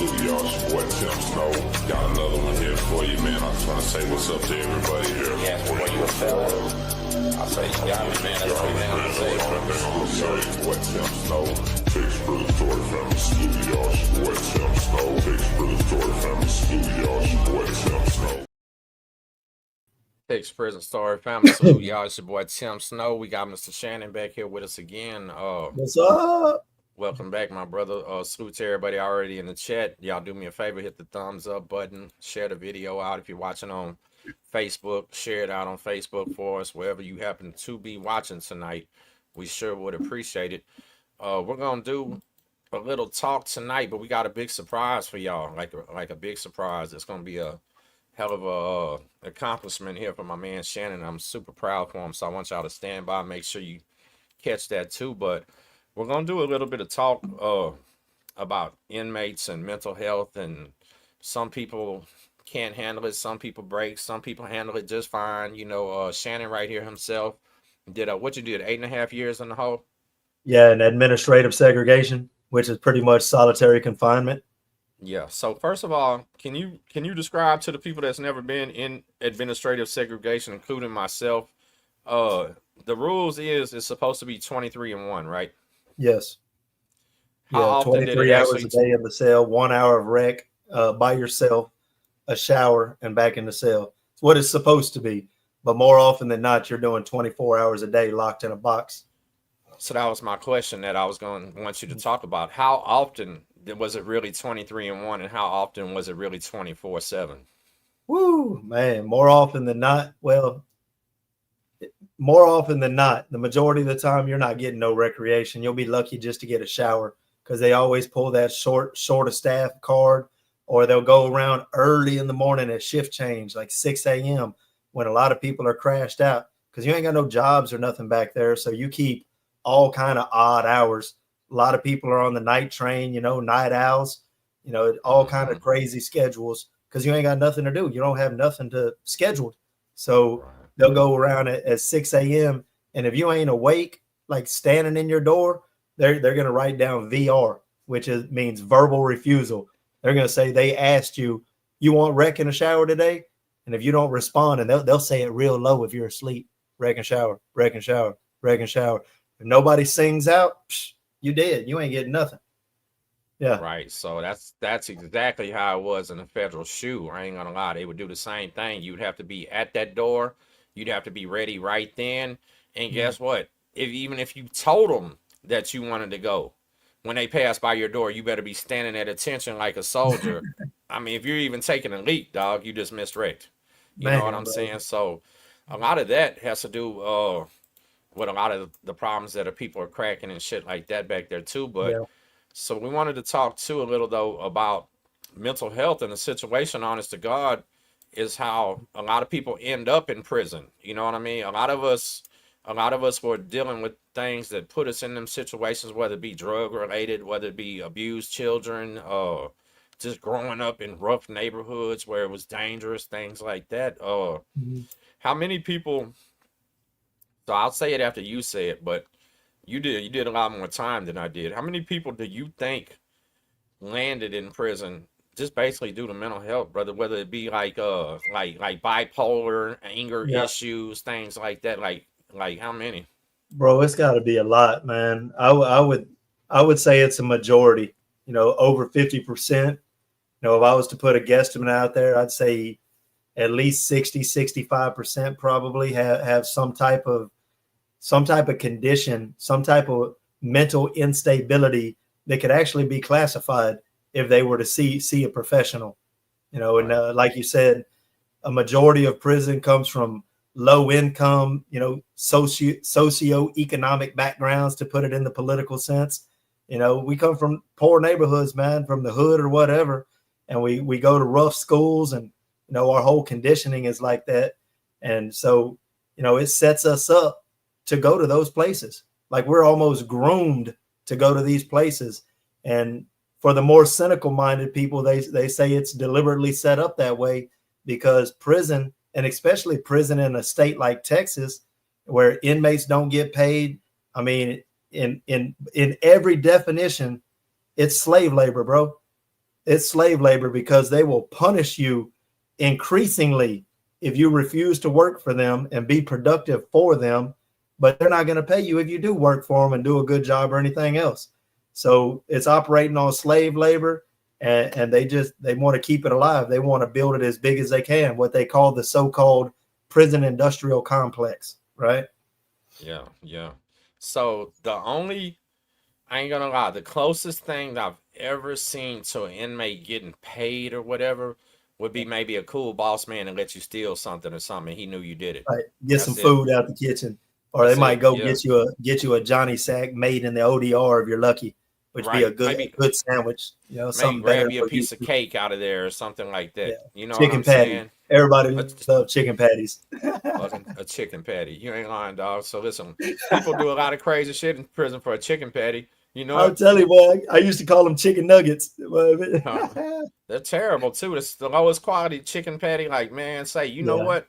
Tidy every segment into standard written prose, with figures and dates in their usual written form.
salute y'all. It's your boy Tim Snow. Got another one here for you, man. I just want to say what's up to everybody here. Yeah, well, you a fella? I say, you got me, man. That's what I'm saying. It's your boy Tim Snow. Takes for the story family. Salute y'all. It's your boy Tim Snow. Takes for the story family. Salute y'all. It's your boy Tim Snow. Takes Prison Story family. Salute y'all. It's your boy Tim Snow. We got Mr. Shannon back here with us again. What's up? Welcome back, my brother. Salute to everybody already in the chat. Y'all do me a favor, hit the thumbs up button, share the video out if you're watching on Facebook, share it out on Facebook for us, wherever you happen to be watching tonight. We sure would appreciate it. We're gonna do a little talk tonight, but we got a big surprise for y'all, like a big surprise. It's gonna be a hell of a accomplishment here for my man Shannon. I'm super proud for him, so I want y'all to stand by, make sure you catch that too. But we're gonna do a little bit of talk about inmates and mental health, and some people can't handle it, some people break, some people handle it just fine. You know, Shannon right here himself did what you did 8.5 years in the hole. Yeah, and administrative segregation, which is pretty much solitary confinement. Yeah. So first of all, can you describe to the people that's never been in administrative segregation, including myself, the rules it's supposed to be 23 and 1, right? Yes. How often 23 did it hours a day in the cell, 1 hour of rec by yourself, a shower, and back in the cell. It's what it's supposed to be. But more often than not, you're doing 24 hours a day locked in a box. So that was my question that I was going to want you to talk about. How often was it really 23 and 1, and how often was it really 24/7? Woo, man, more often than not. Well, more often than not, the majority of the time, you're not getting no recreation. You'll be lucky just to get a shower because they always pull that short of staff card, or they'll go around early in the morning at shift change, like 6 a.m. when a lot of people are crashed out because you ain't got no jobs or nothing back there. So you keep all kind of odd hours. A lot of people are on the night train, night owls, all kind of crazy schedules because you ain't got nothing to do. You don't have nothing to schedule. So they'll go around at 6 a.m. And if you ain't awake, like standing in your door, they're going to write down VR, which means verbal refusal. They're going to say they asked you want rec in a shower today? And if you don't respond, and they'll say it real low if you're asleep, rec and shower, rec and shower, rec and shower. If nobody sings out, you dead. You ain't getting nothing. Yeah. Right. So that's exactly how it was in the federal SHU. I ain't gonna lie. They would do the same thing. You'd have to be at that door. You'd have to be ready right then. And guess what? Even if you told them that you wanted to go, when they pass by your door, you better be standing at attention like a soldier. I mean, if you're even taking a leak, dog, you just misdirect. You know what I'm saying? So a lot of that has to do with a lot of the problems that people are cracking and shit like that back there too. But so we wanted to talk too a little though about mental health, and the situation, honest to God, is how a lot of people end up in prison. You know what I mean? A lot of us were dealing with things that put us in them situations, whether it be drug related, whether it be abused children, just growing up in rough neighborhoods where it was dangerous, things like that. How many people, so I'll say it after you say it, but you did a lot more time than I did. How many people do you think landed in prison just basically due to mental health, brother? Whether it be like bipolar, anger issues, things like that. Like how many? Bro, it's got to be a lot, man. I would say it's a majority. Over 50%. If I was to put a guesstimate out there, I'd say at least 65% probably have some type of condition, some type of mental instability that could actually be classified if they were to see a professional. And like you said, a majority of prison comes from low income, socioeconomic backgrounds, to put it in the political sense. We come from poor neighborhoods, man, from the hood or whatever, and we go to rough schools, and our whole conditioning is like that. And so it sets us up to go to those places. Like we're almost groomed to go to these places. And for the more cynical minded people, they say it's deliberately set up that way because prison, and especially prison in a state like Texas, where inmates don't get paid. I mean, in every definition, it's slave labor, bro. it's slave labor because they will punish you increasingly if you refuse to work for them and be productive for them, but they're not going to pay you if you do work for them and do a good job or anything else. So it's operating on slave labor, and they want to keep it alive. They want to build it as big as they can, what they call the so-called prison industrial complex, right? Yeah, yeah. So I ain't gonna lie, the closest thing that I've ever seen to an inmate getting paid or whatever would be maybe a cool boss man and let you steal something or something. He knew you did it. Right. Get some That's it. food out the kitchen, or they That's might it. go Yeah. get you a Johnny Sack made in the ODR if you're lucky, which be a Right. good sandwich, Maybe something grab better you a for you. piece of cake out of there or something like Yeah, that. You know what chicken I'm patty. saying? Everybody A, loves chicken patties. a chicken patty. You ain't lying, dog. So listen, people do a lot of crazy shit in prison for a chicken patty. You know I'll what? tell you, boy, I used to call them chicken nuggets. They're terrible too. It's the lowest quality chicken patty. Like, man, you know Yeah, what?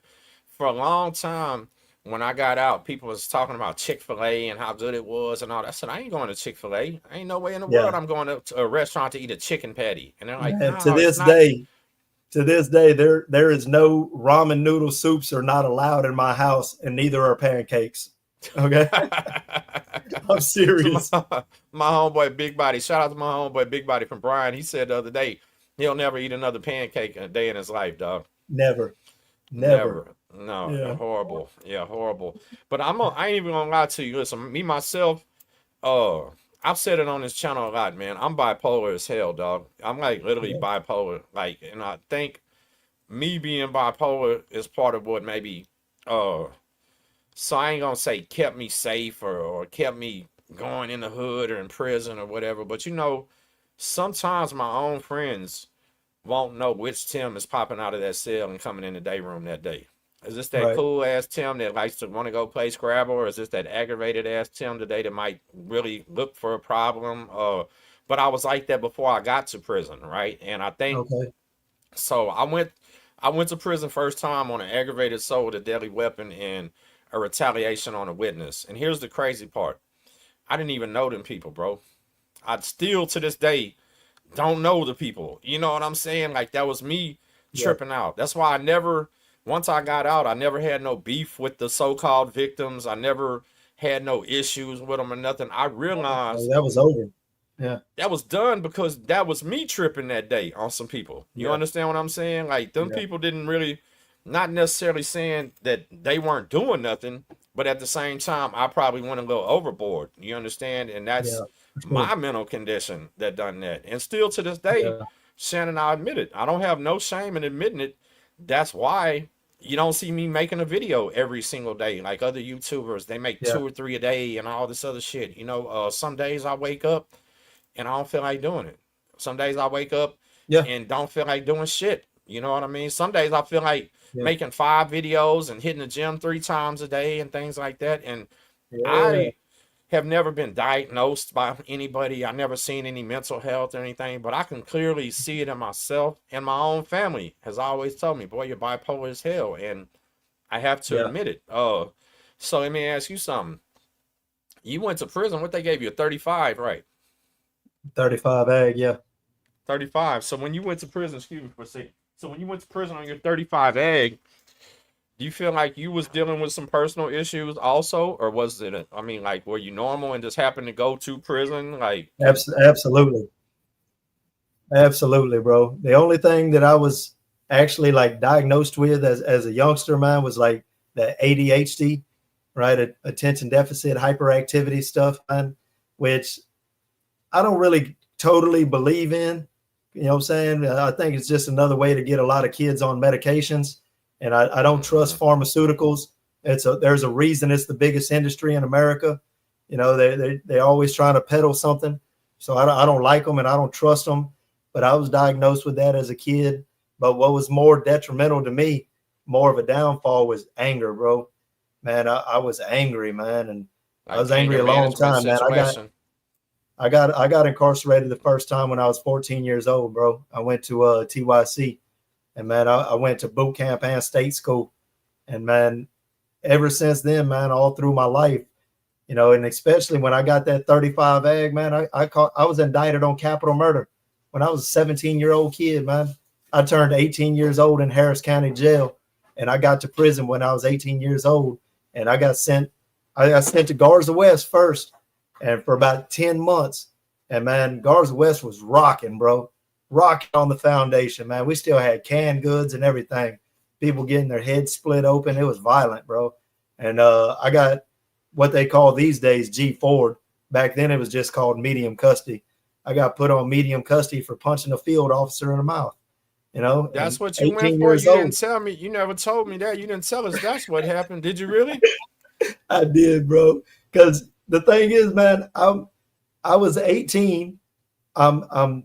For a long time, when I got out, people was talking about Chick-fil-A and how good it was and all that. I said, I ain't going to Chick-fil-A. Ain't no way in the world yeah. I'm going to a restaurant to eat a chicken patty. And they're like, Man, no, it's not. to this day, there is no ramen noodle soups are not allowed in my house, and neither are pancakes. Okay, I'm So my, serious. my homeboy Big Body, shout out to my homeboy Big Body from Brian. He said the other day he'll never eat another pancake a day in his life, dog. Never, never. Never. No, Yeah, horrible. Yeah, horrible. But I ain't even gonna lie to you. Listen, me myself, I've said it on this channel a lot, man. I'm bipolar as hell, dog. I'm like literally yeah, bipolar. Like, and I think me being bipolar is part of what maybe uh so I ain't gonna say kept me safe or kept me going in the hood or in prison or whatever. But sometimes my own friends won't know which Tim is popping out of that cell and coming in the day room that day. Is this that right. cool ass Tim that likes to want to go play Scrabble, or is this that aggravated ass Tim today that might really look for a problem? But I was like that before I got to prison, right? And I think Okay, so. I went to prison first time on an aggravated assault with a deadly weapon and a retaliation on a witness. And here's the crazy part: I didn't even know them people, bro. I still to this day don't know the people. You know what I'm saying? Like that was me yeah. tripping out. That's why once I got out, I never had no beef with the so-called victims. I never had no issues with them or nothing. I Like, realized that was over. Yeah, that was done because that was me tripping that day on some people. You yeah, understand what I'm saying? Like them yeah, people didn't really, not necessarily saying that they weren't doing nothing, but at the same time, I probably went a little overboard. You understand? And yeah. that's For sure. my mental condition that done that. And still to this day, Yeah, Shannon, I admit it. I don't have no shame in admitting it. That's why you don't see me making a video every single day like other YouTubers. They make yeah, 2 or 3 a day and all this other shit. Some days I wake up and I don't feel like doing it. Some days I wake up yeah, and don't feel like doing shit. You know what I mean? Some days I feel like yeah, making 5 videos and hitting the gym 3 times a day and things like that. And yeah, I have never been diagnosed by anybody. I never seen any mental health or anything, but I can clearly see it in myself, and my own family has always told me, boy, you're bipolar as hell. And I have to yeah. admit it. So let me ask you something. You went to prison. What they gave you, a 35, right? 35 ag. Yeah. 35. So when you went to prison, excuse me for a second. So when you went to prison on your 35 egg, do you feel like you was dealing with some personal issues also, or was it? I mean, like, were you normal and just happened to go to prison? Like, Absolutely. Absolutely, bro. The only thing that I was actually like diagnosed with as a youngster, man, was like the ADHD, right? Attention deficit hyperactivity stuff, man, which I don't really totally believe in. You know what I'm saying? I think it's just another way to get a lot of kids on medications. And I don't mm-hmm, trust pharmaceuticals. There's a reason it's the biggest industry in America. They're always trying to peddle something. So I don't like them and I don't trust them. But I was diagnosed with that as a kid. But what was more detrimental to me, more of a downfall, was anger, bro. Man, I was angry, man, and I like was angry anger a long management time, man. I got situation. I got incarcerated the first time when I was 14 years old, bro. I went to TYC, and man, I went to boot camp and state school, and man, ever since then, man, all through my life, and especially when I got that 35 ag, man, I was indicted on capital murder. when I was a 17-year-old kid, man. I turned 18 years old in Harris County Jail, and I got to prison when I was 18 years old, and I got sent to Garza West first, and for about 10 months. And man, Garza West was rocking, bro. Rocking on the foundation, man. We still had canned goods and everything. People getting their heads split open. It was violent, bro. And I got what they call these days G4. Back then it was just called medium custody. I got put on medium custody for punching a field officer in the mouth. You know, that's what you went for. You didn't tell me. You never told me that. You didn't tell us that's what happened. Did you really? I did, bro. Because the thing is, man, I was 18. I'm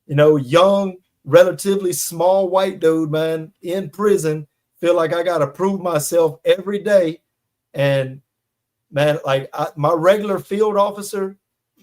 young, relatively small white dude, man, in prison. Feel like I got to prove myself every day. And man, like my regular field officer,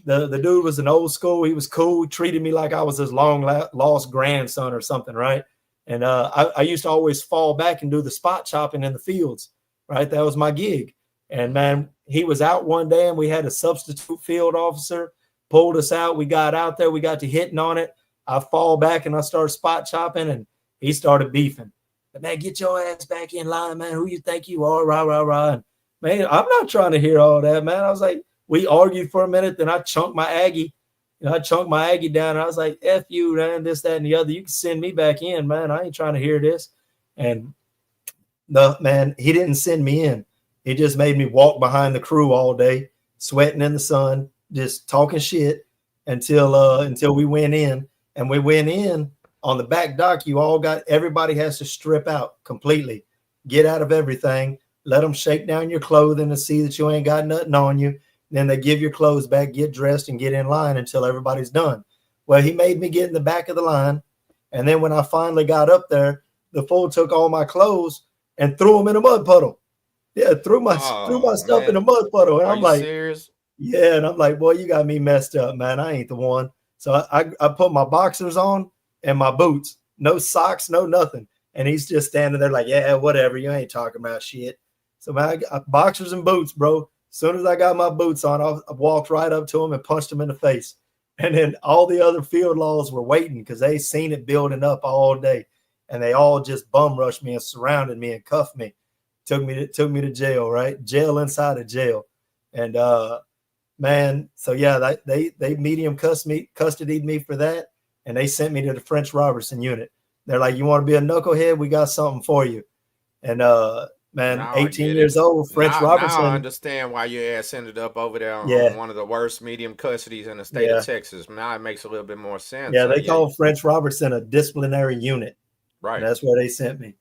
the dude was an old school. He was cool, treated me like I was his long lost grandson or something, right? And I used to always fall back and do the spot chopping in the fields, right? That was my gig. And man, he was out one day and we had a substitute field officer, pulled us out. We got out there, we got to hitting on it. I fall back and I started spot chopping and he started beefing. But man, get your ass back in line, man. Who you think you are? Rah, rah, rah. And man, I'm not trying to hear all that, man. I was like, we argued for a minute, then I chunked my Aggie. I chunked my Aggie down. And I was like, F you, man, this, that, and the other. You can send me back in, man. I ain't trying to hear this. And man, he didn't send me in. He just made me walk behind the crew all day, sweating in the sun, just talking shit until we went in. And we went in on the back dock. Everybody has to strip out completely, get out of everything, let them shake down your clothing to see that you ain't got nothing on you. Then they give your clothes back, get dressed, and get in line until everybody's done. Well, he made me get in the back of the line. And then when I finally got up there, the fool took all my clothes and threw them in a mud puddle. Yeah, threw my stuff in a mud puddle. And I'm like, serious? Yeah. And I'm like, boy, you got me messed up, man. I ain't the one. So I put my boxers on and my boots, no socks, no nothing. And he's just standing there like, yeah, whatever. You ain't talking about shit. So man, I got boxers and boots, bro. As soon as I got my boots on, I walked right up to him and punched him in the face. And then all the other field laws were waiting because they seen it building up all day. And they all just bum rushed me and surrounded me and cuffed me. Took me to jail, right? Jail inside of jail. And man, so yeah, they medium custodied me for that. And they sent me to the French Robertson unit. They're like, you want to be a knucklehead? We got something for you. And man, now 18 years old, French Robertson. Now I understand why your ass ended up over there on one of the worst medium custodies in the state of Texas. Now it makes a little bit more sense. Yeah, they call French Robertson a disciplinary unit. Right. And that's where they sent me.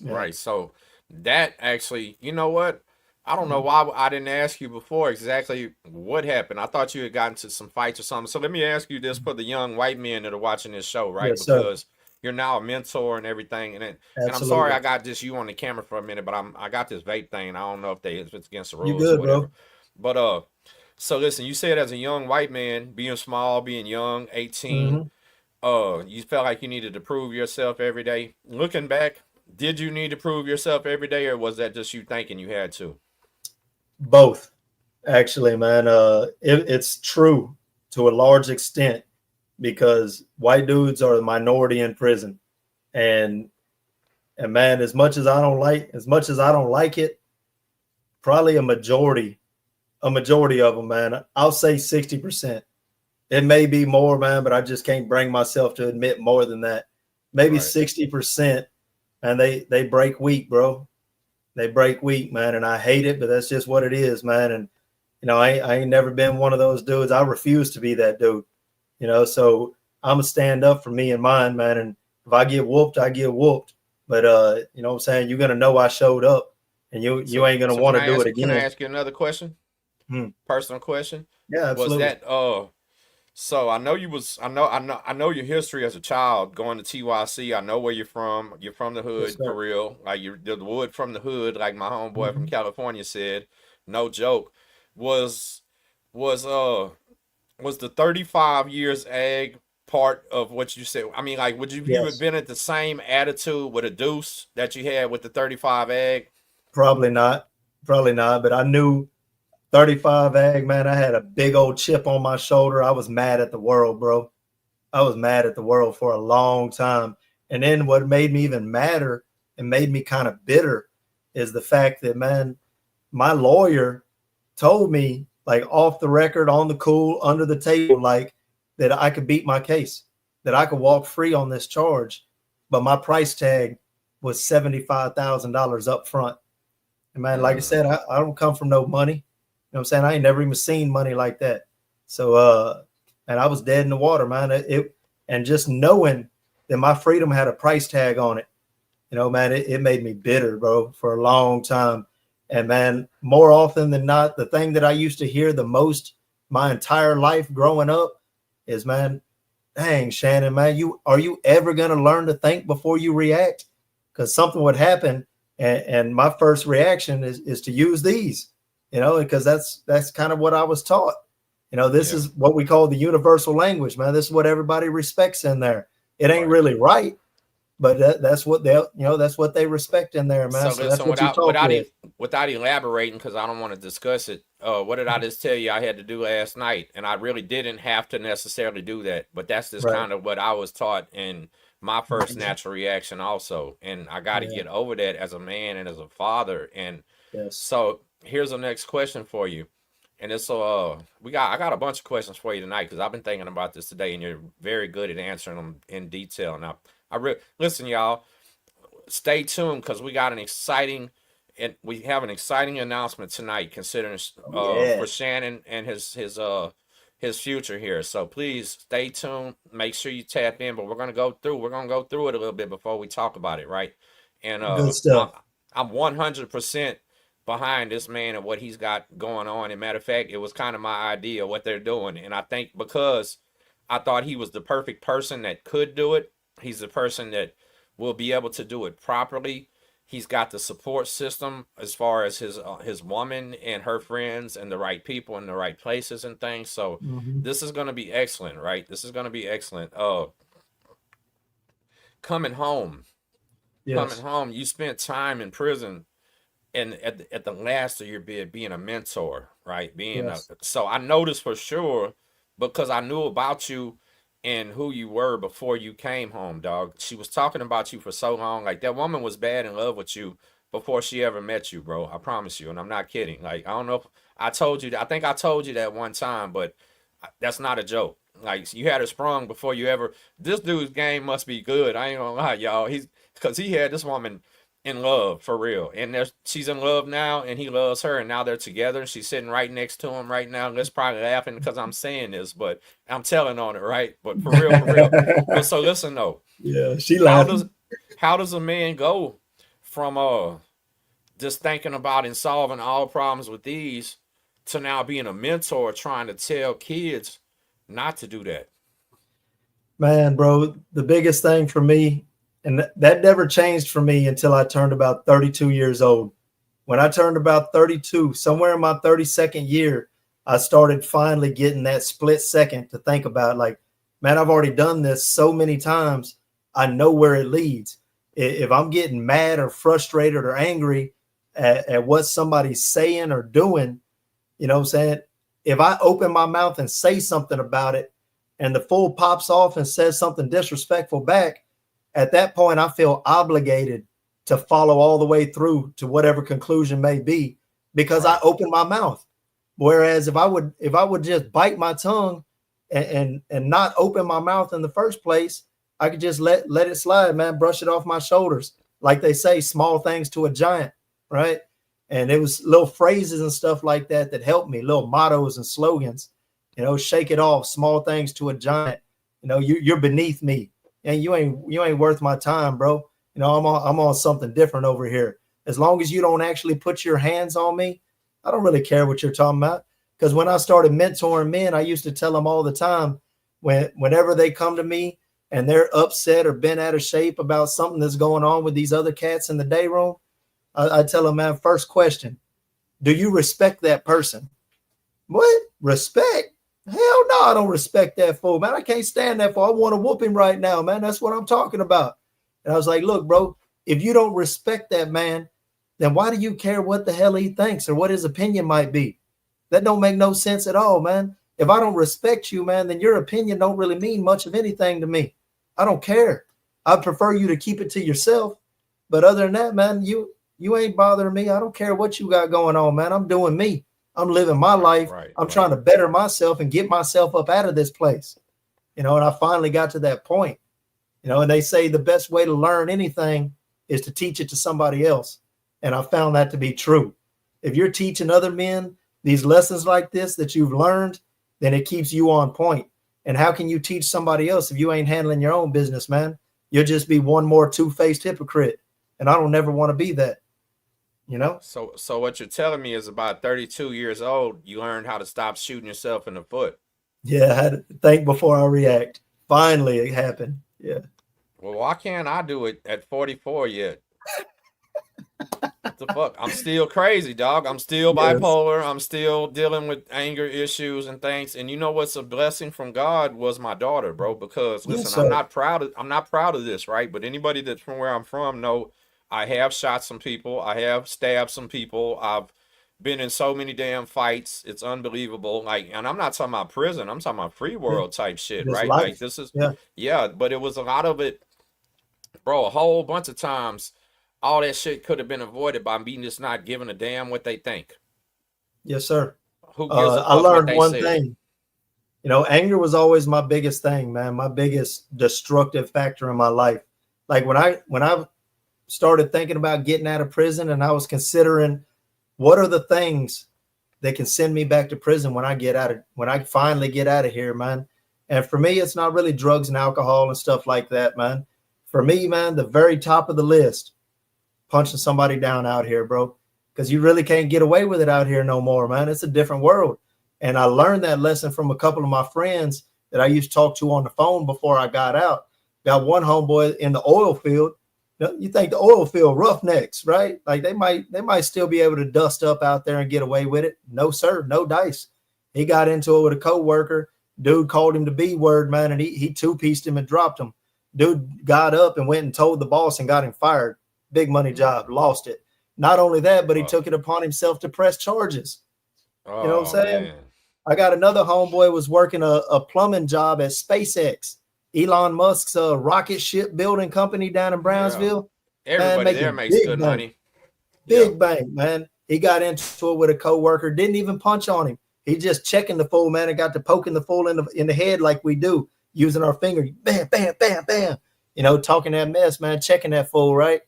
Yeah. Right. So that actually, you know what? I don't know why I didn't ask you before exactly what happened. I thought you had gotten to some fights or something. So let me ask you this for the young white men that are watching this show, right? Yes, because sir. You're now a mentor and everything. And I'm sorry I got just you on the camera for a minute, but I got this vape thing. I don't know if it's against the rules. You good, or whatever. Bro. But so listen, you said as a young white man, being small, being young, 18, you felt like you needed to prove yourself every day. Looking back, did you need to prove yourself every day, or was that just you thinking you had to? Both, actually, man. It's true to a large extent because white dudes are the minority in prison, and man, as much as I don't like it, probably a majority of them, man. I'll say 60%. It may be more, man, but I just can't bring myself to admit more than that. Maybe 60%, and they break weak, bro. They break weak, man, and I hate it, but that's just what it is, man. And I ain't never been one of those dudes. I refuse to be that dude, So I'm gonna stand up for me and mine, man. And if I get whooped, I get whooped. But you know what I'm saying? You're gonna know I showed up, and you ain't gonna want to do it again. Can I ask you another question? Personal question. Yeah, absolutely. Was that so I know I know your history as a child going to TYC. I know where you're from. You're from the hood, for real. Like you're the wood from the hood, like my homeboy from California said. No joke. Was the 35 years ag part of what you said? I mean, like, would you have been at the same attitude with a deuce that you had with the 35 ag? Probably not. But I knew 35 ag, man. I had a big old chip on my shoulder. I was mad at the world, bro. I was mad at the world for a long time. And then what made me even madder and made me kind of bitter is the fact that, man, my lawyer told me, like, off the record, on the cool, under the table, like, that I could beat my case, that I could walk free on this charge. But my price tag was $75,000 up front. And man, like I said, I don't come from no money. You know what I'm saying? I ain't never even seen money like that. So, and I was dead in the water, man. And just knowing that my freedom had a price tag on it, you know, man, it made me bitter, bro, for a long time. And man, more often than not, the thing that I used to hear the most my entire life growing up is, man, dang, Shannon, man, are you ever going to learn to think before you react? Because something would happen. And my first reaction is to use these, you know, because that's kind of what I was taught. You know, this is what we call the universal language, man. This is what everybody respects in there. It ain't really right, but that's what that's what they respect in there, man. So that's listen, what without elaborating, because I don't want to discuss it. What did I just tell you I had to do last night? And I really didn't have to necessarily do that, but that's just kind of what I was taught in my first natural reaction also. And I got to get over that as a man and as a father. And so here's the next question for you. And it's I got a bunch of questions for you tonight, because I've been thinking about this today, and you're very good at answering them in detail. Now, listen, y'all, stay tuned, because we have an exciting announcement tonight, considering for Shannon and his future here. So please stay tuned. Make sure you tap in. But we're gonna go through it a little bit before we talk about it, right? And good stuff. I'm 100% behind this man and what he's got going on. And matter of fact, it was kind of my idea what they're doing. And I think because I thought he was the perfect person that could do it, he's the person that will be able to do it properly. He's got the support system as far as his woman and her friends and the right people in the right places and things. So this is going to be excellent, right? This is going to be excellent. Coming home, you spent time in prison. And at the last of your bid, being a mentor, right? So I noticed for sure, because I knew about you and who you were before you came home, dog. She was talking about you for so long. Like, that woman was bad in love with you before she ever met you, bro. I promise you, and I'm not kidding. Like, I don't know if I told you that. I think I told you that one time, but that's not a joke. Like, you had her sprung before you ever. This dude's game must be good. I ain't gonna lie, y'all. Because he had this woman in love for real, and she's in love now, and he loves her, and now they're together. She's sitting right next to him right now. Let's probably laughing because I'm saying this, but I'm telling on it, right? But for real. But so listen though, she laughing. How does a man go from just thinking about and solving all problems with these to now being a mentor, trying to tell kids not to do that? Man, bro, the biggest thing for me. And that never changed for me until I turned about 32 years old. When I turned about 32, somewhere in my 32nd year, I started finally getting that split second to think about, like, man, I've already done this so many times. I know where it leads. If I'm getting mad or frustrated or angry at what somebody's saying or doing, you know what I'm saying? If I open my mouth and say something about it and the fool pops off and says something disrespectful back, at that point, I feel obligated to follow all the way through to whatever conclusion may be, because I opened my mouth. Whereas if I would just bite my tongue and not open my mouth in the first place, I could just let it slide, man, brush it off my shoulders. Like they say, small things to a giant, right? And it was little phrases and stuff like that helped me, little mottos and slogans, you know, shake it off, small things to a giant. You know, you're beneath me. And you ain't worth my time, bro. You know, I'm on something different over here. As long as you don't actually put your hands on me, I don't really care what you're talking about. Because when I started mentoring men, I used to tell them all the time, whenever they come to me and they're upset or bent out of shape about something that's going on with these other cats in the day room, I tell them, man, first question, do you respect that person? What? Respect? Hell no, I don't respect that fool, man. I can't stand that fool. I want to whoop him right now, man. That's what I'm talking about. And I was like, look, bro, if you don't respect that man, then why do you care what the hell he thinks or what his opinion might be? That don't make no sense at all, man. If I don't respect you, man, then your opinion don't really mean much of anything to me. I don't care. I'd prefer you to keep it to yourself. But other than that, man, you ain't bothering me. I don't care what you got going on, man. I'm doing me. I'm living my life. I'm trying to better myself and get myself up out of this place. And I finally got to that point. And they say the best way to learn anything is to teach it to somebody else. And I found that to be true. If you're teaching other men these lessons like this that you've learned, then it keeps you on point. And how can you teach somebody else if you ain't handling your own business, man? You'll just be one more two-faced hypocrite. And I don't never want to be that, So what you're telling me is about 32 years old, you learned how to stop shooting yourself in the foot. Yeah, I had to think before I react. Finally, it happened. Yeah. Well, why can't I do it at 44 yet? What the fuck? I'm still crazy, dog. I'm still bipolar. I'm still dealing with anger issues and things. And you know what's a blessing from God was my daughter, bro. Because listen, I'm not proud of this, right? But anybody that's from where I'm from know I have shot some people. I have stabbed some people. I've been in so many damn fights. It's unbelievable. And I'm not talking about prison. I'm talking about free world type shit, right? Life. Like this is but it was a lot of it, bro. A whole bunch of times. All that shit could have been avoided by me just not giving a damn what they think. Yes, sir. Who gives a fuck I learned what they one say? thing. Anger was always my biggest thing, man. My biggest destructive factor in my life. Like when I started thinking about getting out of prison, and I was considering what are the things that can send me back to prison when I finally get out of here, man. And for me, it's not really drugs and alcohol and stuff like that, man. For me, man, the very top of the list, punching somebody down out here, bro, because you really can't get away with it out here no more, man. It's a different world. And I learned that lesson from a couple of my friends that I used to talk to on the phone before I got out. Got one homeboy in the oil field. You think the oil field roughnecks, right? Like they might still be able to dust up out there and get away with it. No, sir, no dice. He got into it with a coworker. Dude called him the B word, man, and he two-pieced him and dropped him. Dude got up and went and told the boss and got him fired. Big money job, lost it. Not only that, but he took it upon himself to press charges. You know what I'm saying? Man. I got another homeboy was working a plumbing job at SpaceX, Elon Musk's rocket ship building company down in Brownsville. Everybody there makes good money. Big bank, man. He got into it with a coworker, didn't even punch on him. He just checking the fool, man, and got to poking the fool in the head like we do, using our finger. Bam, bam, bam, bam. Talking that mess, man, checking that fool, right?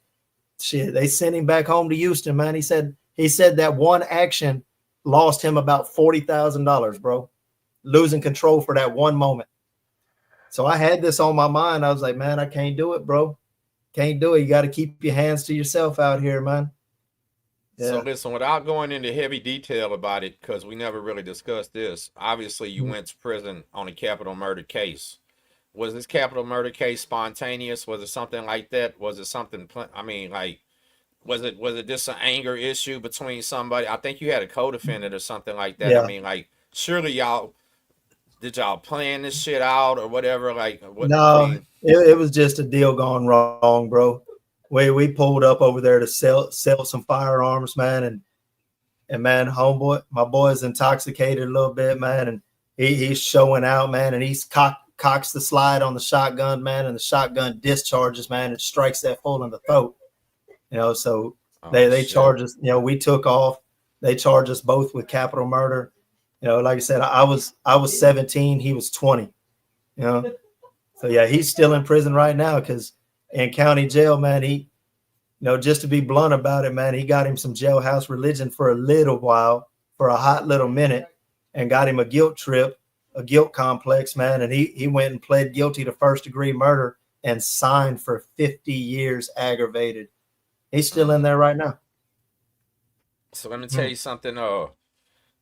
Shit, they sent him back home to Houston, man. He said that one action lost him about $40,000, bro. Losing control for that one moment. So I had this on my mind. I was like, man, I can't do it, bro. Can't do it. You got to keep your hands to yourself out here, man. Yeah. So listen, without going into heavy detail about it, because we never really discussed this, obviously you went to prison on a capital murder case. Was this capital murder case spontaneous? Was it something like that? Was it something, was it just an anger issue between somebody? I think you had a codefendant or something like that. Yeah. Surely did y'all plan this shit out or whatever? It was just a deal gone wrong, bro. We pulled up over there to sell some firearms, man, and man, homeboy, my boy's intoxicated a little bit, man, and he's showing out, man, and he's cocks the slide on the shotgun, man, and the shotgun discharges, man, and strikes that fool in the throat. So they charge us, we took off. They charged us both with capital murder. Like I said, I was 17, he was 20. So yeah, he's still in prison right now because in county jail, man, he, just to be blunt about it, man, he got him some jailhouse religion for a little while, for a hot little minute, and got him a guilt trip, a guilt complex, man. And he went and pled guilty to first-degree murder and signed for 50 years aggravated. He's still in there right now. So let me tell you something.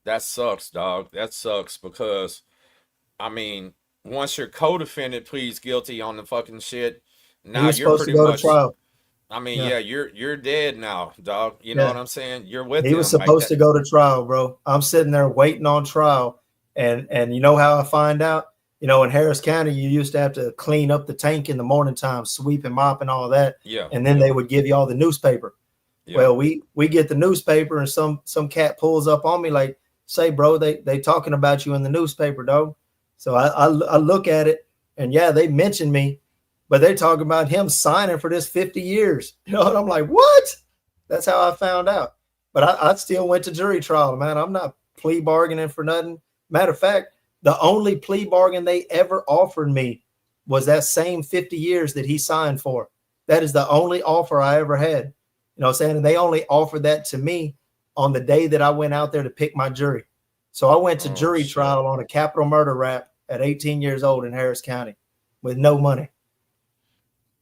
That sucks, dog. That sucks because, once your co-defendant pleads guilty on the fucking shit, now you're pretty much. To trial. You're dead now, dog. You know what I'm saying? You're with him. He was supposed to go to trial, bro. I'm sitting there waiting on trial, and you know how I find out? In Harris County, you used to have to clean up the tank in the morning time, sweep and mop and all that. Yeah. And then they would give you all the newspaper. Yeah. Well, we get the newspaper and some cat pulls up on me like, say, bro, they talking about you in the newspaper, dog. So I look at it, and yeah, they mentioned me, but they talking about him signing for this 50 years. You know, and I'm like, what? That's how I found out. But I still went to jury trial, man. I'm not plea bargaining for nothing. Matter of fact, the only plea bargain they ever offered me was that same 50 years that he signed for. That is the only offer I ever had. You know what I'm saying? And they only offered that to me on the day that I went out there to pick my jury. So I went to jury trial on a capital murder rap at 18 years old in Harris County with no money.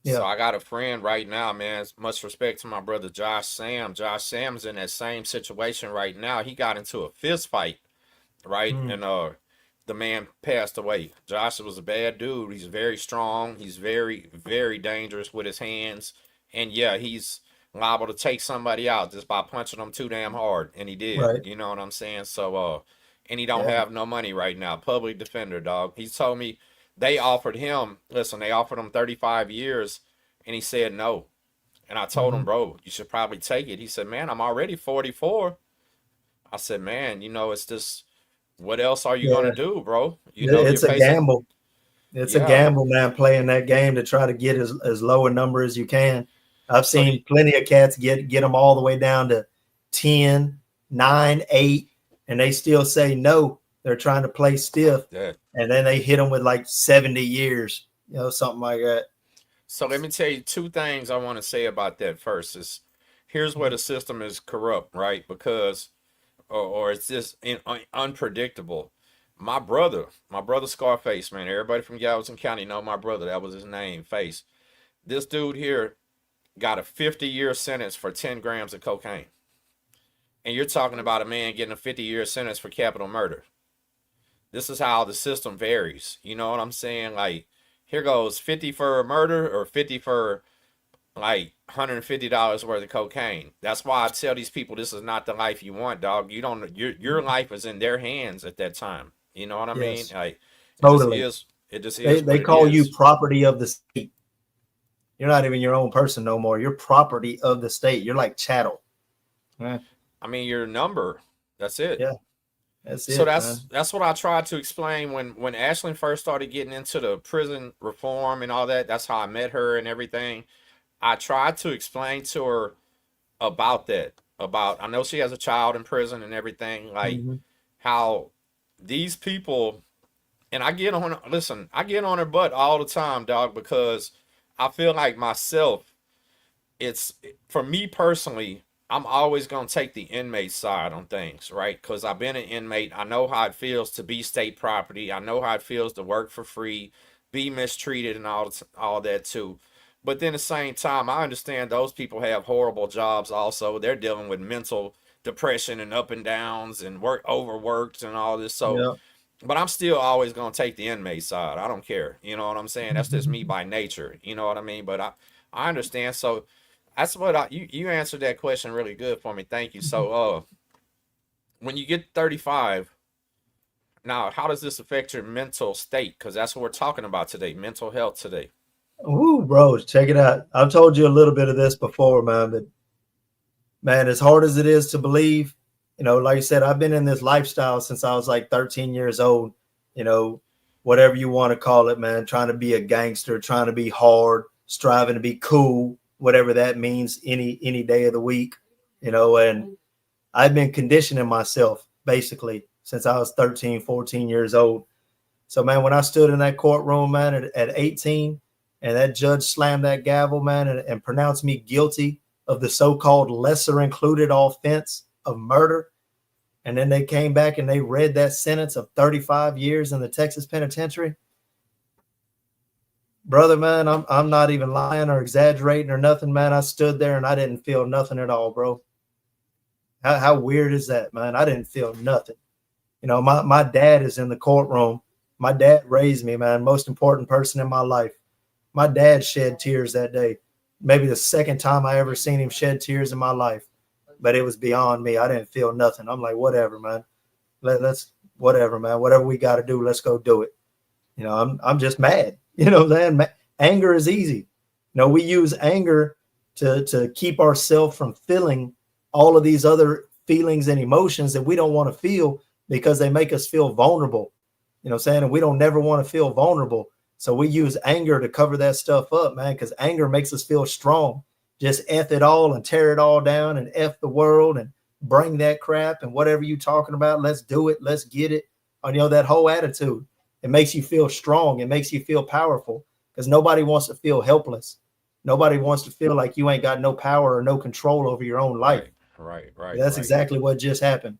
Yeah. So I got a friend right now, man. Much respect to my brother Josh Sam. Josh Sam's in that same situation right now. He got into a fist fight, right? And the man passed away. Josh was a bad dude. He's very strong. He's very, very dangerous with his hands. And yeah, he's liable to take somebody out just by punching them too damn hard. And he did. Right. You know what I'm saying? So and he don't have no money right now. Public defender, dog. He told me they offered him 35 years, and he said no. And I told him, bro, you should probably take it. He said, man, I'm already 44. I said, man, you know, it's just, what else are you going to do, bro? You know, it's a gamble. It's a gamble, man, playing that game to try to get as low a number as you can. I've seen plenty of cats get them all the way down to 10, 9, 8, and they still say no. They're trying to play stiff, and then they hit them with like 70 years, you know, something like that. So let me tell you two things I want to say about that. First is, here's where the system is corrupt, right? Because, or it's just unpredictable. My brother Scarface, man, everybody from Galveston County know my brother. That was his name, Face. This dude here got a 50-year sentence for 10 grams of cocaine. And you're talking about a man getting a 50-year sentence for capital murder. This is how the system varies. You know what I'm saying? Like, here goes 50 for murder or 50 for like $150 worth of cocaine. That's why I tell these people this is not the life you want, dog. You don't. Your life is in their hands at that time. You know what I mean? Like, totally. It just is. They call you property of the state. You're not even your own person no more. You're property of the state. You're like chattel. I mean, your number. That's it. Yeah. That's it. So that's what I tried to explain when Ashlyn first started getting into the prison reform and all that. That's how I met her and everything. I tried to explain to her about that. I know she has a child in prison and everything, like how these people, and I get on her butt all the time, dog, because I feel like myself, it's, for me personally, I'm always going to take the inmate side on things, right? Because I've been an inmate. I know how it feels to be state property. I know how it feels to work for free, be mistreated and all that too. But then at the same time, I understand those people have horrible jobs also. They're dealing with mental depression and up and downs and overworked and all this. So, but I'm still always going to take the inmate side. I don't care. You know what I'm saying? That's just me by nature. You know what I mean? But I understand. So that's what you answered that question really good for me. Thank you. So when you get 35, now how does this affect your mental state? Because that's what we're talking about today, mental health today. Ooh, bro, check it out. I've told you a little bit of this before, man, but man, as hard as it is to believe, you know, like I said, I've been in this lifestyle since I was like 13 years old, you know, whatever you want to call it, man, trying to be a gangster, trying to be hard, striving to be cool, whatever that means any day of the week, you know, and I've been conditioning myself basically since I was 13, 14 years old. So, man, when I stood in that courtroom, man, at 18, and that judge slammed that gavel, man, and pronounced me guilty of the so-called lesser included offense of murder. And then they came back and they read that sentence of 35 years in the Texas penitentiary. Brother, man, I'm not even lying or exaggerating or nothing, man. I stood there and I didn't feel nothing at all, bro. How weird is that, man? I didn't feel nothing. You know, my dad is in the courtroom. My dad raised me, man. Most important person in my life. My dad shed tears that day. Maybe the second time I ever seen him shed tears in my life. But it was beyond me. I didn't feel nothing. I'm like, whatever, man. Let's whatever, man. Whatever we got to do, let's go do it. You know, I'm just mad. You know what I'm saying? Anger is easy. You know, we use anger to keep ourselves from feeling all of these other feelings and emotions that we don't want to feel because they make us feel vulnerable. You know what I'm saying? And we don't never want to feel vulnerable. So we use anger to cover that stuff up, man, because anger makes us feel strong. Just F it all and tear it all down and F the world and bring that crap and whatever you talking about. Let's do it. Let's get it. You know, that whole attitude. It makes you feel strong. It makes you feel powerful because nobody wants to feel helpless. Nobody wants to feel like you ain't got no power or no control over your own life. Right. That's exactly what just happened.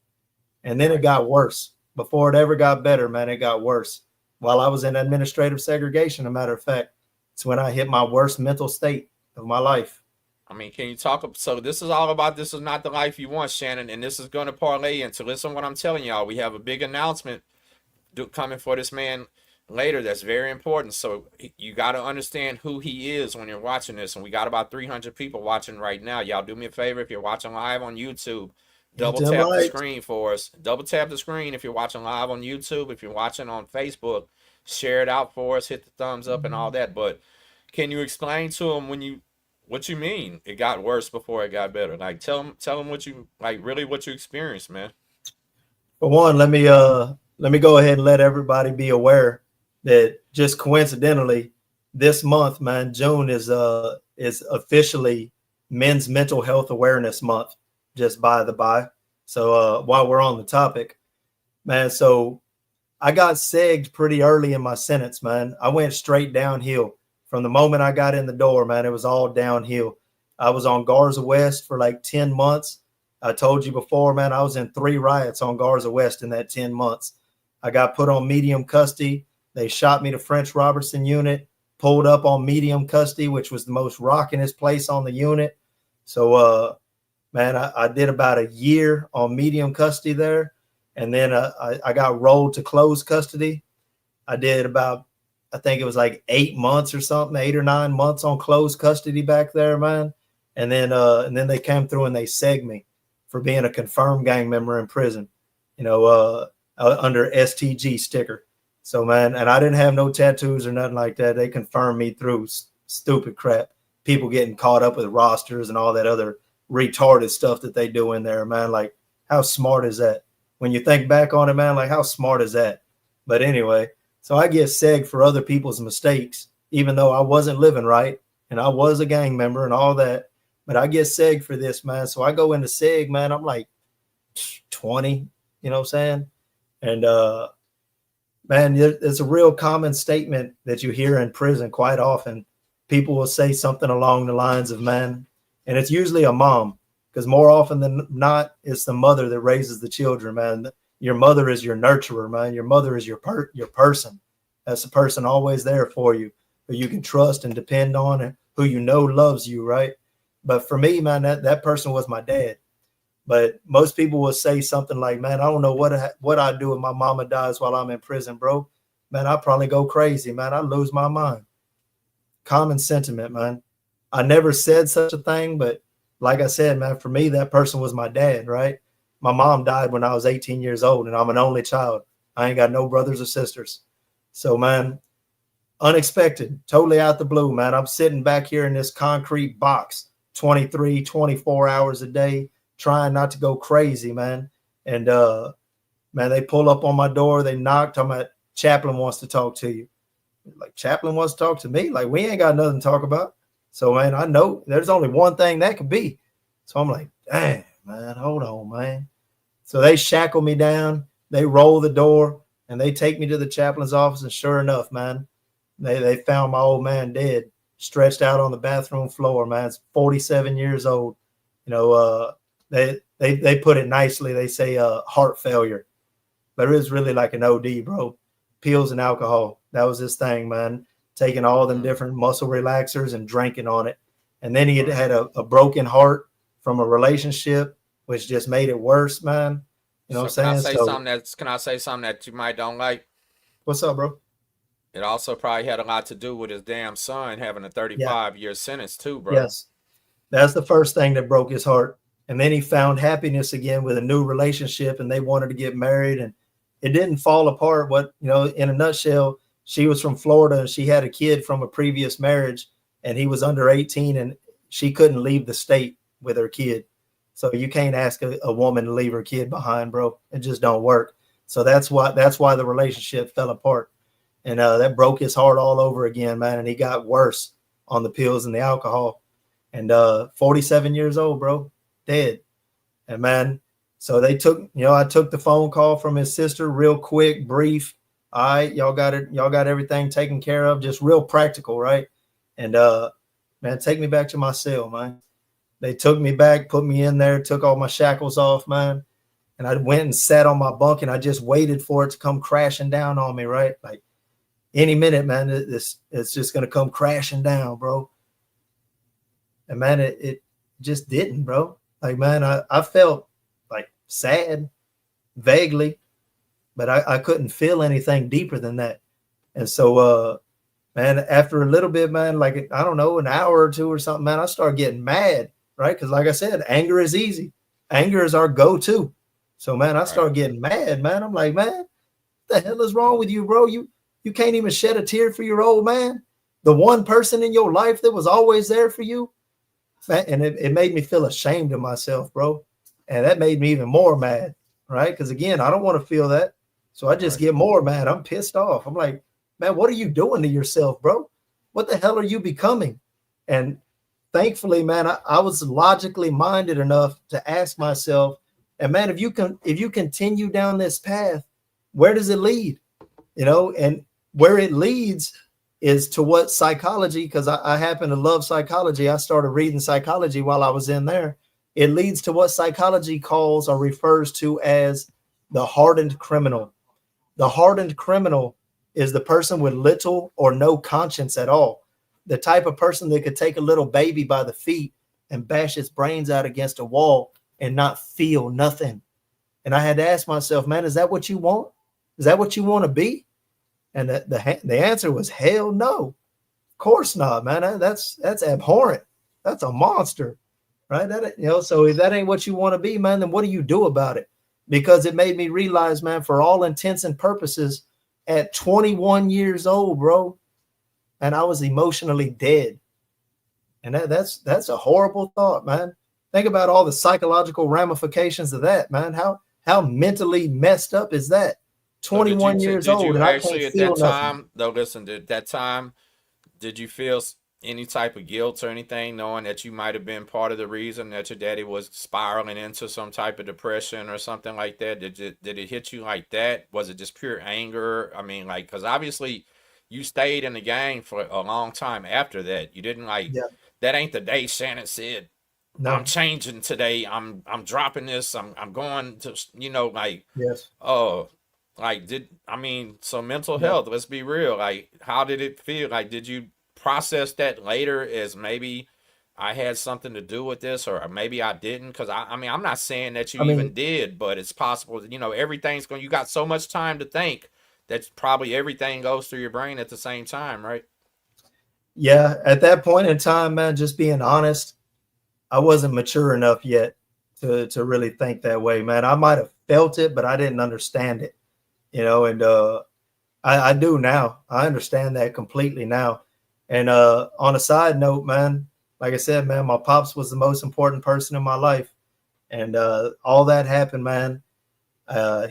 And then it got worse. Before it ever got better, man, it got worse. While I was in administrative segregation, a matter of fact, it's when I hit my worst mental state of my life. I mean, can you talk? So this is all about, this is not the life you want, Shannon, and this is going to parlay into, listen what I'm telling y'all. We have a big announcement coming for this man later that's very important. So you got to understand who he is when you're watching this. And we got about 300 people watching right now. Y'all do me a favor, if you're watching live on YouTube, double tap the screen for us. Double tap the screen if you're watching live on YouTube. If you're watching on Facebook, share it out for us, hit the thumbs up and all that. But can you explain to him what you mean it got worse before it got better? Like, tell him what you, like, really what you experienced, man. For one, let me go ahead and let everybody be aware that just coincidentally this month, man, June is officially Men's Mental Health Awareness Month, just by the by. So while we're on the topic, man, so I got segged pretty early in my sentence, man. I went straight downhill. From the moment I got in the door, man, it was all downhill. I was on Garza West for like 10 months. I told you before, man, I was in 3 riots on Garza West in that 10 months. I got put on medium custody. They shot me to French Robertson unit, pulled up on medium custody, which was the most rockinest place on the unit. So, man, I did about a year on medium custody there. And then I got rolled to closed custody. I did about, I think it was like 8 months or something, 8 or 9 months on closed custody back there, man. And then they came through and they segged me for being a confirmed gang member in prison, you know, under STG sticker. So, man, and I didn't have no tattoos or nothing like that. They confirmed me through stupid crap. People getting caught up with rosters and all that other retarded stuff that they do in there, man. Like, how smart is that? When you think back on it, man, like, how smart is that? But anyway, so I get segged for other people's mistakes, even though I wasn't living right and I was a gang member and all that. But I get segged for this, man. So I go into seg, man. I'm like 20, you know what I'm saying? And, man, it's a real common statement that you hear in prison quite often. People will say something along the lines of, man, and it's usually a mom, because more often than not, it's the mother that raises the children, man. Your mother is your nurturer, man. Your mother is your person. That's the person always there for you, who you can trust and depend on, and who you know loves you, right? But for me, man, that person was my dad. But most people will say something like, man, I don't know what I'd do if my mama dies while I'm in prison, bro. Man, I'd probably go crazy, man. I'd lose my mind. Common sentiment, man. I never said such a thing, but like I said, man, for me, that person was my dad, right? My mom died when I was 18 years old, and I'm an only child. I ain't got no brothers or sisters. So, man, unexpected, totally out the blue, man. I'm sitting back here in this concrete box, 23, 24 hours a day, trying not to go crazy, man. And, man, they pull up on my door. They knock. Talking about, chaplain wants to talk to you. Like, chaplain wants to talk to me? Like, we ain't got nothing to talk about. So, man, I know there's only one thing that could be. So I'm like, dang, man, hold on, man. So they shackle me down. They roll the door, and they take me to the chaplain's office. And sure enough, man, they found my old man dead, stretched out on the bathroom floor, man. It's 47 years old. You know, they put it nicely. They say heart failure, but it was really like an OD, bro. Pills and alcohol. That was his thing, man. Taking all them different muscle relaxers and drinking on it. And then he had a broken heart from a relationship, which just made it worse, man. You know what I'm saying? Can I say something that you might don't like? What's up, bro? It also probably had a lot to do with his damn son having a 35-year sentence too, bro. Yes. That's the first thing that broke his heart. And then he found happiness again with a new relationship, and they wanted to get married, and it didn't fall apart. What, you know, in a nutshell, she was from Florida and she had a kid from a previous marriage, and he was under 18, and she couldn't leave the state with her kid. So you can't ask a woman to leave her kid behind, bro. It just don't work. So that's why the relationship fell apart. And that broke his heart all over again, man. And he got worse on the pills and the alcohol. And 47 years old, bro, dead. And man, so they took, I took the phone call from his sister, real quick, brief. All right, y'all got everything taken care of, just real practical, right? And man, take me back to my cell, man. They took me back, put me in there, took all my shackles off, man. And I went and sat on my bunk and I just waited for it to come crashing down on me, right? Like any minute, man, it's just gonna come crashing down, bro. And man, it just didn't, bro. Like, man, I felt like sad, vaguely, but I couldn't feel anything deeper than that. And so man, after a little bit, man, like, I don't know, an hour or two or something, man, I started getting mad, right? Because like I said, anger is easy. Anger is our go-to. So, man, I started getting mad, man. I'm like, man, what the hell is wrong with you, bro? You can't even shed a tear for your old man. The one person in your life that was always there for you. And it made me feel ashamed of myself, bro. And that made me even more mad, right? Because, again, I don't want to feel that. So I just get more mad. I'm pissed off. I'm like, man, what are you doing to yourself, bro? What the hell are you becoming? And thankfully, man, I was logically minded enough to ask myself, and man, if you continue down this path, where does it lead? And where it leads is to what psychology, because I happen to love psychology. I started reading psychology while I was in there. It leads to what psychology calls or refers to as the hardened criminal. The hardened criminal is the person with little or no conscience at all. The type of person that could take a little baby by the feet and bash its brains out against a wall and not feel nothing. And I had to ask myself, man, is that what you want? Is that what you want to be? And the answer was hell no. Of course not, man. That's abhorrent. That's a monster, right? So if that ain't what you want to be, man, then what do you do about it? Because it made me realize, man, for all intents and purposes, at 21 years old, bro, and I was emotionally dead. And that's a horrible thought, man. Think about all the psychological ramifications of that, man. How mentally messed up is that? 21 years old, and I can't feel at that nothing. time, though, listen, at that time, did you feel any type of guilt or anything, knowing that you might have been part of the reason that your daddy was spiraling into some type of depression or something like that? Did it hit you like that? Was it just pure anger? I mean, like, because obviously you stayed in the gang for a long time after that. You didn't that ain't the day Shannon said, No. I'm changing today. I'm dropping this. I'm going to, Yes. so mental health, let's be real. Like, how did it feel? Like, did you process that later as maybe I had something to do with this, or maybe I didn't? Because I'm not saying that you even did, but it's possible that, you got so much time to think that probably everything goes through your brain at the same time, right? Yeah. At that point in time, man, just being honest, I wasn't mature enough yet to really think that way, man. I might have felt it, but I didn't understand it, and I do now. I understand that completely now. And on a side note, man, like I said, man, my pops was the most important person in my life. And all that happened, man.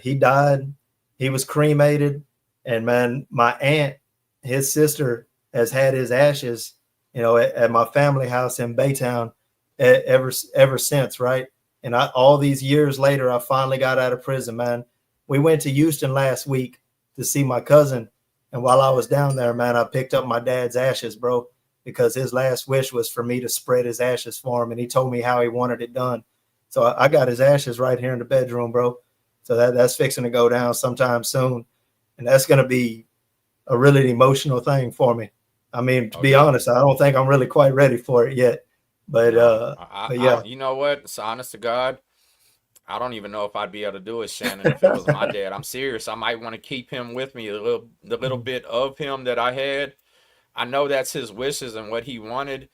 He died. He was cremated. And, man, my aunt, his sister, has had his ashes, at my family house in Baytown ever since, right? And all these years later, I finally got out of prison, man. We went to Houston last week to see my cousin. And while I was down there, man, I picked up my dad's ashes, bro, because his last wish was for me to spread his ashes for him. And he told me how he wanted it done. So I got his ashes right here in the bedroom, bro. So that's fixing to go down sometime soon. And that's going to be a really emotional thing for me. I mean, to be honest, I don't think I'm really quite ready for it yet. But, but yeah. You know what? It's honest to God. I don't even know if I'd be able to do it, Shannon, if it was my dad. I'm serious. I might want to keep him with me, the little bit of him that I had. I know that's his wishes and what he wanted,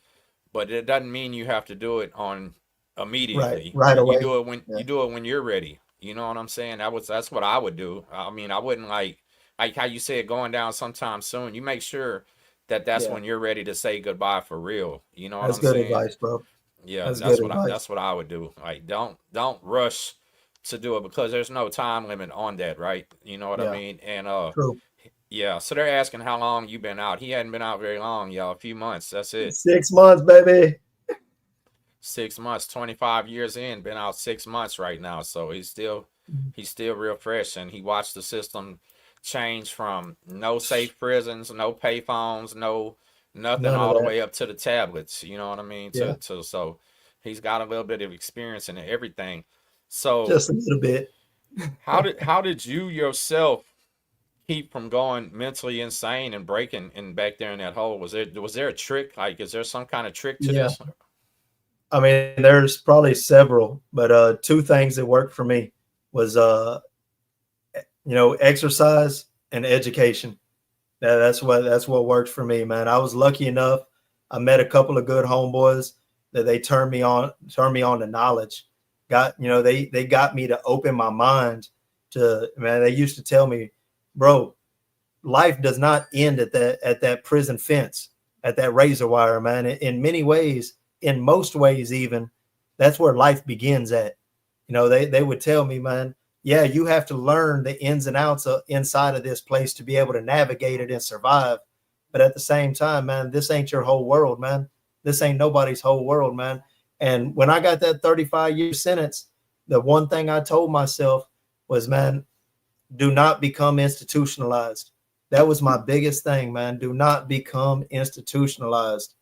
but it doesn't mean you have to do it on immediately. Right away. You do it when you're ready. You know what I'm saying? That's what I would do. I mean, I wouldn't like how you said going down sometime soon. You make sure that's when you're ready to say goodbye for real. You know what I'm saying? That's good advice, bro. Yeah, that's what I would do. Like, don't rush to do it because there's no time limit on that, right? You know what I Yeah. mean? And True. yeah, so they're asking how long you been out. He hadn't been out very long, y'all. A few months. That's it. 6 months, baby. 6 months, 25 years in, been out 6 months right now. So he's still real fresh, and he watched the system change from no safe prisons, no payphones, nothing, None of all the that. way up to the tablets. You know what I mean? Yeah. So he's got a little bit of experience in everything. So Just a little bit. how did you yourself keep from going mentally insane and breaking and back there in that hole? Was there a trick? Like, is there some kind of trick to Yeah. this? I mean, there's probably several, but two things that worked for me was exercise and education. That's what worked for me, man. I was lucky enough. I met a couple of good homeboys that they turned me on to knowledge. They got me to open my mind to, man, they used to tell me, bro, life does not end at that prison fence, at that razor wire, man. In many ways, in most ways even, that's where life begins at. They would tell me, man, yeah, you have to learn the ins and outs inside of this place to be able to navigate it and survive. But at the same time, man, this ain't your whole world, man. This ain't nobody's whole world, man. And when I got that 35-year sentence, the one thing I told myself was, man, do not become institutionalized. That was my biggest thing, man. Do not become institutionalized.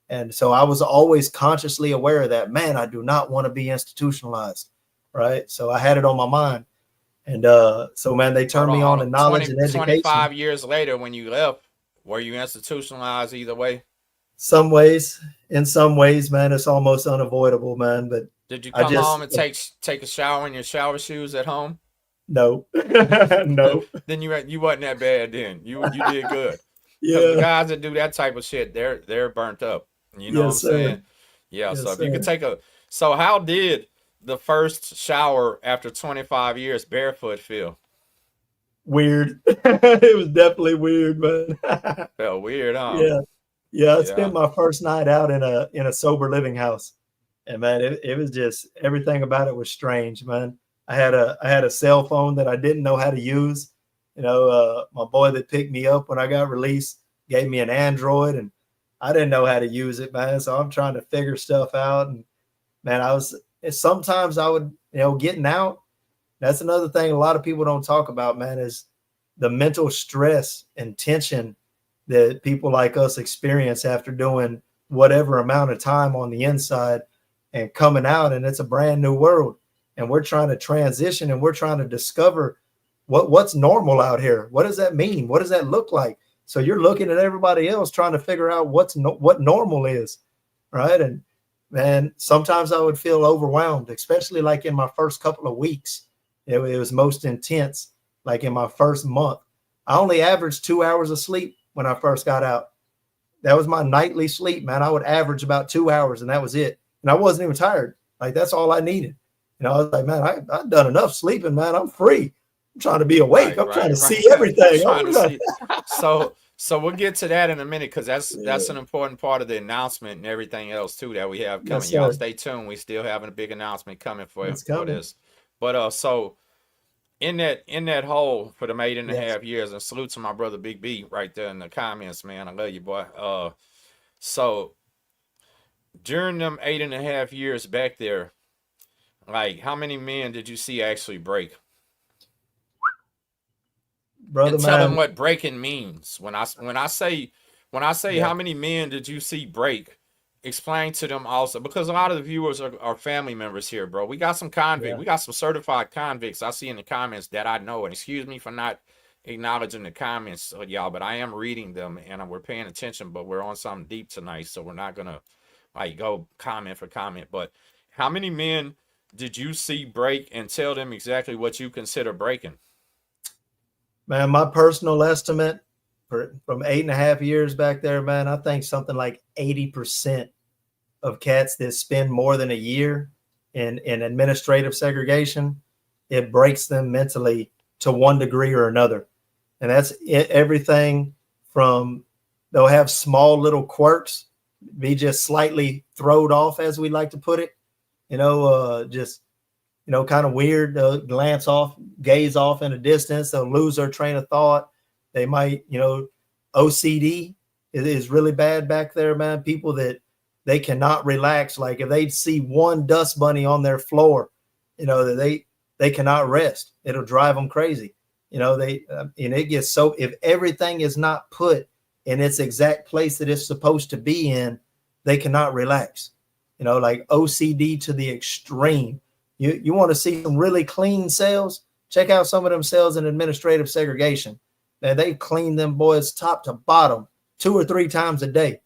And so I was always consciously aware of that. Man, I do not want to be institutionalized. Right. So I had it on my mind. And so, man, they turned me on to knowledge and education. 25 years later, when you left, were you institutionalized either way? In some ways, man, it's almost unavoidable, man. But did you come home and take a shower in your shower shoes at home? No, no. Then you wasn't that bad. Then you did good. Yeah. The guys that do that type of shit, they're burnt up. You know what I'm saying? Yeah. Yes, so if you could so how did the first shower after 25 years barefoot feel? Weird. It was definitely weird, man. Felt weird, huh? Yeah. I spent my first night out in a sober living house, and man, it was just, everything about it was strange, man. I had a cell phone that I didn't know how to use. My boy that picked me up when I got released gave me an Android, and I didn't know how to use it, man. So I'm trying to figure stuff out, and man, sometimes I would, getting out. That's another thing a lot of people don't talk about, man, is the mental stress and tension that people like us experience after doing whatever amount of time on the inside and coming out, and it's a brand new world. And we're trying to transition, and we're trying to discover what's normal out here. What does that mean? What does that look like? So you're looking at everybody else trying to figure out what normal is, right? And man, sometimes I would feel overwhelmed, especially like in my first couple of weeks. It was most intense, like in my first month. I only averaged 2 hours of sleep when I first got out. That was my nightly sleep, man. I would average about 2 hours, and that was it. And I wasn't even tired. Like, that's all I needed. I was like, man, I've done enough sleeping, man. I'm free. I'm trying to be awake. I'm trying to see everything. So we'll get to that in a minute, because that's an important part of the announcement and everything else too that we have coming. Yes, y'all stay tuned. We still having a big announcement coming for this. But so in that hole for them 8.5 years, and salute to my brother Big B right there in the comments, man. I love you, boy. So during them 8.5 years back there, like, how many men did you see actually break? Brother, and tell man, them what breaking means. When I say how many men did you see break, explain to them also, because a lot of the viewers are family members here, bro. We got some convicts. We got some certified convicts I see in the comments that I know. And excuse me for not acknowledging the comments, y'all, but I am reading them and we're paying attention. But we're on something deep tonight, so we're not gonna like go comment for comment. But how many men did you see break, and tell them exactly what you consider breaking? Man, my personal estimate from 8.5 years back there, man, I think something like 80% of cats that spend more than a year in administrative segregation, it breaks them mentally to one degree or another. And that's everything from, they'll have small little quirks, be just slightly throwed off, as we like to put it. Just kind of weird. They'll gaze off in the distance. They'll lose their train of thought. They might, OCD is really bad back there, man. People that they cannot relax. Like if they see one dust bunny on their floor, that they cannot rest. It'll drive them crazy. And it gets so, if everything is not put in its exact place that it's supposed to be in, they cannot relax. Like OCD to the extreme. You want to see some really clean cells? Check out some of them cells in administrative segregation. Man, they clean them boys top to bottom 2 or 3 times a day.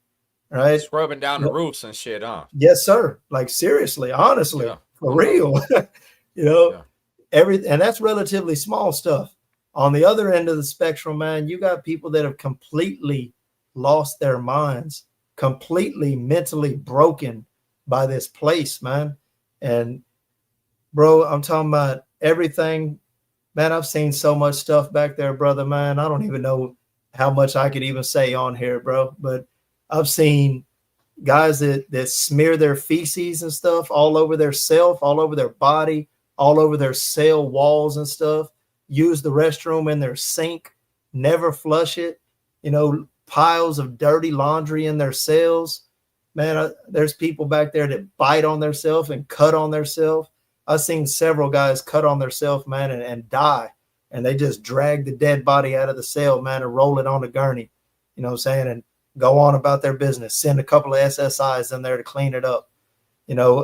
Right? Scrubbing down the roofs and shit, huh? Yes, sir. Like seriously, honestly, for real. Yeah. And that's relatively small stuff. On the other end of the spectrum, man, you got people that have completely lost their minds, completely mentally broken by this place, man. And bro, I'm talking about everything, man. I've seen so much stuff back there, brother, man. I don't even know how much I could even say on here, bro. But I've seen guys that smear their feces and stuff all over their self, all over their body, all over their cell walls and stuff, use the restroom in their sink, never flush it, piles of dirty laundry in their cells. Man, there's people back there that bite on themselves and cut on themselves. I've seen several guys cut on themselves, man, and die. And they just drag the dead body out of the cell, man, and roll it on the gurney, and go on about their business. Send a couple of SSIs in there to clean it up.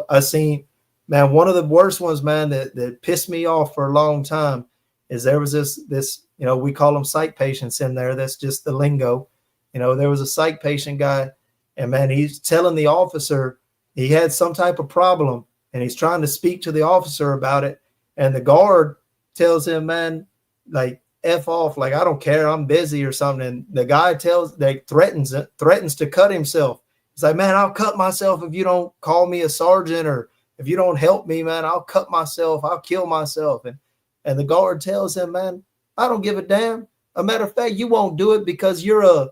I've seen, man, one of the worst ones, man, that pissed me off for a long time is there was this, we call them psych patients in there. That's just the lingo. There was a psych patient guy, and man, he's telling the officer he had some type of problem, and he's trying to speak to the officer about it. And the guard tells him, man, like, F off, like, I don't care, I'm busy or something. And the guy threatens to cut himself. He's like, man, I'll cut myself if you don't call me a sergeant, or if you don't help me, man, I'll cut myself, I'll kill myself. And the guard tells him, man, I don't give a damn. A matter of fact, you won't do it because you're a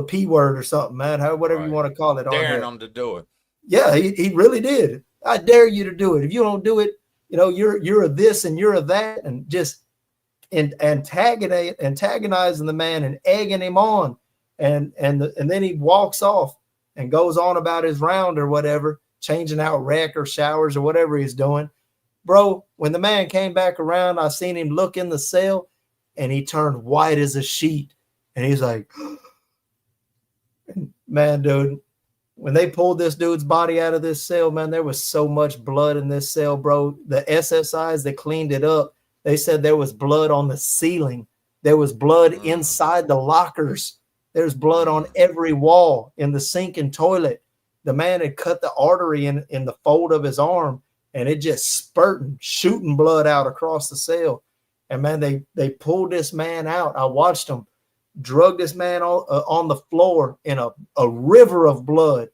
P word or something, man, whatever you want to call it. Daring them to do it. Yeah, he really did. I dare you to do it. If you don't do it, you're a this and you're a that, and just antagonizing the man and egging him on, and then he walks off and goes on about his round or whatever, changing out rec or showers or whatever he's doing. Bro, when the man came back around, I seen him look in the cell, and he turned white as a sheet, and he's like, man, dude, when they pulled this dude's body out of this cell, man, there was so much blood in this cell, bro. The SSIs that cleaned it up, they said there was blood on the ceiling. There was blood inside the lockers. There's blood on every wall, in the sink and toilet. The man had cut the artery in the fold of his arm, and it just shooting blood out across the cell. And man, they pulled this man out. I watched them drug this man on the floor in a river of blood,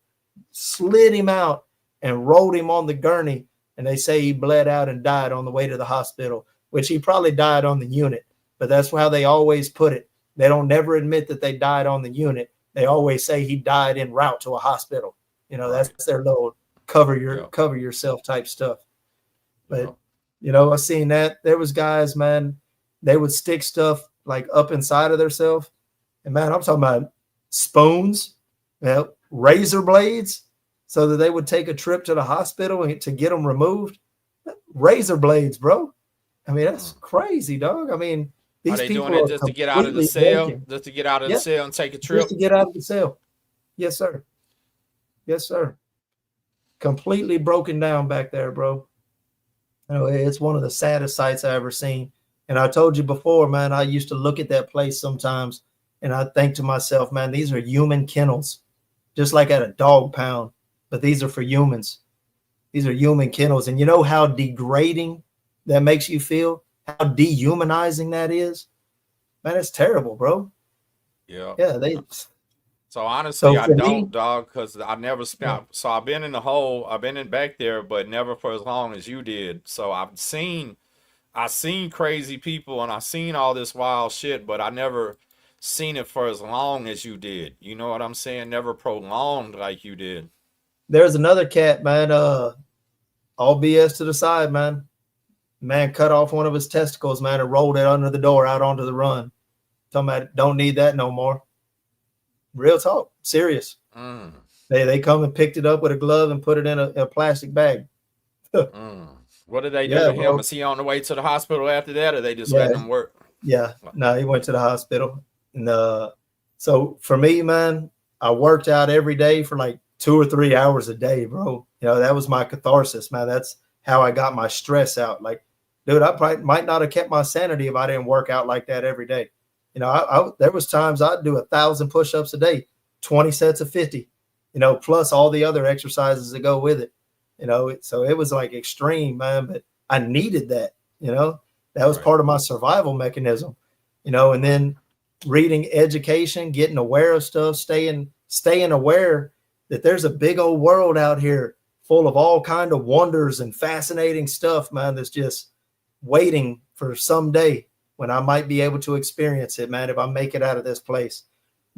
slid him out, and rolled him on the gurney. And they say he bled out and died on the way to the hospital, which he probably died on the unit. But that's how they always put it. They don't never admit that they died on the unit. They always say he died en route to a hospital. That's their little cover yourself type stuff. But, I seen that. There was guys, man, they would stick stuff like up inside of themselves. And man, I'm talking about spoons, razor blades, so that they would take a trip to the hospital to get them removed. Razor blades, bro. I mean, that's crazy, dog. I mean, these people doing it just to get out of the cell, broken. just to get out of the cell and take a trip? Just to get out of the cell. Yes, sir. Yes, sir. Completely broken down back there, bro. It's one of the saddest sights I ever seen. And I told you before, man, I used to look at that place sometimes, and I think to myself, man, these are human kennels, just like at a dog pound, but these are for humans. These are human kennels. And you know how degrading that makes you feel? How dehumanizing that is? Man, it's terrible, bro. Yeah. Yeah. So honestly, I don't, me, dog, because I never spent. So I've been in the hole, I've been in back there, but never for as long as you did. So I've seen crazy people, and I've seen all this wild shit, but I never seen it for as long as you did. You know what I'm saying? Never prolonged like you did. There's another cat, man. All BS to the side, man. Man cut off one of his testicles, man, and rolled it under the door out onto the run. Talking about don't need that no more. Real talk, serious. They come and picked it up with a glove and put it in a plastic bag. What did they do to him? Was he on the way to the hospital after that, or they just letting him work? Yeah, no, he went to the hospital. And so for me, man, I worked out every day for like 2 or 3 hours a day, bro. You know, that was my catharsis, man. That's how I got my stress out. Like, dude, I probably might not have kept my sanity if I didn't work out like that every day. You know, there was times I'd do 1,000 push-ups a day, 20 sets of 50, you know, plus all the other exercises that go with it. You know, so it was like extreme, man, but I needed that, you know, that was part of my survival mechanism, you know, and then reading education, getting aware of stuff, staying aware that there's a big old world out here full of all kind of wonders and fascinating stuff, man, that's just waiting for someday when I might be able to experience it, man, if I make it out of this place.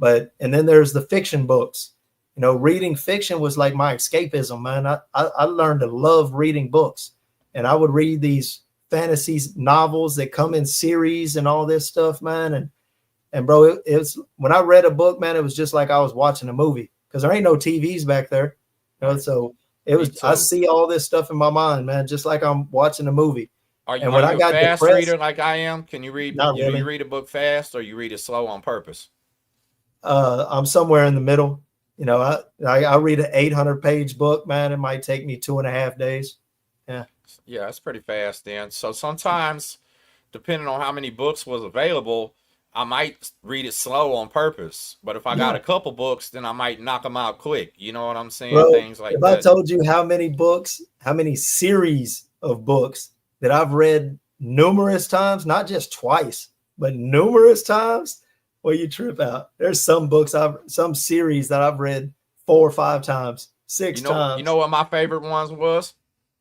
And then there's the fiction books. You know, reading fiction was like my escapism, man. I learned to love reading books, and I would read these fantasy novels that come in series and all this stuff, man. And bro, it was when I read a book, man, it was just like I was watching a movie because there ain't no TVs back there, you know. So it was. I see all this stuff in my mind, man, just like I'm watching a movie. Are you a fast reader like I am? Can you read? Do you read a book fast, or you read it slow on purpose? I'm somewhere in the middle. You know, I read an 800-page book, man. It might take me 2.5 days. Yeah, that's pretty fast then. So sometimes, depending on how many books was available, I might read it slow on purpose. But if I got a couple books, then I might knock them out quick. You know what I'm saying? Bro, things like if that. I told you how many books, how many series of books that I've read numerous times, not just twice, but numerous times, well, you trip out. There's some some series that I've read 4 or 5 times, 6 times. You know what my favorite ones was?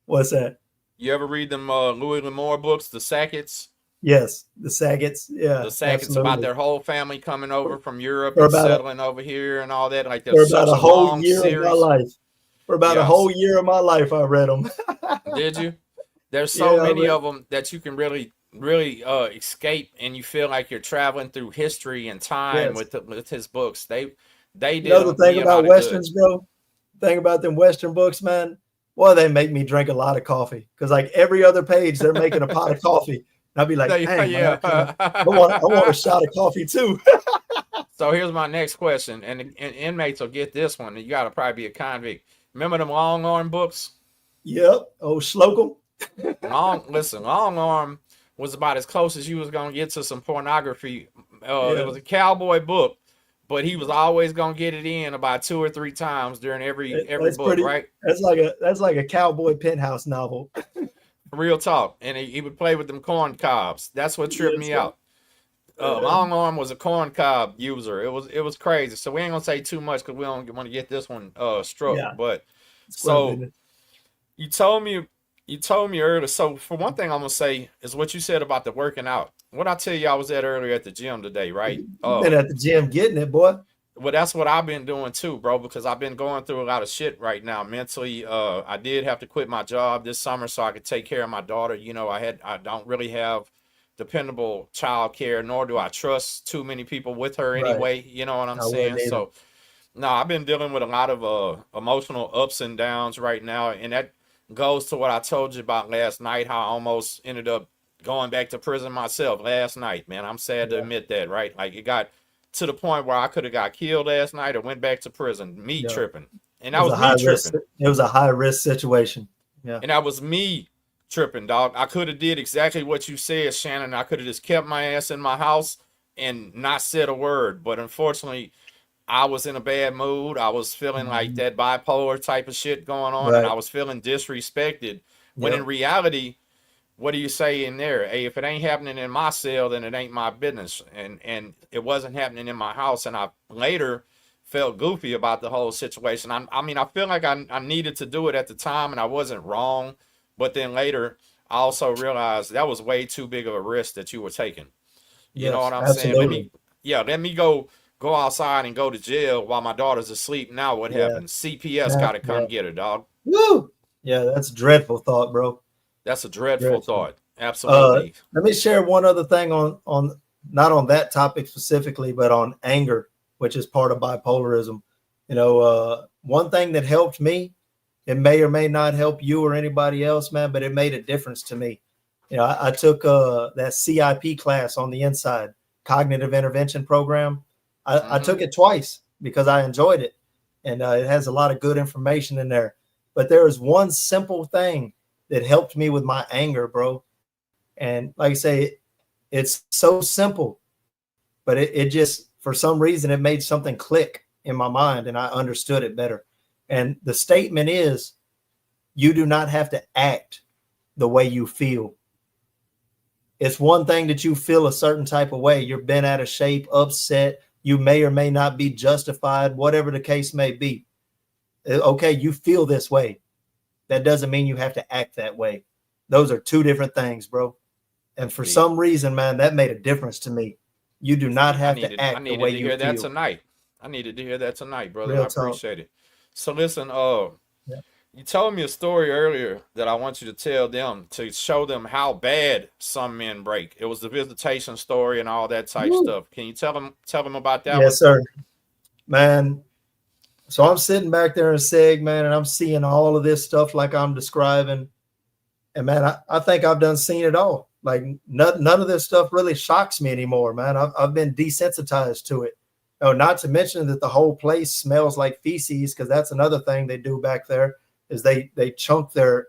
What's that? You ever read them Louis L'Amour books, the Sacketts? Yes, the Sacketts. Yeah, the Sacketts about their whole family coming over from Europe and settling over here and all that. Like for about a whole year of my life. For about a whole year of my life, I read them. Did you? There's so many of them that you can really escape, and you feel like you're traveling through history and time with his books. They did. You know the thing about Westerns, bro? The thing about them Western books, man, well, they make me drink a lot of coffee because like every other page they're making a pot of coffee. And I'll be like, hey, man, I want a shot of coffee too. So here's my next question, and inmates will get this one. You got to probably be a convict. Remember them long arm books? Yep. Oh, Slocum. Long arm was about as close as you was gonna get to some pornography. It was a cowboy book, but he was always gonna get it in about 2 or 3 times during every book, right? That's like a cowboy penthouse novel. Real talk. And he would play with them corn cobs. That's what tripped me out. Long arm was a corn cob user. It was crazy. So we ain't gonna say too much because we don't want to get this one struck. Yeah. But so you told me earlier. So for one thing, I'm gonna say is what you said about the working out. What I tell you, I was at earlier at the gym today, right? You've been at the gym getting it, boy. Well, that's what I've been doing too, bro, because I've been going through a lot of shit right now mentally. I did have to quit my job this summer so I could take care of my daughter. You know, I don't really have dependable child care, nor do I trust too many people with her anyway. You know what I'm saying? So no, I've been dealing with a lot of emotional ups and downs right now, and that goes to what I told you about last night, how I almost ended up going back to prison myself last night, man. I'm sad to admit that, right? Like it got to the point where I could have got killed last night or went back to prison, tripping. And that was me tripping. It was a high risk situation. Yeah. And that was me tripping, dog. I could have did exactly what you said, Shannon. I could have just kept my ass in my house and not said a word. But unfortunately, I was in a bad mood. I was feeling like that bipolar type of shit going on, and I was feeling disrespected. When in reality, what do you say in there? Hey, if it ain't happening in my cell, then it ain't my business. And it wasn't happening in my house. And I later felt goofy about the whole situation. I mean, I feel like I needed to do it at the time, and I wasn't wrong. But then later, I also realized that was way too big of a risk that you were taking. You know what I'm saying? Let me go outside and go to jail while my daughter's asleep. Now what happens? CPS got to come get her, dog. Woo! Yeah, that's a dreadful thought, bro. That's a dreadful thought. Absolutely. Let me share one other thing on not on that topic specifically, but on anger, which is part of bipolarism. One thing that helped me, it may or may not help you or anybody else, man, but it made a difference to me. I took that CIP class on the inside, cognitive intervention program. I took it twice because I enjoyed it, and it has a lot of good information in there. But there is one simple thing that helped me with my anger, bro. And like I say, it's so simple, but it just, for some reason, it made something click in my mind and I understood it better. And the statement is, you do not have to act the way you feel. It's one thing that you feel a certain type of way. You're bent out of shape, upset. You may or may not be justified, whatever the case may be. Okay, you feel this way. That doesn't mean you have to act that way. Those are two different things, bro. And for some reason, man, that made a difference to me. You do not have to act the way you feel. That tonight. I needed to hear that tonight, brother. Real I appreciate it. So listen, you told me a story earlier that I want you to tell them to show them how bad some men break. It was the visitation story and all that type stuff. Can you tell them about that? Yes, sir. Man. So I'm sitting back there in SEG, man, and I'm seeing all of this stuff like I'm describing. And man, I think I've done seen it all. Like none of this stuff really shocks me anymore, man. I've been desensitized to it. Oh, not to mention that the whole place smells like feces, because that's another thing they do back there is they chunk their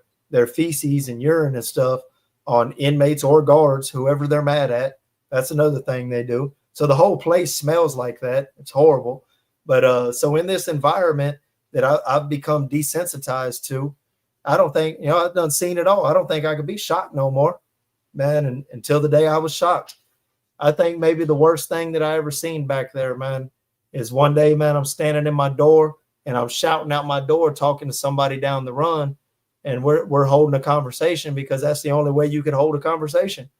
feces and urine and stuff on inmates or guards, whoever they're mad at. That's another thing they do. So the whole place smells like that. It's horrible. But so in this environment that I've become desensitized to, I don't think, I've done seen it all. I don't think I could be shocked no more, man. And until the day I was shocked, I think maybe the worst thing that I ever seen back there, man, is one day, man, I'm standing in my door and I'm shouting out my door, talking to somebody down the run, and we're holding a conversation because that's the only way you could hold a conversation.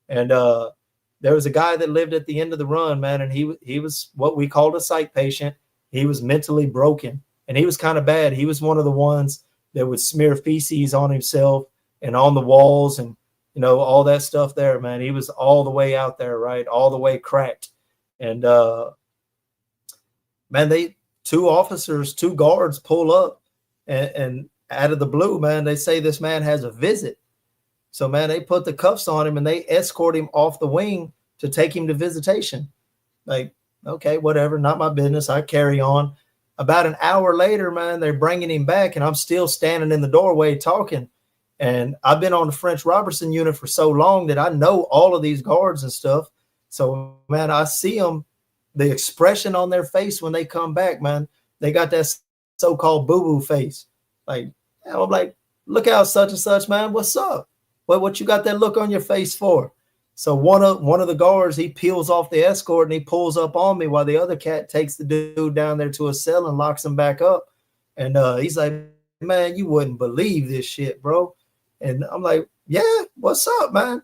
And there was a guy that lived at the end of the run, man, and he was what we called a psych patient. He was mentally broken, and he was kind of bad. He was one of the ones that would smear feces on himself and on the walls and, all that stuff there, man. He was all the way out there, right? All the way cracked. And, man, two guards pull up and out of the blue, man, they say this man has a visit. So, man, they put the cuffs on him and they escort him off the wing to take him to visitation. Like, okay, whatever, not my business. I carry on. About an hour later, man, they're bringing him back, and I'm still standing in the doorway talking. And I've been on the French Robertson unit for so long that I know all of these guards and stuff. So, man, I see them, the expression on their face when they come back, man, they got that so-called boo-boo face. Like, I'm like, look out, such and such, man. What's up? What you got that look on your face for? So one of the guards, he peels off the escort and he pulls up on me while the other cat takes the dude down there to a cell and locks him back up. And he's like, man, you wouldn't believe this shit, bro. And I'm like, yeah, what's up, man?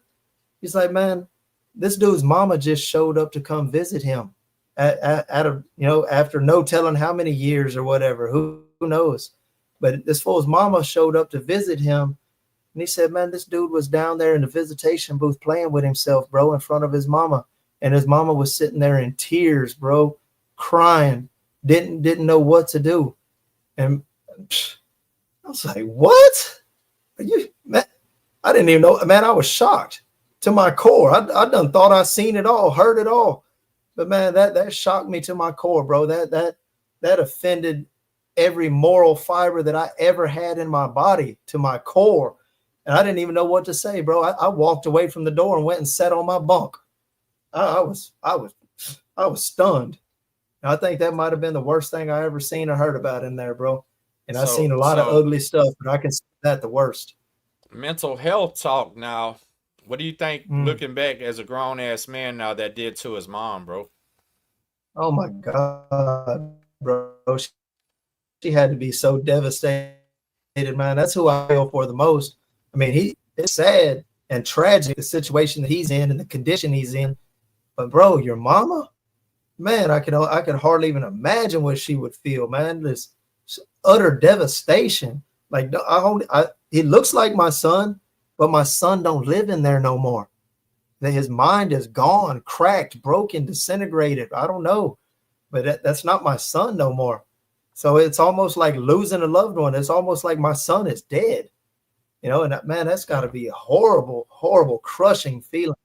He's like, man, this dude's mama just showed up to come visit him after no telling how many years or whatever, who knows. But this fool's mama showed up to visit him. And he said, man, this dude was down there in the visitation booth playing with himself, bro, in front of his mama. And his mama was sitting there in tears, bro, crying, didn't know what to do. And I was like, what? Are you, man? I didn't even know, man, I was shocked to my core. I done thought I seen it all, heard it all. But man, that shocked me to my core, bro. That offended every moral fiber that I ever had in my body to my core. And I didn't even know what to say, bro. I walked away from the door and went and sat on my bunk. I was stunned. And I think that might have been the worst thing I ever seen or heard about in there, bro. And I've seen a lot of ugly stuff, but I consider that the worst. Mental health talk now. What do you think, looking back as a grown-ass man now, that did to his mom, bro? Oh, my God, bro. She had to be so devastated, man. That's who I feel for the most. I mean, it's sad and tragic, the situation that he's in and the condition he's in. But, bro, your mama? Man, I could hardly even imagine what she would feel, man. This utter devastation. Like, he looks like my son, but my son don't live in there no more. That his mind is gone, cracked, broken, disintegrated. I don't know, but that's not my son no more. So it's almost like losing a loved one. It's almost like my son is dead, and man, that's got to be a horrible, horrible, crushing feeling.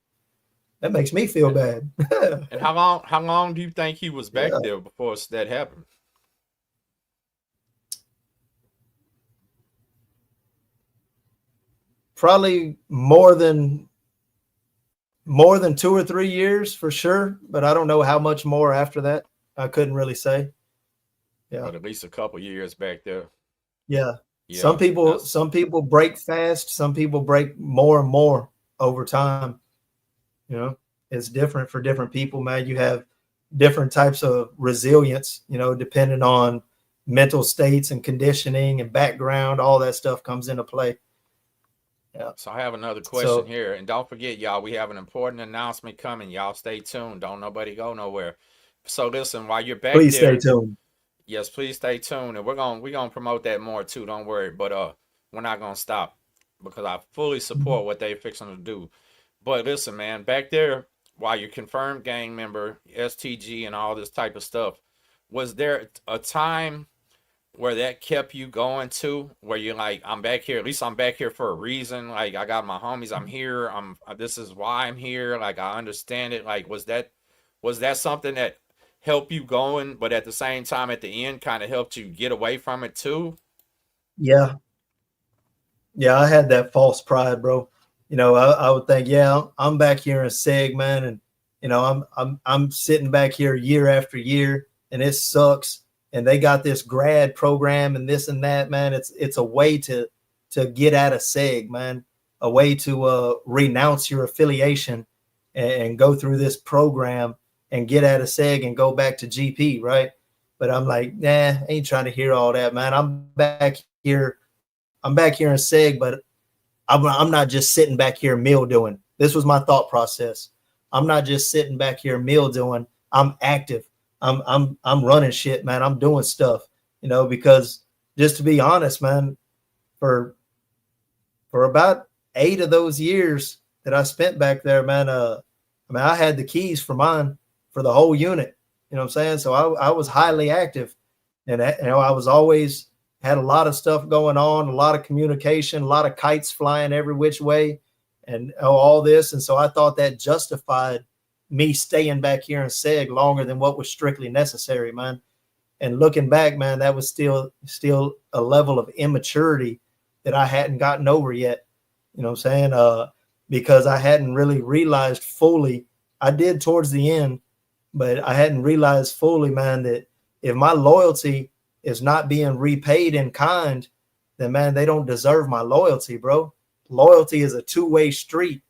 That makes me feel bad. And how long do you think he was back Yeah. there before that happened? Probably more than 2 or 3 years for sure, but I don't know how much more after that. I couldn't really say. Yeah. But at least a couple years back there. Yeah. Yeah. Some people break fast, some people break more and more over time. It's different for different people, man. You have different types of resilience, depending on mental states and conditioning and background. All that stuff comes into play. Yeah. So I have another question here, and don't forget, y'all, we have an important announcement coming. Y'all stay tuned. Don't nobody go nowhere. So listen, while you're back Please there, stay tuned. yes, please stay tuned, and we're gonna promote that more too. Don't worry, but we're not gonna stop because I fully support what they fixing to do. But listen, man, back there, while you're confirmed gang member, STG, and all this type of stuff, was there a time where that kept you going too, where you're like, I'm back here, at least I'm back here for a reason, like I got my homies, I'm here, this is why I'm here, like I understand it, like was that something that helped you going, but at the same time at the end kind of helped you get away from it too? Yeah. I had that false pride, bro. I would think, yeah, I'm back here in SEG, man, and I'm sitting back here year after year, and it sucks. And they got this grad program and this and that, man. It's a way to get out of SEG, man. A way to renounce your affiliation and go through this program and get out of SEG and go back to GP, right? But I'm like, nah, I ain't trying to hear all that, man. I'm back here in SEG, but I'm not just sitting back here meal doing. This was my thought process. I'm not just sitting back here meal doing. I'm active. I'm running shit, man. I'm doing stuff, because just to be honest, man, for about 8 of those years that I spent back there, man, I had the keys for mine for the whole unit. You know what I'm saying? So I was highly active, and I was always had a lot of stuff going on, a lot of communication, a lot of kites flying every which way, and all this. And so I thought that justified me staying back here in SEG longer than what was strictly necessary, man. And looking back, man, that was still a level of immaturity that I hadn't gotten over yet. You know what I'm saying? Because I hadn't really realized fully. I did towards the end, but I hadn't realized fully, man, that if my loyalty is not being repaid in kind, then, man, they don't deserve my loyalty, bro. Loyalty is a two-way street.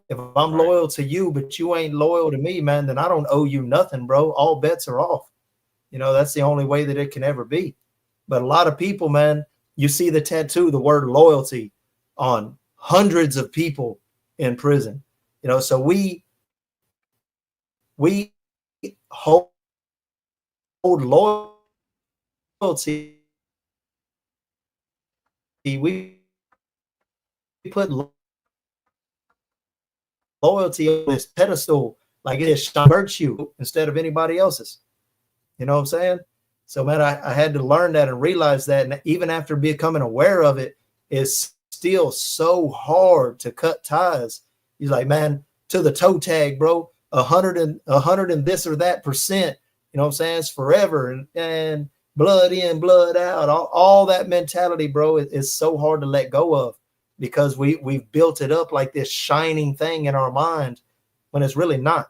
If I'm loyal to you, but you ain't loyal to me, man, then I don't owe you nothing, bro. All bets are off. That's the only way that it can ever be. But a lot of people, man, you see the tattoo, the word loyalty on hundreds of people in prison. So we hold loyalty. We put loyalty on this pedestal like it is virtue instead of anybody else's. You know what I'm saying? So, man, I had to learn that and realize that. And even after becoming aware of it, it's still so hard to cut ties. He's like, man, to the toe tag, bro, 100 and this or that percent. You know what I'm saying? It's forever and blood in, blood out. All that mentality, bro, is so hard to let go of because we've built it up like this shining thing in our mind when it's really not.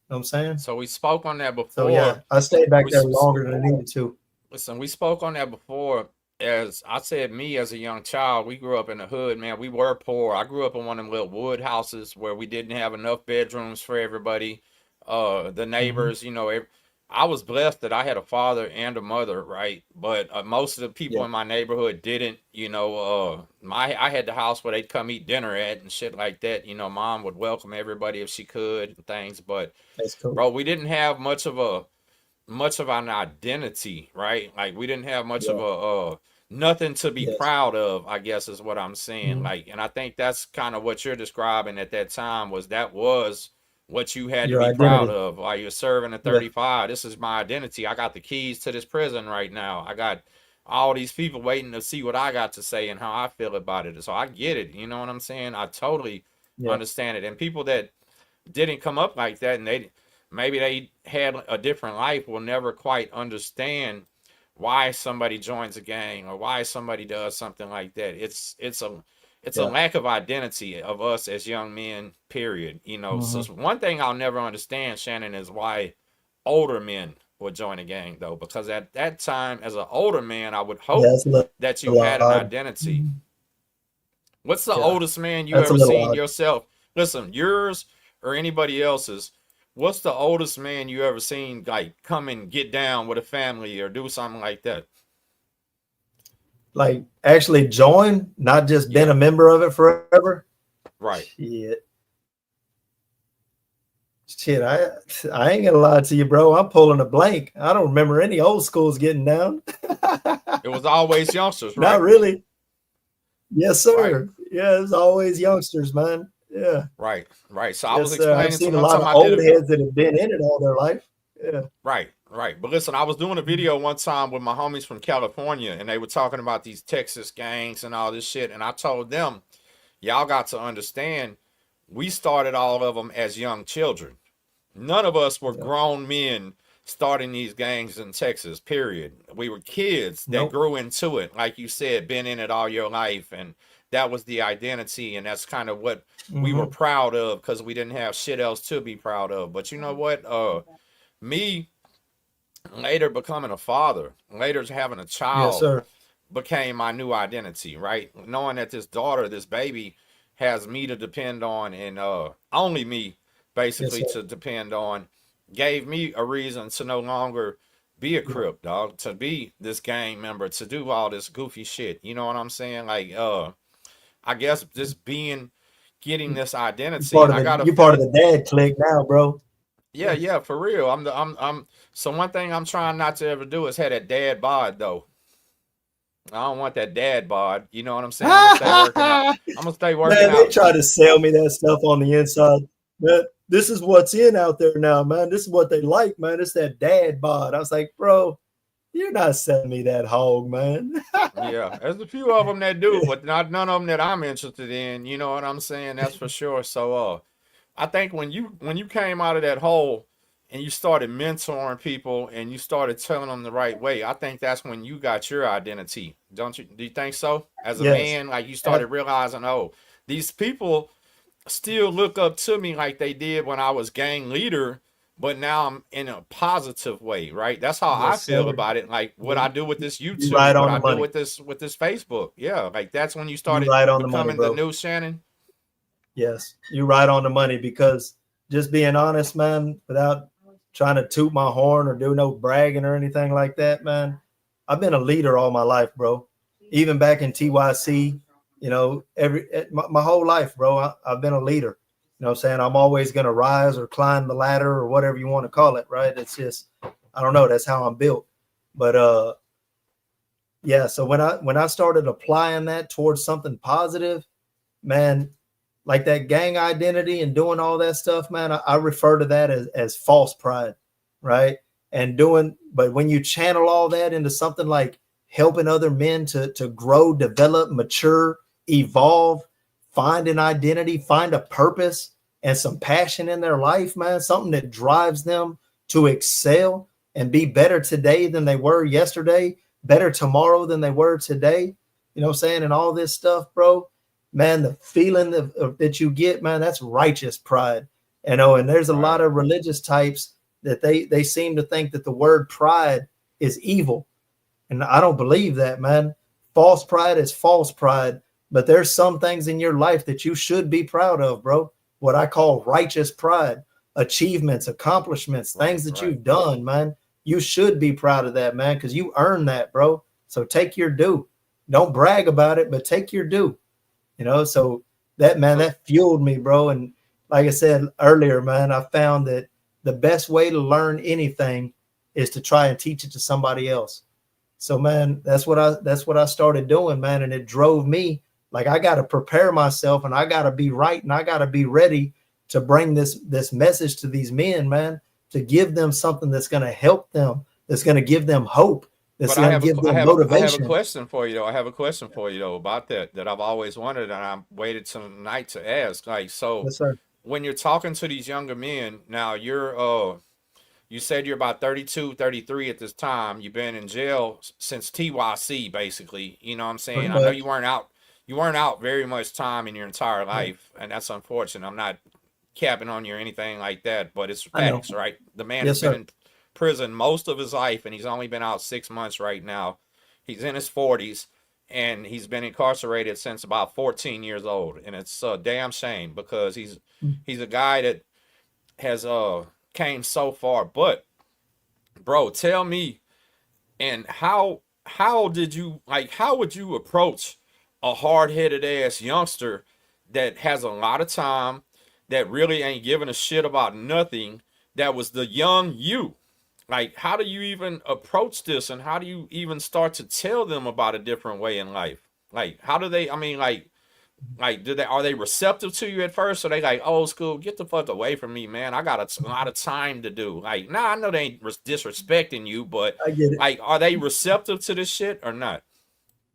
You know what I'm saying? So we spoke on that before. So yeah, I stayed back there longer than I needed to. Listen, we spoke on that before. As I said, me as a young child, we grew up in the hood, man. We were poor. I grew up in one of them little wood houses where we didn't have enough bedrooms for everybody. The neighbors, I was blessed that I had a father and a mother, right? But most of the people in my neighborhood didn't. I had the house where they'd come eat dinner at and shit like that. Mom would welcome everybody if she could and things. But that's cool, bro, we didn't have much of an identity, right? Like we didn't have much of a nothing to be Yes. proud of, I guess is what I'm saying. Mhm. Like, and I think that's kind of what you're describing at that time was what you had to Your be proud identity. of while you're serving at Yeah. 35. This is my identity. I got the keys to this prison right now. I got all these people waiting to see what I got to say and how I feel about it. So I get it. You know what I'm saying? I totally Yeah. understand it. And people that didn't come up like that and maybe they had a different life will never quite understand why somebody joins a gang or why somebody does something like that. It's a Yeah. lack of identity of us as young men, period. You know, so Mhm. one thing I'll never understand, Shannon, is why older men would join a gang though, because at that time as an older man, I would Yeah, hope it's a that you little had an odd. identity. Mhm. What's the Yeah, oldest man you that's a ever little seen odd. yourself? Listen, yours or anybody else's. What's the oldest man you ever seen like come and get down with a family or do something like that? Like actually join, not just been Yeah, a member of it forever. right. Shit. Shit, I ain't gonna lie to you, bro. I'm pulling a blank. I don't remember any old schools getting down. It was always youngsters, Not right? really. Yes, Right, sir. Yeah, it's always youngsters, man. Yeah. right, right. So I was Yes, sir. I've explaining to seen them a one lot time of I did old a heads that have been in it all their life. Yeah. right, right. But listen, I was doing a video one time with my homies from California, and they were talking about these Texas gangs and all this shit, and I told them, y'all got to understand, we started all of them as young children. None of us were Yeah. grown men starting these gangs in Texas, period. We were kids that Nope. grew into it, like you said, been in it all your life. And that was the identity. And that's kind of what we were Mm-hmm. proud of because we didn't have shit else to be proud of. But you know what? Me later becoming a father, later having a Yes, child sir. became my new identity, right? Knowing that this daughter, this baby, has me to depend on and only me Yes, basically sir. to depend on, gave me a reason to no longer be a Yeah. crip, dog, to be this gang member, to do all this goofy shit. You know what I'm saying? Like, I guess just getting this identity, and I got a You part of feeling. the dad clique now, bro. Yeah, yeah, for real. I'm. So one thing I'm trying not to ever do is have that dad bod though. I don't want that dad bod. You know what I'm saying? I'm gonna stay working out. Man, I'm gonna stay working they out. try to sell me that stuff on the inside. Man, this is what's in out there now, man. This is what they like, man. It's that dad bod. I was like, bro, you're not selling me that hog, man. Yeah, there's a few of them that do, but not none of them that I'm interested in. You know what I'm saying? That's for sure. So, I think when you came out of that hole and you started mentoring people and you started telling them the right way, I think that's when you got your identity. Don't you? Do you think so? As a Yes. man, like you started realizing, oh, these people still look up to me like they did when I was gang leader, but now I'm in a positive way, right? That's how I Yes, feel sir. about it. Like what I You, do with this you YouTube, right what on I the do money. with this Facebook. Yeah, like that's when you You started right on the money, becoming the bro. new Shannon. Yes, you right on the money because just being honest, man, without trying to toot my horn or do no bragging or anything like that, man, I've been a leader all my life, bro. Even back in TYC, my whole life, bro, I've been a leader. You know what I'm saying? I'm always going to rise or climb the ladder or whatever you want to call it, right? It's just, I don't know. That's how I'm built. But, yeah. So when I started applying that towards something positive, man, like that gang identity and doing all that stuff, man, I refer to that as false pride, right? But when you channel all that into something like helping other men to grow, develop, mature, evolve, find an identity, find a purpose and some passion in their life, man, something that drives them to excel and be better today than they were yesterday, better tomorrow than they were today, you know what I'm saying? And all this stuff, bro, man, the feeling that you get, man, that's righteous pride, and there's a lot Right. of religious types that they seem to think that the word pride is evil, and I don't believe that, man. False pride is false pride, but there's some things in your life that you should be proud of, bro. What I call righteous pride, achievements, accomplishments, Right. things that Right. you've done, man. You should be proud of that, man, because you earned that, bro. So take your due. Don't brag about it, but take your due. So that, man, So that fueled me, bro. And like I said earlier, man, I found that the best way to learn anything is to try and teach it to somebody else. So man, that's what I started doing, man. And it drove me, like, I got to prepare myself and I got to be right and I got to be ready to bring this message to these men, man, to give them something that's going to help them, that's going to give them hope, that's But going to give them I have a motivation. question for you though. I have a question for you though about that I've always wondered, and I waited tonight to ask. Like, so Yes, sir. when you're talking to these younger men now, you said you're about 32, 33 at this time. You've been in jail since TYC, basically. You know what I'm Pretty saying? I know much. you weren't out very much time in your entire Yeah, life, and that's unfortunate. I'm not capping on you or anything like that, but it's I know. facts, right? The man has Yes, been sir. in prison most of his life, and he's only been out 6 months right now. He's in his 40s, and he's been incarcerated since about 14 years old, and it's a damn shame because he's a guy that has came so far. But bro, tell me, and how did you, like, how would you approach a hard-headed ass youngster that has a lot of time, that really ain't giving a shit about nothing, that was the young you? Like, how do you even approach this, and how do you even start to tell them about a different way in life? Like, how do they, I mean, like, are they receptive to you at first? Or they like, old school, get the fuck away from me, man. I got a lot of time to do. Like, nah, I know they ain't disrespecting you, but I get it. like, are they receptive to this shit or not?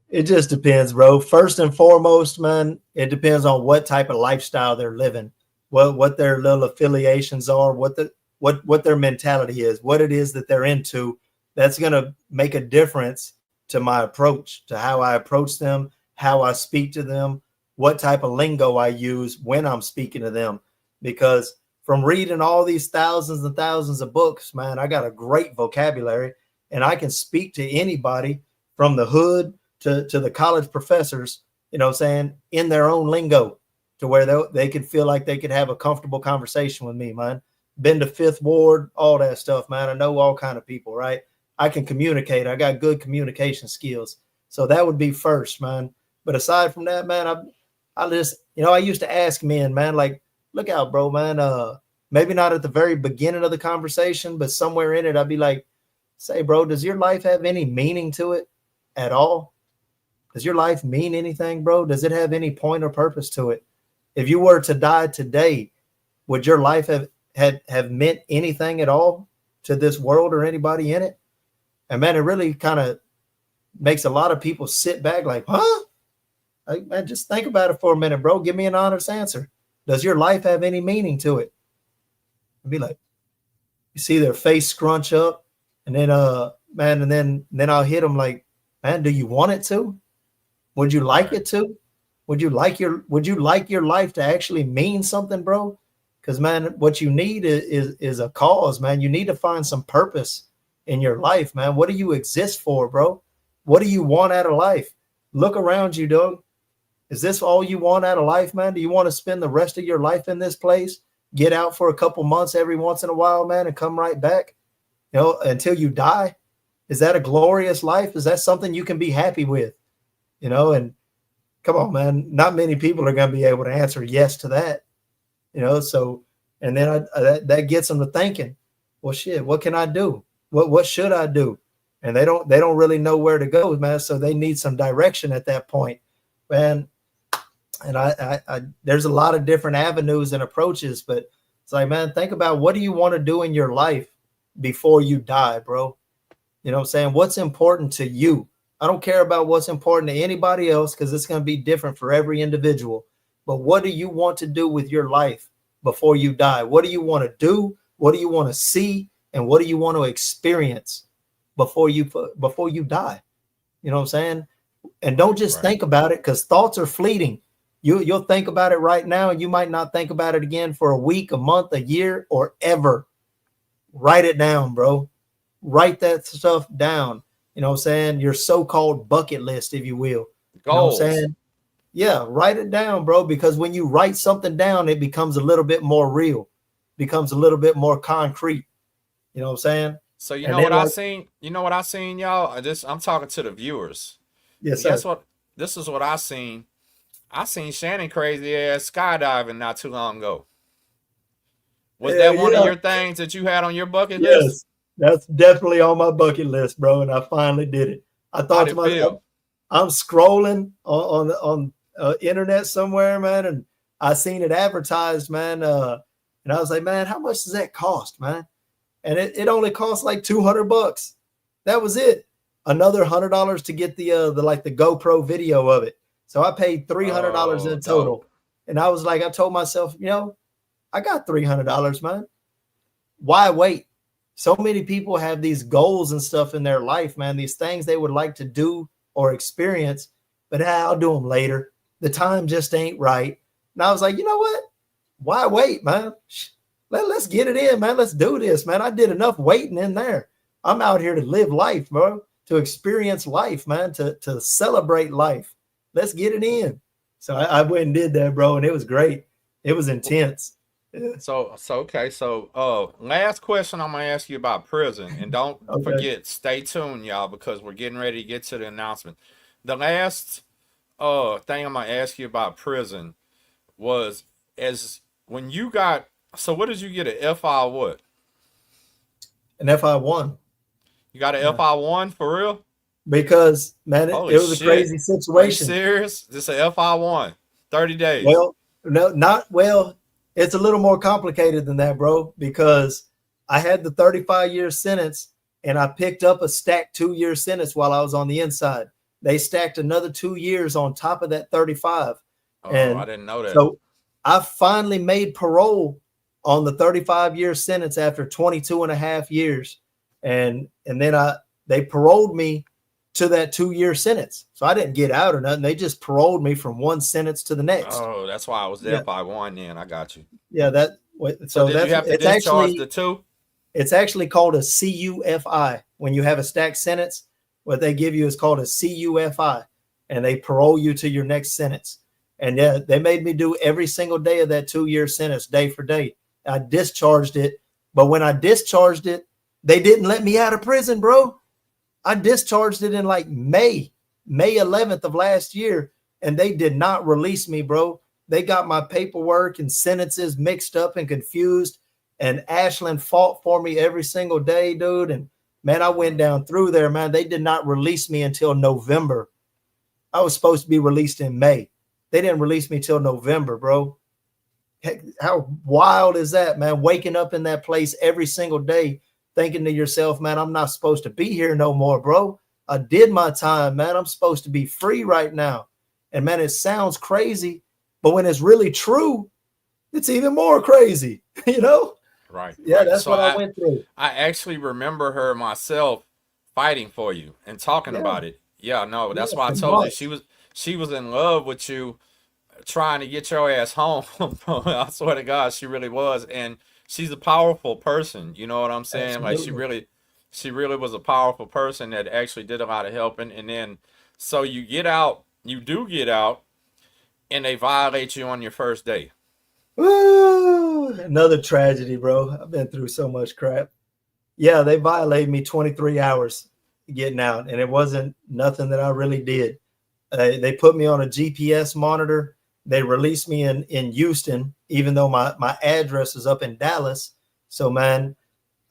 It just depends, bro. First and foremost, man, it depends on what type of lifestyle they're living, what their little affiliations are, what their mentality is, what it is that they're into. That's gonna make a difference to my approach, to how I approach them, how I speak to them, what type of lingo I use when I'm speaking to them. Because from reading all these thousands and thousands of books, man, I got a great vocabulary and I can speak to anybody from the hood to the college professors, you know what I'm saying, in their own lingo, to where they could feel like they could have a comfortable conversation with me, man. Been to Fifth Ward, all that stuff, man. I know all kind of people, right? I can communicate. I got good communication skills. So that would be first, man. But aside from that, man, I just, I used to ask men, man, like, look out, bro, man. Maybe not at the very beginning of the conversation, but somewhere in it, I'd be like, say, bro, does your life have any meaning to it at all? Does your life mean anything, bro? Does it have any point or purpose to it? If you were to die today, would your life have meant anything at all to this world or anybody in it? And man, it really kind of makes a lot of people sit back like, huh? Like, man, just think about it for a minute, bro. Give me an honest answer. Does your life have any meaning to it? I'd be like, you see their face scrunch up, and then man, and then I'll hit them like, man, do you want it to? Would you like it to? Would you like your life to actually mean something, bro? Because man, what you need is a cause, man. You need to find some purpose in your life, man. What do you exist for, bro? What do you want out of life? Look around you, dog. Is this all you want out of life, man? Do you want to spend the rest of your life in this place? Get out for a couple months every once in a while, man, and come right back, until you die? Is that a glorious life? Is that something you can be happy with? And come on, man, not many people are going to be able to answer yes to that, so, and then that gets them to thinking, well, shit, what can I do? What should I do? And they don't really know where to go, man. So they need some direction at that point, man. And I there's a lot of different avenues and approaches, but it's like, man, think about, what do you want to do in your life before you die, bro? You know what I'm saying? What's important to you? I don't care about what's important to anybody else, because it's going to be different for every individual. But what do you want to do with your life before you die? What do you want to do? What do you want to see? And what do you want to experience before you die? You know what I'm saying? And don't just think about it, because thoughts are fleeting. You'll think about it right now, and you might not think about it again for a week, a month, a year, or ever. Write it down, bro. Write that stuff down. You know what I'm saying? Your so-called bucket list, if you will. You know what I'm saying? Yeah, write it down, bro, because when you write something down, it becomes a little bit more real, becomes a little bit more concrete. You know what I'm saying? So you know what I seen? You know what I seen, y'all? I'm talking to the viewers. Yes, sir. Guess what? This is what I seen. I seen Shannon crazy ass skydiving not too long ago. Was that one of your things that you had on your bucket list? Yes, that's definitely on my bucket list, bro. And I finally did it. I How'd thought to it myself, feel? I'm scrolling on internet somewhere, man, and I seen it advertised, man. And I was like, man, how much does that cost, man? And it only cost like $200. That was it. Another $100 to get the GoPro video of it. So I paid $300 Oh, in dope. total. And I was like, I told myself, I got $300, man. Why wait? So many people have these goals and stuff in their life, man. These things they would like to do or experience, but I'll do them later. The time just ain't right. And I was like, you know what? Why wait, man? Let's get it in, man. Let's do this, man. I did enough waiting in there. I'm out here to live life, bro, to experience life, man, to celebrate life. Let's get it in. So I went and did that, bro, and it was great. It was intense. Yeah. So okay. So last question I'm gonna ask you about prison, and don't Okay. forget, stay tuned, y'all, because we're getting ready to get to the announcement. The last thing I'm gonna ask you about prison was as when you got. So what did you get, a FI what? And FI1. You got a Yeah. FI1 for real? Because, man, it Holy was a shit! crazy Are you situation. serious? This a FI1, 30 days. Well, no, not well. It's a little more complicated than that, bro, because I had the 35-year sentence and I picked up a stacked 2-year sentence while I was on the inside. They stacked another 2 years on top of that 35. Oh, I And didn't know that. so I finally made parole on the 35-year sentence after 22 and a half years. And then they paroled me to that 2-year sentence. So I didn't get out or nothing. They just paroled me from one sentence to the next. Oh, that's why I was there Yeah. FI1 then. I got you. Yeah, So so did you that's have to it's discharge actually the two? it's actually called a CUFI. When you have a stacked sentence, what they give you is called a CUFI, and they parole you to your next sentence. And yeah, they made me do every single day of that 2-year sentence, day for day. I discharged it, but when I discharged it, they didn't let me out of prison, bro. I discharged it in like May 11th of last year, and they did not release me, bro. They got my paperwork and sentences mixed up and confused. And Ashland fought for me every single day, dude. And man, I went down through there, man. They did not release me until November. I was supposed to be released in May. They didn't release me till November, bro. Heck, how wild is that, man? Waking up in that place every single day, thinking to yourself, man, I'm not supposed to be here no more, bro. I did my time, man. I'm supposed to be free right now. And man, it sounds crazy, but when it's really true, it's even more crazy, you know? Right, Yeah, right. that's So what I went through. I actually remember her myself fighting for you and talking Yeah, about it. Yeah, no, yeah, that's why I for told you months. she was in love with you, trying to get your ass home. I swear to God, she really was, and she's a powerful person. You know what I'm saying? Like Absolutely. she really was a powerful person that actually did a lot of helping. And then, so you get out, you do get out, and they violate you on your first day. Woo! Another tragedy, bro. I've been through so much crap. Yeah, they violated me 23 hours getting out, and it wasn't nothing that I really did. They put me on a GPS monitor. They released me in Houston, even though my address is up in Dallas. So, man,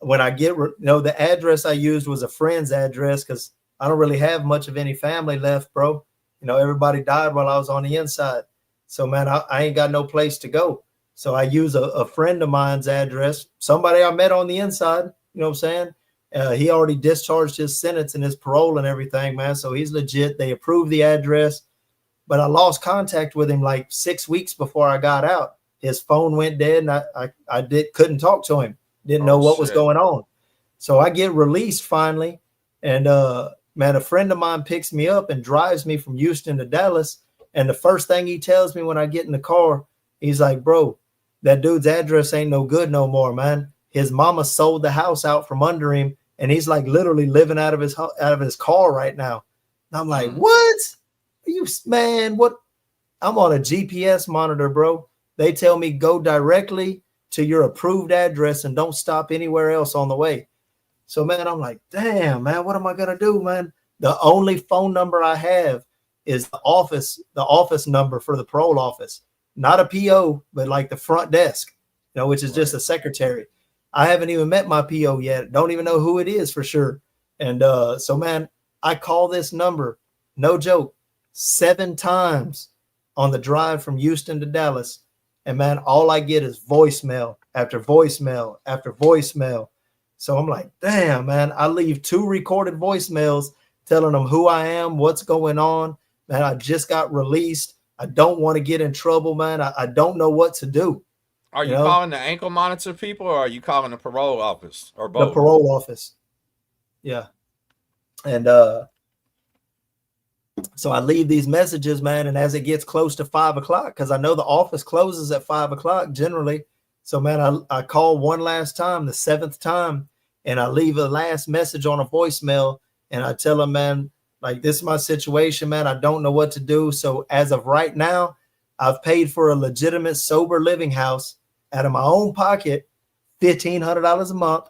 when I the address I used was a friend's address because I don't really have much of any family left, bro. Everybody died while I was on the inside. So, man, I ain't got no place to go. So I use a friend of mine's address, somebody I met on the inside. You know what I'm saying? He already discharged his sentence and his parole and everything, man. So he's legit. They approved the address, but I lost contact with him like 6 weeks before I got out. His phone went dead, and I couldn't talk to him. Didn't know Oh what was shit. going on. So I get released finally, and man, a friend of mine picks me up and drives me from Houston to Dallas. And the first thing he tells me when I get in the car, he's like, "Bro, that dude's address ain't no good no more, man. His mama sold the house out from under him, and he's like literally living out of his car right now." And I'm like, Mm. "What? Man, what?" I'm on a GPS monitor, bro. They tell me go directly to your approved address and don't stop anywhere else on the way. So, man, I'm like, damn, man, what am I gonna do, man? The only phone number I have is the office number for the parole office, not a PO, but like the front desk, which is just Right. a secretary. I haven't even met my PO yet. Don't even know who it is for sure. And so, man, I call this number, no joke, 7 times on the drive from Houston to Dallas. And man, all I get is voicemail after voicemail after voicemail. So I'm like, damn, man, I leave 2 recorded voicemails telling them who I am, what's going on. Man, I just got released. I don't want to get in trouble, man. I don't know what to do. Are you calling the ankle monitor people, or are you calling the parole office, or both? The parole office. Yeah. And so I leave these messages, man. And as it gets close to 5 o'clock, because I know the office closes at 5 o'clock generally. So, man, I call one last time, the 7th time, and I leave a last message on a voicemail. And I tell them, man, like, this is my situation, man. I don't know what to do. So as of right now, I've paid for a legitimate sober living house out of my own pocket, $1,500 a month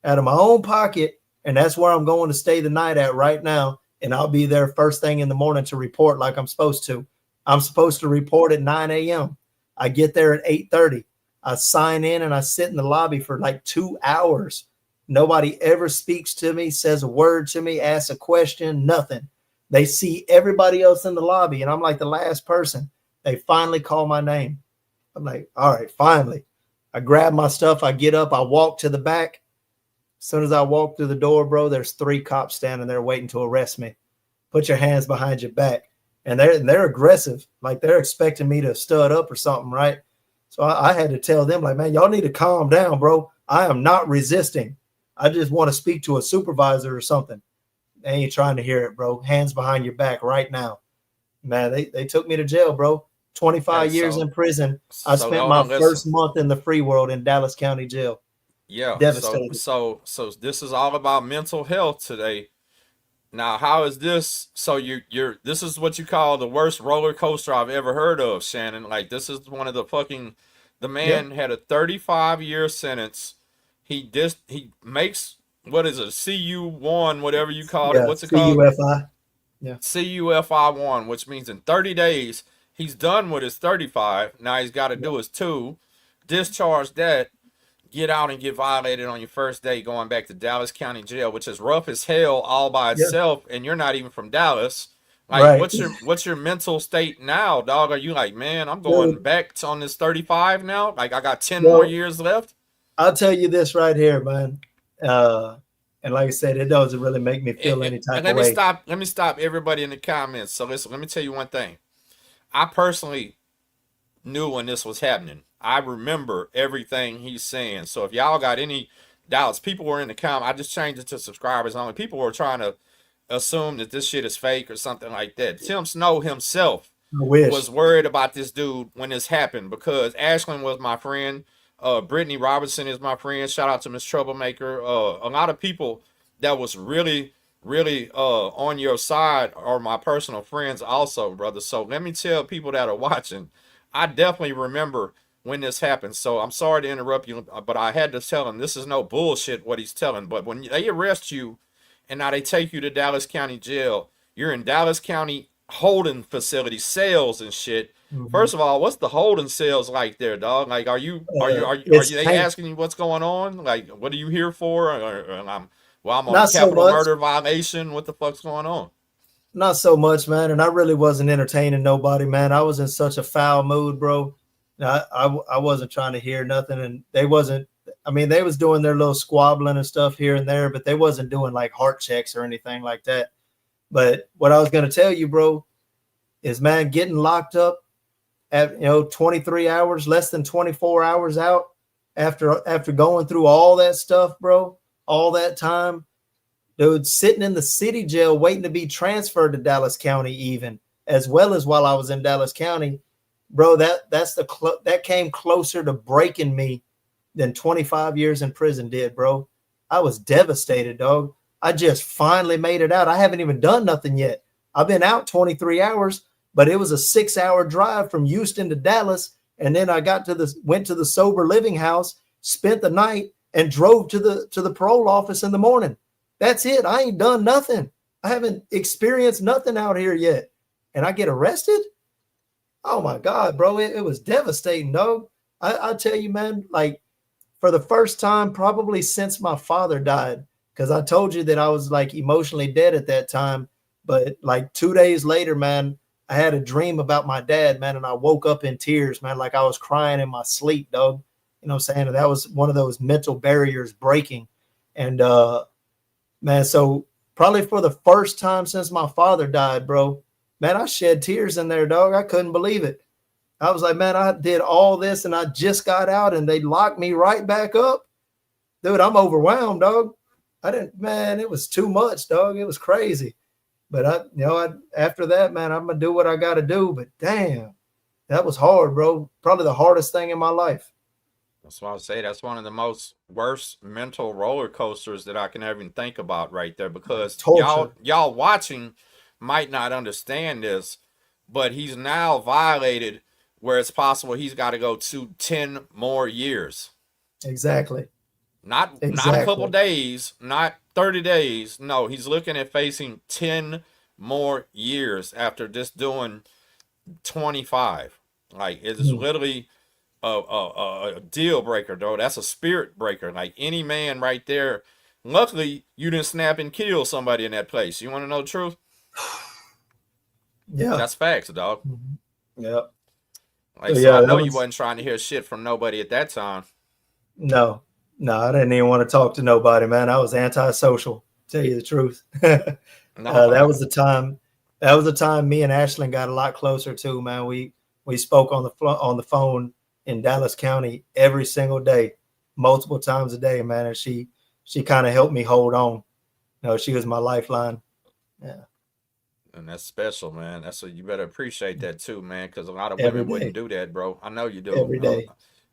out of my own pocket. And that's where I'm going to stay the night at right now. And I'll be there first thing in the morning to report like I'm supposed to. I'm supposed to report at 9 a.m. I get there at 8:30. I sign in and I sit in the lobby for like 2 hours. Nobody ever speaks to me, says a word to me, asks a question, nothing. They see everybody else in the lobby, and I'm like the last person. They finally call my name. I'm like, all right, finally. I grab my stuff. I get up. I walk to the back. As soon as I walk through the door, bro, there's 3 cops standing there waiting to arrest me. Put your hands behind your back. And they're aggressive. Like, they're expecting me to stud up or something, right? So I had to tell them, like, man, y'all need to calm down, bro. I am not resisting. I just want to speak to a supervisor or something. They ain't trying to hear it, bro. Hands behind your back right now. Man, they took me to jail, bro. 25 years in prison. I spent my first month in the free world in Dallas County Jail. Yeah. Devastated. So this is all about mental health today. Now, how is this? So this is what you call the worst roller coaster I've ever heard of, Shannon. Like, this is one of the man had a 35-year sentence. He makes, what is it, CU1, whatever you call it. What's it called? CUFI. Yeah. CUFI1, which means in 30 days, he's done with his 35. Now he's got to do his 2, discharge that, get out and get violated on your first day going back to Dallas County Jail, which is rough as hell all by itself, and you're not even from Dallas. Like, what's your mental state now, dog? Are you like, man, I'm going back on this 35 now? Like, I got 10 more years left? I'll tell you this right here, man. And like I said, it doesn't really make me feel any type of way. Let me stop everybody in the comments. So listen, let me tell you one thing. I personally knew when this was happening. I remember everything he's saying. So if y'all got any doubts, people were in the comment. I just changed it to subscribers only. People were trying to assume that this shit is fake or something like that. Tim Snow himself was worried about this dude when this happened, because Ashlyn was my friend. Brittany Robertson is my friend. Shout out to Miss Troublemaker. A lot of people that was really on your side are my personal friends also, brother. So let me tell people that are watching, I definitely remember when this happened. So I'm sorry to interrupt you, but I had to tell him this is no bullshit what he's telling. But when they arrest you and now they take you to Dallas County Jail, you're in Dallas County holding facility, cells and shit. First of all, what's the holding cells like there, dog? Like, are they asking you what's going on? Like, what are you here for? Or I'm on a capital murder violation. What the fuck's going on? Not so much, man. And I really wasn't entertaining nobody, man. I was in such a foul mood, bro. I wasn't trying to hear nothing, and they wasn't. I mean, they was doing their little squabbling and stuff here and there, but they wasn't doing like heart checks or anything like that. But what I was going to tell you, bro, is, man, getting locked up at 23 hours, less than 24 hours out after going through all that stuff, bro, all that time, dude, sitting in the city jail waiting to be transferred to Dallas County, even as well as while I was in Dallas County, bro, that came closer to breaking me than 25 years in prison did, bro. I was devastated, dog. I just finally made it out. I haven't even done nothing yet. I've been out 23 hours, but it was a 6-hour drive from Houston to Dallas. And then I went to the sober living house, spent the night, and drove to the parole office in the morning. That's it. I ain't done nothing. I haven't experienced nothing out here yet. And I get arrested? Oh my God, bro. It was devastating, dog. I'll tell you, man, like, for the first time probably since my father died, because I told you that I was like emotionally dead at that time. But like 2 days later, man, I had a dream about my dad, man, and I woke up in tears, man, like I was crying in my sleep, dog. You know what I'm saying? And that was one of those mental barriers breaking. And man, so probably for the first time since my father died, bro, man, I shed tears in there, dog. I couldn't believe it. I was like, man, I did all this and I just got out and they locked me right back up. Dude, I'm overwhelmed, dog. Man, it was too much, dog. It was crazy. But after that, man, I'm gonna do what I gotta do. But damn, that was hard, bro. Probably the hardest thing in my life. That's why I say that's one of the most worst mental roller coasters that I can even think about right there, because y'all watching might not understand this, but he's now violated where it's possible he's got to go to 10 more years. Exactly. Not a couple days, not 30 days. No, he's looking at facing 10 more years after just doing 25. Like, it's literally a deal breaker, though. That's a spirit breaker. Like, any man right there. Luckily, you didn't snap and kill somebody in that place. You want to know the truth? Yeah. That's facts, dog. Yeah. Like, so I know you wasn't trying to hear shit from nobody at that time. No, I didn't even want to talk to nobody, man. I was antisocial, to tell you the truth. That was the time. That was the time me and Ashlyn got a lot closer too, man. We spoke on the phone in Dallas County every single day, multiple times a day, man. And she kind of helped me hold on. You know, she was my lifeline. Yeah. And that's special, man. That's what you better appreciate that too, man. Because a lot of women wouldn't do that, bro. I know you do. Every day.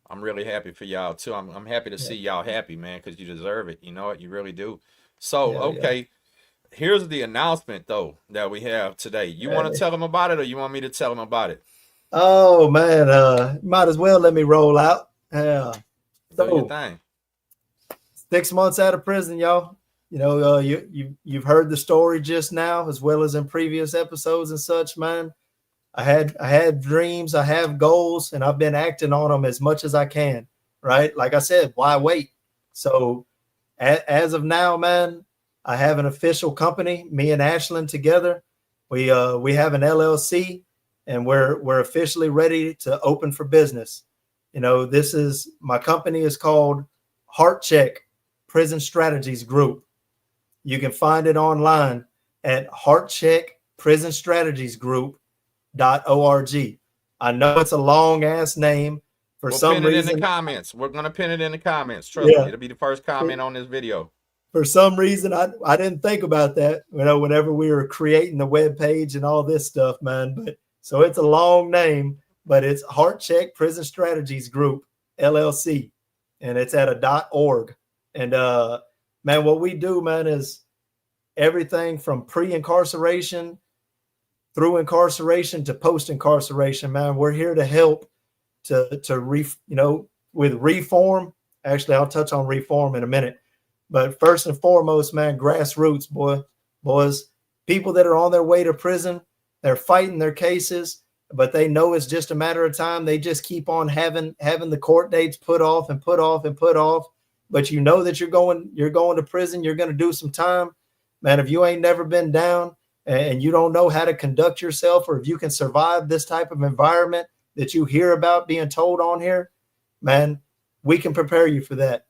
I'm really happy for y'all too. I'm happy to see y'all happy, man, because you deserve it. You know what? You really do. So, okay. Here's the announcement though that we have today. You want to tell them about it, or you want me to tell them about it? Oh man, might as well let me roll out. Do your thing. 6 months out of prison, y'all. You know, you've heard the story just now, as well as in previous episodes and such, man. I had dreams, I have goals, and I've been acting on them as much as I can. Right, like I said, why wait? So, as of now, man, I have an official company. Me and Ashlyn together, we have an LLC, and we're officially ready to open for business. You know, my company is called Heart Check Prison Strategies Group. You can find it online at heartcheckprisonstrategiesgroup.org. I know it's a long ass name. We'll pin it in the comments. We're gonna pin it in the comments. Trust me, it'll be the first comment on this video. For some reason, I didn't think about that. You know, whenever we were creating the web page and all this stuff, man. But so it's a long name, but it's Heart Check Prison Strategies Group LLC, and it's at a .org. And man, what we do, man, is everything from pre-incarceration through incarceration to post-incarceration, man. We're here to help with reform. Actually, I'll touch on reform in a minute. But first and foremost, man, grassroots, boys, people that are on their way to prison, they're fighting their cases, but they know it's just a matter of time. They just keep on having the court dates put off and put off and put off. But you know that you're going to prison, you're going to do some time. Man, if you ain't never been down and you don't know how to conduct yourself, or if you can survive this type of environment that you hear about being told on here, man, we can prepare you for that.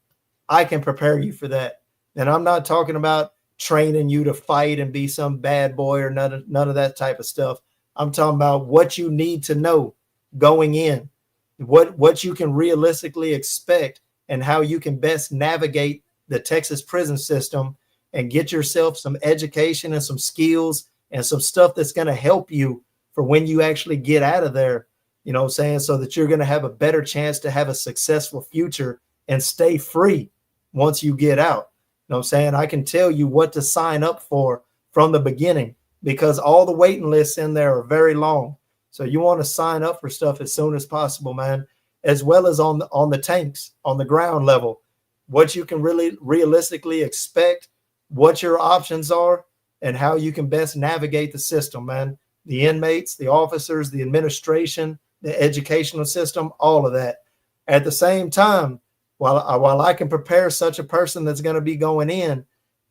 I can prepare you for that. And I'm not talking about training you to fight and be some bad boy or none of that type of stuff. I'm talking about what you need to know going in, what you can realistically expect, and how you can best navigate the Texas prison system and get yourself some education and some skills and some stuff that's going to help you for when you actually get out of there, you know what I'm saying? So that you're going to have a better chance to have a successful future and stay free once you get out. You know what I'm saying? I can tell you what to sign up for from the beginning, because all the waiting lists in there are very long. So you want to sign up for stuff as soon as possible, man, as well as on the tanks, on the ground level, what you can really realistically expect, what your options are, and how you can best navigate the system, man. The inmates, the officers, the administration, the educational system, all of that. At the same time, while I can prepare such a person that's going to be going in,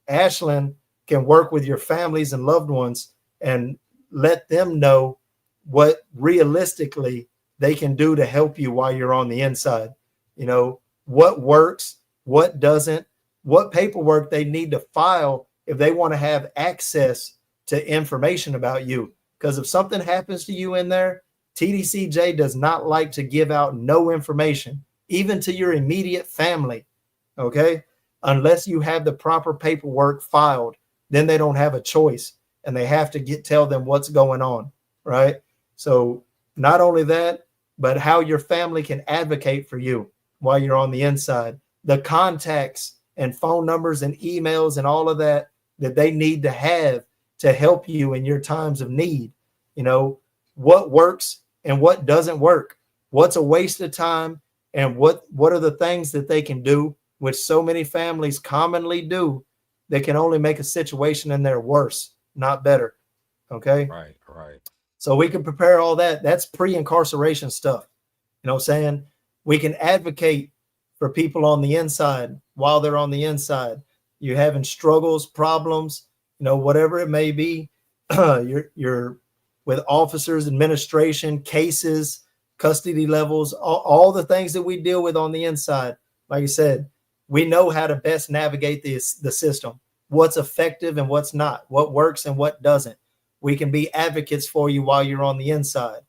Ashlyn can work with your families and loved ones and let them know what realistically they can do to help you while you're on the inside. You know, what works, what doesn't, what paperwork they need to file if they want to have access to information about you. Because if something happens to you in there, TDCJ does not like to give out no information, even to your immediate family. Okay. Unless you have the proper paperwork filed, then they don't have a choice and they have to tell them what's going on. Right. So not only that, but how your family can advocate for you while you're on the inside, the contacts and phone numbers and emails and all of that they need to have to help you in your times of need. You know, what works and what doesn't work, what's a waste of time, and what are the things that they can do, which so many families commonly do, that can only make a situation in there worse, not better. Okay. Right. So we can prepare all that. That's pre-incarceration stuff. You know what I'm saying? We can advocate for people on the inside while they're on the inside. You're having struggles, problems, you know, whatever it may be. you're with officers, administration, cases, custody levels, all the things that we deal with on the inside. Like I said, we know how to best navigate the system, what's effective and what's not, what works and what doesn't. We can be advocates for you while you're on the inside.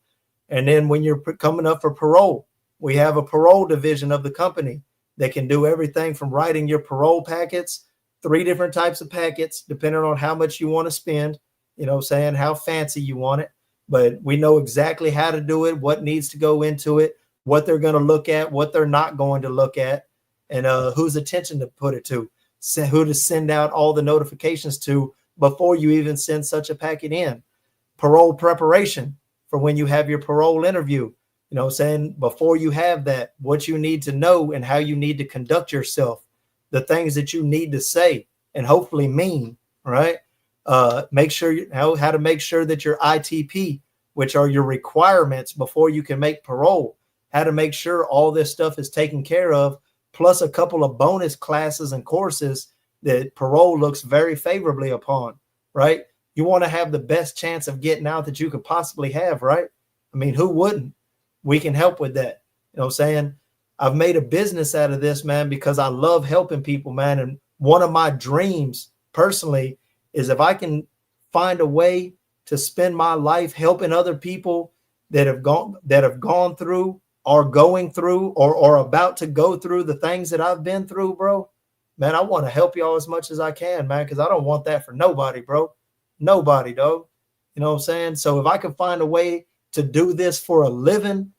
And then when you're coming up for parole, we have a parole division of the company that can do everything from writing your parole packets, 3 different types of packets, depending on how much you want to spend, you know, saying how fancy you want it. But we know exactly how to do it, what needs to go into it, what they're going to look at, what they're not going to look at, and whose attention to put it to, who to send out all the notifications to before you even send such a packet in. Parole preparation for when you have your parole interview, you know, saying before you have that, what you need to know and how you need to conduct yourself, the things that you need to say and hopefully mean, right? Make sure how to make sure that your ITP, which are your requirements before you can make parole, how to make sure all this stuff is taken care of, plus a couple of bonus classes and courses that parole looks very favorably upon, right? You want to have the best chance of getting out that you could possibly have, right? I mean, who wouldn't? We can help with that. You know what I'm saying? I've made a business out of this, man, because I love helping people, man. And one of my dreams personally is if I can find a way to spend my life helping other people that have gone through or going through or about to go through the things that I've been through, bro, man, I want to help y'all as much as I can, man, because I don't want that for nobody, bro. Nobody, dog. You know what I'm saying? So if I can find a way to do this for a living,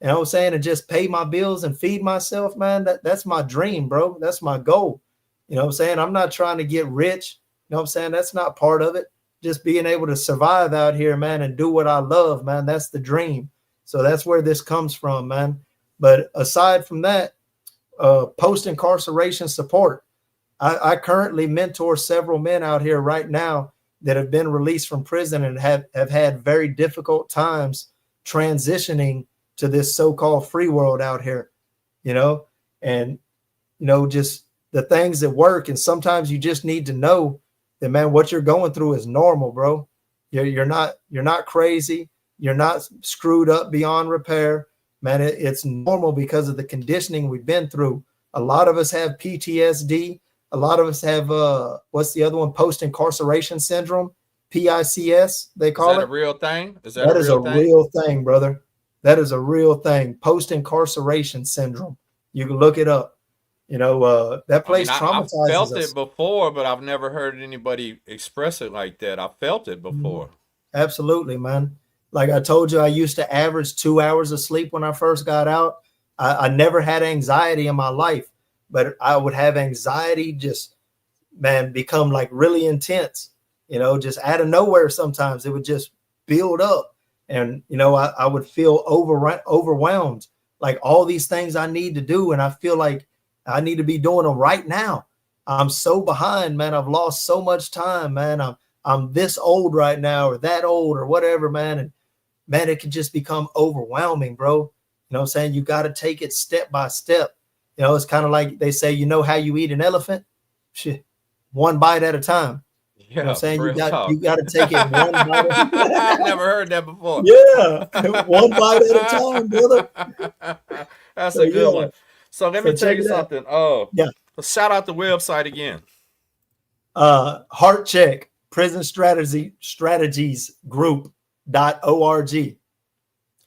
you know what I'm saying, and just pay my bills and feed myself, man, that's my dream, bro. That's my goal. You know what I'm saying? I'm not trying to get rich. You know what I'm saying? That's not part of it. Just being able to survive out here, man, and do what I love, man. That's the dream. So that's where this comes from, man. But aside from that, post-incarceration support. I currently mentor several men out here right now that have been released from prison and have had very difficult times transitioning to this so-called free world out here, you know, and, you know, just the things that work. And sometimes you just need to know that, man, what you're going through is normal, bro. You're not crazy. You're not screwed up beyond repair, man. It's normal because of the conditioning we've been through. A lot of us have PTSD. A lot of us have, what's the other one? Post-incarceration syndrome, PICS, they call it. Is that a real thing? That is a real thing, brother. That is a real thing. Post-incarceration syndrome. You can look it up. You know, that place traumatizes I felt us. it before, but I've never heard anybody express it like that. I felt it before. Absolutely, man. Like I told you, I used to average 2 hours of sleep when I first got out. I never had anxiety in my life, but I would have anxiety just, man, become like really intense, you know, just out of nowhere. Sometimes it would just build up and, you know, I would feel overwhelmed, like all these things I need to do. And I feel like I need to be doing them right now. I'm so behind, man. I've lost so much time, man. I'm this old right now or that old or whatever, man. And man, it can just become overwhelming, bro. You know what I'm saying? You got to take it step by step. You know, it's kind of like they say, you know how you eat an elephant? Shit, one bite at a time. Yeah, You know what I'm saying? real talk. You got to take it one bite. I've never heard that before. Yeah, one bite at a time, brother. That's So a good yeah, one. So let so me tell check you it out. something. Oh, Yeah, shout out the website again. Heart Check Prison Strategies Group.org.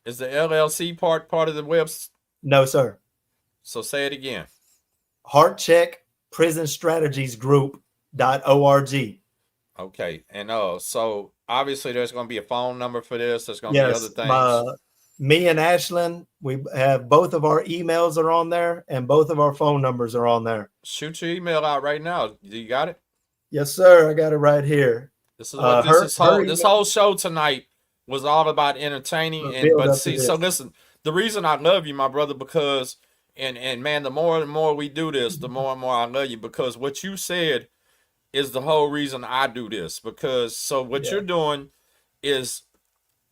Is the LLC part of the website? No, sir. So say it again. Heart Check Prison Strategies Group.org. Okay, and so obviously there's going to be a phone number for this. There's going to be other Yes, things. me and Ashlyn, we have both of our emails are on there, and both of our phone numbers are on there. Shoot your email out right now. Do you got it? Yes, sir. I got it right here. This is what this whole show tonight was all about, entertaining. But see, so listen, the reason I love you, my brother, because and man, the more and more we do this, the more and more I love you, because what you said is the whole reason I do this. Because so what you're doing is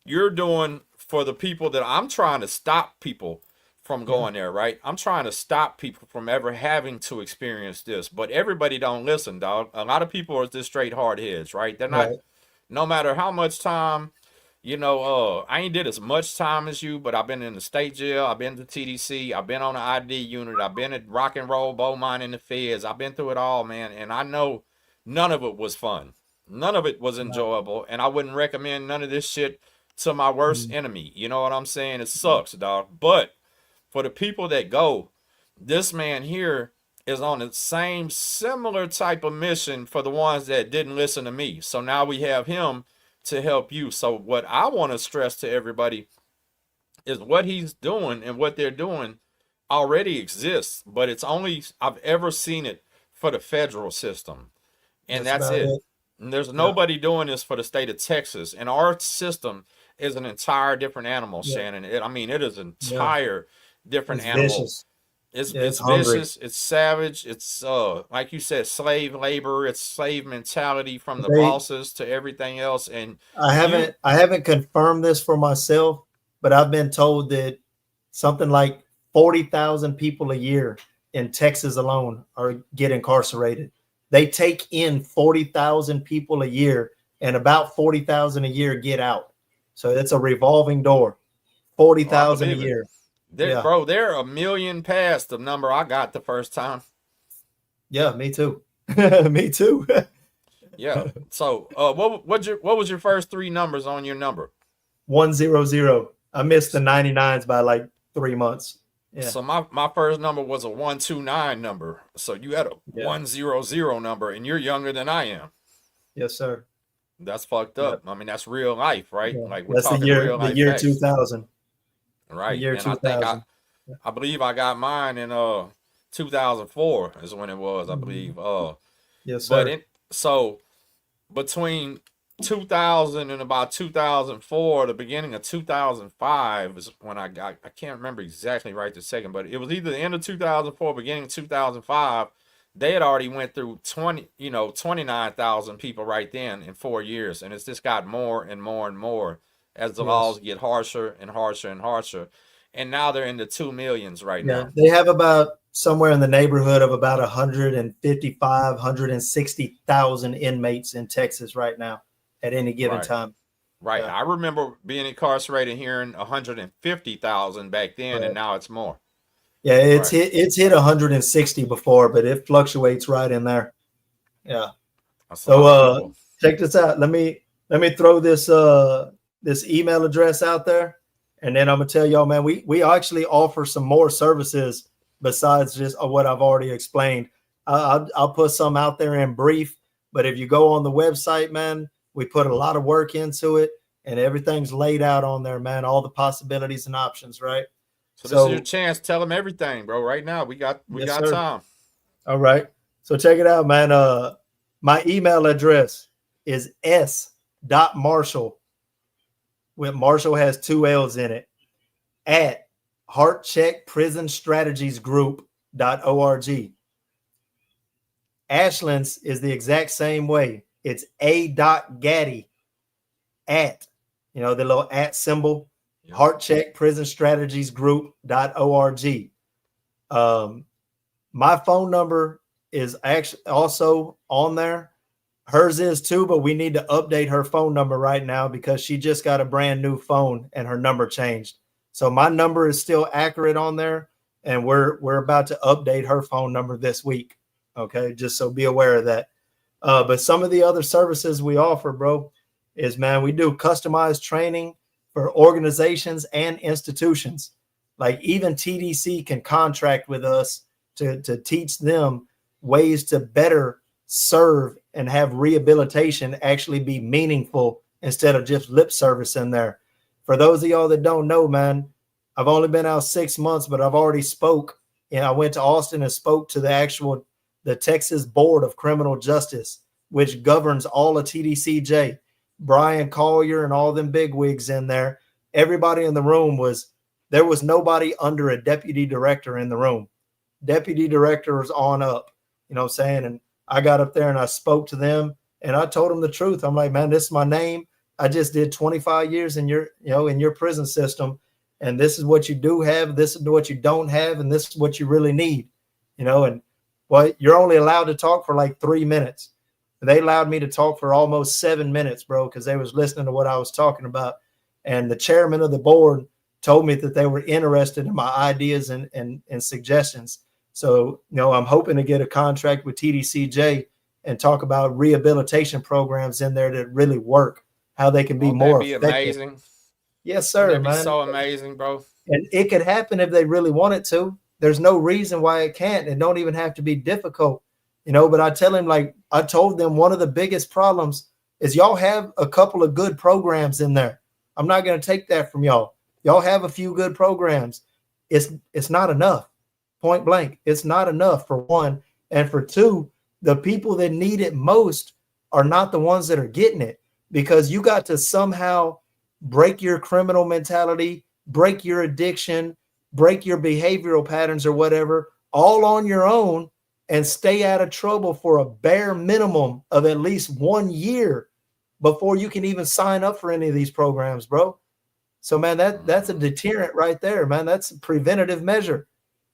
you're doing for the people that I'm trying to stop people from going there, right? I'm trying to stop people from ever having to experience this, but everybody don't listen, dog. A lot of people are just straight hard heads, right? They're not, no matter how much time, you know, I ain't did as much time as you, but I've been in the state jail, I've been to TDC, I've been on the ID unit, I've been at rock and roll, bow mine in the feds, I've been through it all, man, and I know none of it was fun. None of it was enjoyable, and I wouldn't recommend none of this shit to my worst enemy. You know what I'm saying? It sucks, dog. But for the people that go, this man here is on the same similar type of mission for the ones that didn't listen to me. So now we have him to help you. So what I want to stress to everybody is what he's doing and what they're doing already exists, but it's only I've ever seen it for the federal system. And that's it. And there's nobody doing this for the state of Texas. And our system is an entire different animal, Shannon. I mean, it is an entire different animal. Vicious. It's vicious. It's savage. It's like you said, slave labor. It's slave mentality from the bosses to everything else. And I haven't confirmed this for myself, but I've been told that something like 40,000 people a year in Texas alone get incarcerated. They take in 40,000 people a year, and about 40,000 a year get out. So it's a revolving door. 40,000 a year. Bro, they're a million past the number I got the first time. Yeah, me too. Me too. Yeah. So what was your first three numbers on your number? 100. I missed the 99s by like 3 months. Yeah. So my first number was a 129 number. So you had a 100 number, and you're younger than I am. Yes, sir. That's fucked up. I mean, that's real life, right? Yeah. Like we're talking real life. The year 2000. Right. The year 2000. I believe I got mine in 2004 is when it was, I believe. Yes, sir. But so between 2000 and about 2004, the beginning of 2005 is when I can't remember exactly right this second, but it was either the end of 2004, beginning of 2005. They had already went through 29,000 people right then in 4 years, and it's just got more and more and more as the laws get harsher and harsher and harsher. And now they're in the 2 millions right now. They have about somewhere in the neighborhood of about 160,000 inmates in Texas right now at any given time. Right. I remember being incarcerated here in 150,000 back then, and now it's more. Yeah, it's hit 160 before, but it fluctuates right in there. Yeah. So check this out. Let me throw this this email address out there, and then I'm gonna tell y'all, man, we actually offer some more services besides just what I've already explained. I'll put some out there in brief, but if you go on the website, man, we put a lot of work into it, and everything's laid out on there, man. All the possibilities and options, right? So this is your chance. Tell them everything, bro. Right now, we got time. All right. So check it out, man. My email address is s.marshall. With Marshall has 2 L's in it, at heartcheckprisonstrategiesgroup.org. Ashlyn's is the exact same way. It's a.gaddy at, the little at symbol, heartcheckprisonstrategiesgroup.org. My phone number is actually also on there. Hers is too, but we need to update her phone number right now because she just got a brand new phone and her number changed. So my number is still accurate on there, and we're about to update her phone number this week. Okay, just so be aware of that. But some of the other services we offer, bro, is, man, we do customized training for organizations and institutions. Like even TDC can contract with us to teach them ways to better serve and have rehabilitation actually be meaningful instead of just lip service in there. For those of y'all that don't know, man, I've only been out 6 months, but I've already spoke. And I went to Austin and spoke to the Texas Board of Criminal Justice, which governs all of TDCJ. Brian Collier and all them bigwigs in there. Everybody in the room there was nobody under a deputy director in the room. Deputy director was on up, you know what I'm saying? And I got up there and I spoke to them and I told them the truth. I'm like, man, this is my name. I just did 25 years in your prison system. And this is what you do have. This is what you don't have. And this is what you really need, and well, you're only allowed to talk for like 3 minutes. They allowed me to talk for almost 7 minutes, bro, because they was listening to what I was talking about. And the chairman of the board told me that they were interested in my ideas and suggestions. So, I'm hoping to get a contract with TDCJ and talk about rehabilitation programs in there that really work, how they can be more effective. Amazing? Yes, sir, That'd man. be so amazing, bro. And it could happen if they really wanted to. There's no reason why it can't. It don't even have to be difficult, but I tell him, like I told them, one of the biggest problems is y'all have a couple of good programs in there. I'm not going to take that from y'all. Y'all have a few good programs. It's not enough. Point blank. It's not enough, for one. And for two, the people that need it most are not the ones that are getting it, because you got to somehow break your criminal mentality, break your addiction, break your behavioral patterns or whatever, all on your own, and stay out of trouble for a bare minimum of at least 1 year before you can even sign up for any of these programs, bro. So, man, that's a deterrent right there, man. That's a preventative measure.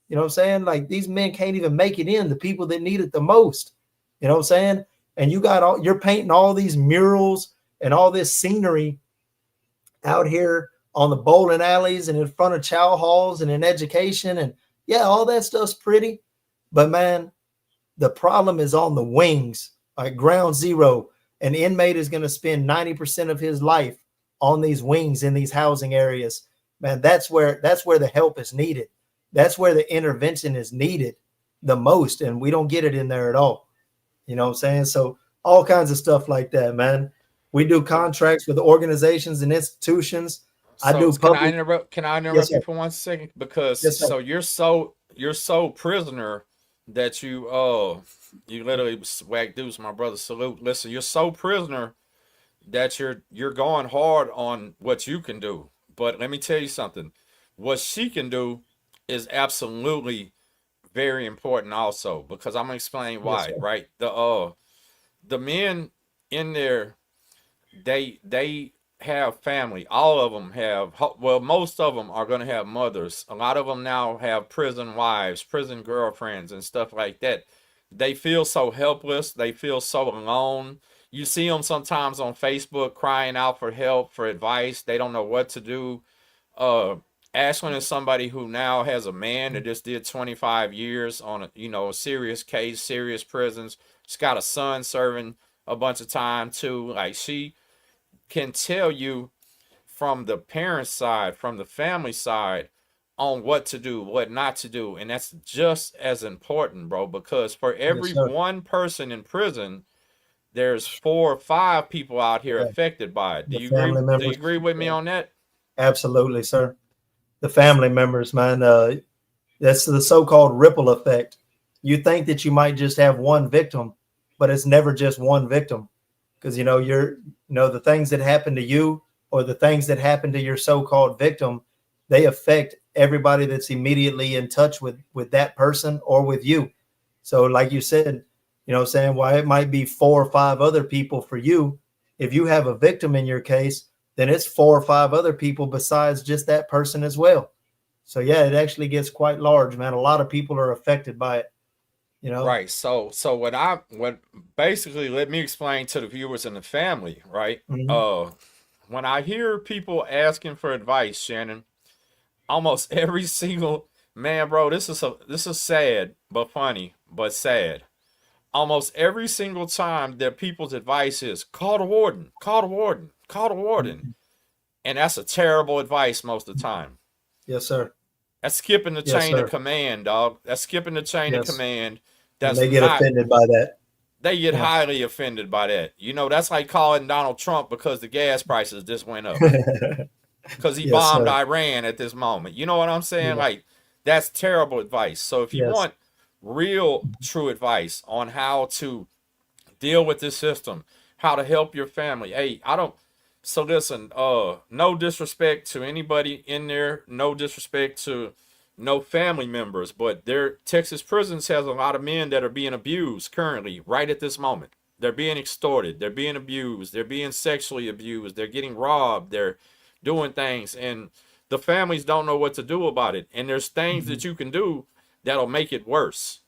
You know what I'm saying? Like, these men can't even make it in, the people that need it the most. You know what I'm saying? And you're painting all these murals and all this scenery out here on the bowling alleys and in front of chow halls and in education. And yeah, all that stuff's pretty. But man, the problem is on the wings, like ground zero. An inmate is going to spend 90% of his life on these wings in these housing areas. Man, that's where the help is needed. That's where the intervention is needed the most. And we don't get it in there at all. You know what I'm saying? So all kinds of stuff like that, man. We do contracts with organizations and institutions. So can I interrupt Yes, you for 1 second? Because yes, so you're so prisoner that you literally swag dudes, my brother, salute. Listen, you're so prisoner that you're going hard on what you can do. But let me tell you something. What she can do is absolutely very important also, because I'm gonna explain why, yes, right? The men in there, they have family. All of them have, well, most of them are going to have mothers. A lot of them now have prison wives, prison girlfriends, and stuff like that. They feel so helpless. They feel so alone. You see them sometimes on Facebook crying out for help, for advice. They don't know what to do. Ashland is somebody who now has a man that just did 25 years on a serious case, serious prisons. She's got a son serving a bunch of time too. Like, she can tell you from the parent side, from the family side, on what to do, what not to do. And that's just as important, bro, because for every one person in prison, there's 4 or 5 people out here affected by it. Do you agree with me on that? Absolutely, sir. The family members, man, that's the so-called ripple effect. You think that you might just have one victim, but it's never just one victim. Because, the things that happen to you or the things that happen to your so-called victim, they affect everybody that's immediately in touch with that person or with you. So like you said, why it might be 4 or 5 other people for you. If you have a victim in your case, then it's 4 or 5 other people besides just that person as well. So yeah, it actually gets quite large, man. A lot of people are affected by it. you know? Right. So what basically, let me explain to the viewers and the family, right? Mhm. When I hear people asking for advice, Shannon, almost every single man, bro, this is sad but funny, but sad. Almost every single time that people's advice is call the warden, call the warden, call the warden. Mhm. And that's a terrible advice most of the time. Yes, sir. That's skipping the Yes, chain of sir. command, dog. That's skipping the chain of Yes. command. And That's they get not, offended by that. they get Yeah. highly offended by that. You know, that's like calling Donald Trump because the gas prices just went up. Because he Yes, bombed sir. Iran at this moment. You know what I'm saying? Yeah. Like, that's terrible advice. So if you Yes. want real, true advice on how to deal with this system, how to help your family, hey, I don't. So listen, no disrespect to anybody in there, no disrespect to no family members, but their Texas prisons has a lot of men that are being abused currently, right at this moment. They're being extorted, they're being abused, they're being sexually abused, they're getting robbed, they're doing things, and the families don't know what to do about it. And there's things Mhm. that you can do that'll make it worse.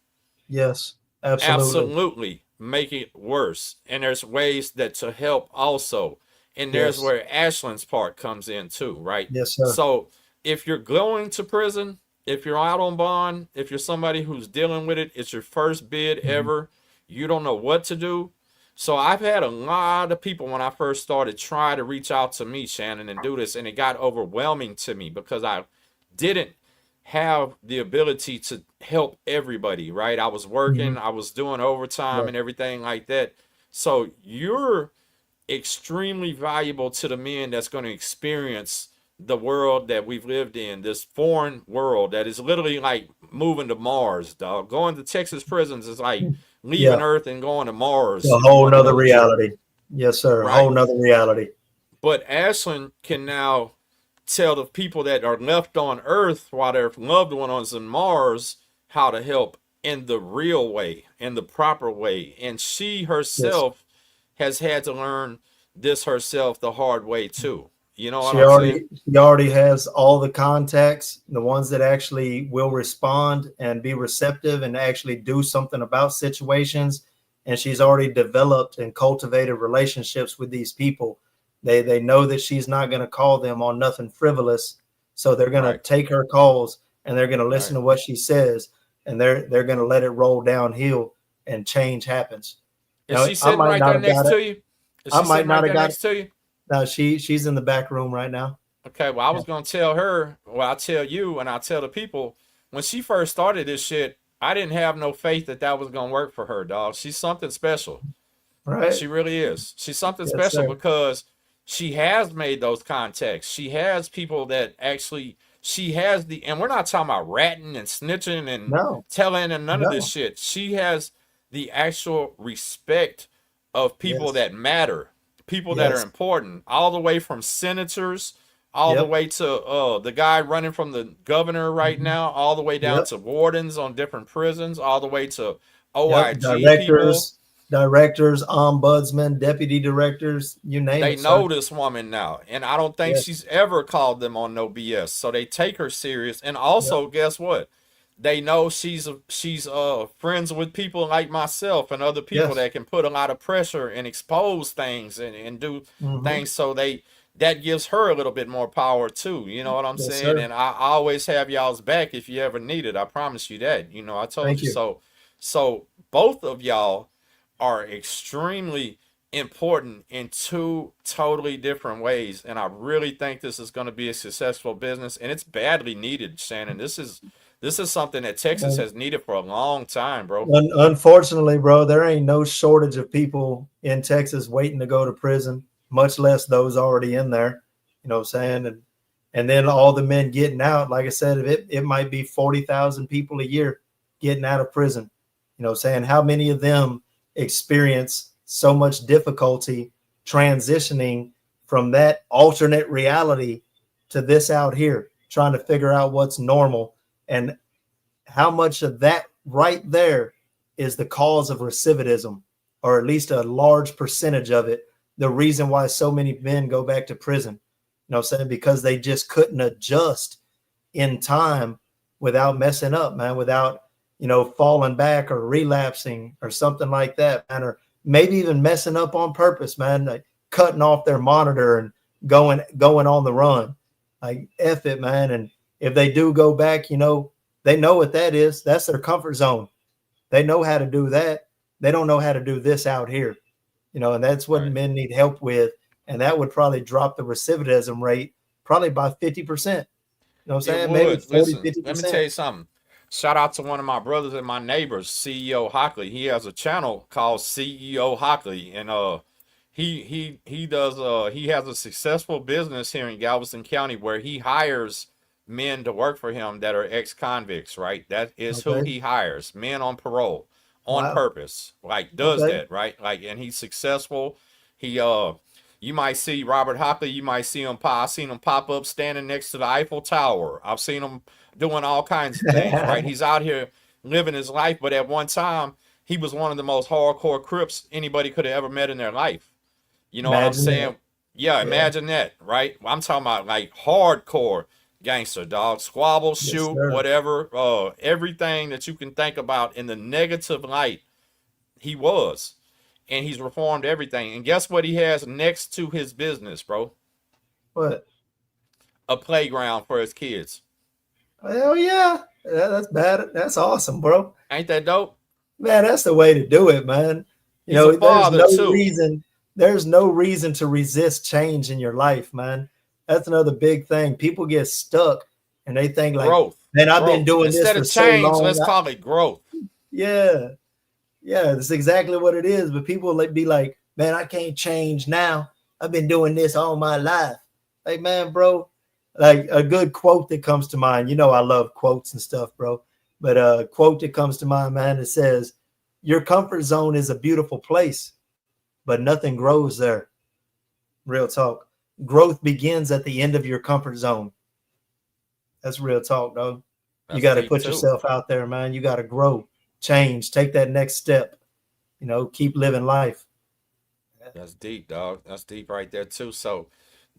Yes. Absolutely. Absolutely make it worse. And there's ways that to help also. And there's Yes. where Ashland's part comes in too, right? Yes, sir. So if you're going to prison, if you're out on bond, if you're somebody who's dealing with it, it's your first bid Mhm. ever, you don't know what to do. So I've had a lot of people when I first started try to reach out to me, Shannon, and do this, and it got overwhelming to me because I didn't have the ability to help everybody, right? I was working, Mhm. I was doing overtime Yeah. and everything like that. So you're extremely valuable to the men that's going to experience the world that we've lived in, this foreign world that is literally like moving to Mars, dog. Going to Texas prisons is like leaving Yeah. Earth and going to Mars, A if you whole want to nother know the truth, reality. Yes, sir. A whole right? nother reality. But Ashland can now tell the people that are left on Earth while their loved one is on Mars how to help in the real way, in the proper way. And she Yes. herself has had to learn this herself the hard way too. You know what She I'm saying? already has all the contacts, the ones that actually will respond and be receptive and actually do something about situations. And she's already developed and cultivated relationships with these people. They know that she's not going to call them on nothing frivolous. So they're going to Right, take her calls and they're going to listen right. to what she says and they're going to let it roll downhill and change happens. Is Now, she sitting right there next to you? Is I she might sitting right not have there got it. next to you? No, she's in the back room right now. Okay, well, I was gonna tell her, well, I tell you, and I tell the people, when she first started this shit, I didn't have no faith that that was gonna work for her, dog. She's something special. Right? She really is. She's something Yes, special sir. because she has made those contacts. She has people that actually, she has the, and we're not talking about ratting and snitching and No, telling and none of this no. shit. She has the actual respect of people Yes, that matter, people that are yes. important, all the way from senators, all the Yep. way to the guy running from the governor right Mhm. now, all the way down Yep. to wardens on different prisons, all the way to Yep. OIG people. Directors, ombudsman, deputy directors, you name They it, sir. know this woman now, and I don't think Yes. she's ever called them on no BS. So they take her serious, and Yep. also guess what? They know she's friends with people like myself and other people Yes. that can put a lot of pressure and expose things and do Hmm. things. So that gives her a little bit more power too. You know what I'm Yes, saying? sir. And I always have y'all's back if you ever need it. I promise you that. You know, I told Thank you you. so. So both of y'all are extremely important in two totally different ways, and I really think this is going to be a successful business, and it's badly needed, Shannon. This is something that Texas And has needed for a long time, bro. unfortunately, bro, there ain't no shortage of people in Texas waiting to go to prison, much less those already in there. You know what I'm saying? And then all the men getting out, like I said, it might be 40,000 people a year getting out of prison. You know what I'm saying? How many of them experience so much difficulty transitioning from that alternate reality to this out here, trying to figure out what's normal, and how much of that right there is the cause of recidivism, or at least a large percentage of it. The reason why so many men go back to prison, you know what I'm saying? Because they just couldn't adjust in time without messing up, man, without falling back or relapsing or something like that, man, or maybe even messing up on purpose, man, like cutting off their monitor and going on the run. Like, F it, man. And if they do go back, they know what that is. That's their comfort zone. They know how to do that. They don't know how to do this out here, and that's what men need help with. And that would probably drop the recidivism rate probably by 50%. You know what I'm saying? Maybe 40, Listen, 50%. let me tell you something. Shout out to one of my brothers and my neighbors, CEO Hockley. He has a channel called CEO Hockley, and he does he has a successful business here in Galveston County where he hires men to work for him that are ex-convicts, right? That is who he hires, men on parole on purpose, like does that, right? Like, and he's successful. He you might see Robert Hockley, you might see him I've seen him pop up standing next to the Eiffel Tower. I've seen him doing all kinds of things, right? He's out here living his life, but at one time he was one of the most hardcore Crips anybody could have ever met in their life. You know what I'm saying? Yeah, imagine that, right? I'm talking about like hardcore gangster, dog. Squabble, shoot, whatever, everything that you can think about in the negative light, he was. And he's reformed everything. And guess what he has next to his business, bro? What? A playground for his kids. Hell yeah. That's bad. That's awesome, bro. Ain't that dope? Man, that's the way to do it, man. He's a father, there's no reason to resist change in your life, man. That's another big thing. People get stuck and they think like, growth. Man, I've been doing Instead this of for change, so long. let's call it growth. Yeah. Yeah, that's exactly what it is. But people be like, man, I can't change now. I've been doing this all my life. Like, man, bro, like a good quote that comes to mind. I love quotes and stuff, bro. But a quote that comes to mind, man, it says, your comfort zone is a beautiful place, but nothing grows there. Real talk. Growth begins at the end of your comfort zone. That's real talk, dog. You got to put yourself out there, man. You got to grow, change, take that next step, keep living life. That's deep, dog. That's deep right there too. So,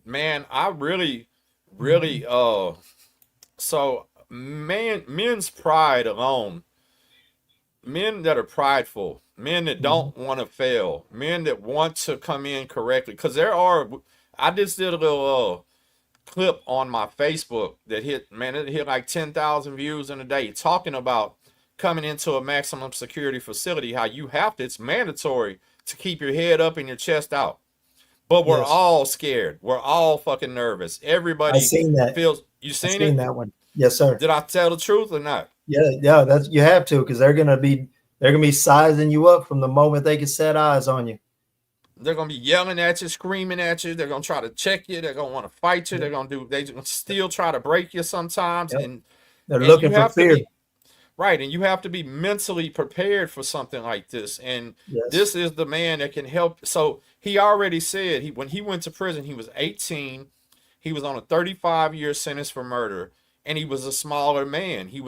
man, I really, so men's pride alone, men that are prideful, men that don't want to fail, men that want to come in correctly, because I just did a little clip on my Facebook that hit like 10,000 views in a day, talking about coming into a maximum security facility, how it's mandatory to keep your head up and your chest out. But we're all scared. We're all fucking nervous. Everybody feels. You seen that one? Yes, sir. Did I tell the truth or not? Yeah. That's, you have to, because they're gonna be sizing you up from the moment they can set eyes on you. They're gonna be yelling at you, screaming at you. They're gonna try to check you. They're gonna want to fight you. They're gonna still try to break you sometimes. And they're looking for fear. Right, and you have to be mentally prepared for something like this. And this is the man that can help. So he already said when he went to prison, he was 18. He was on a 35-year sentence for murder, and he was a smaller man. It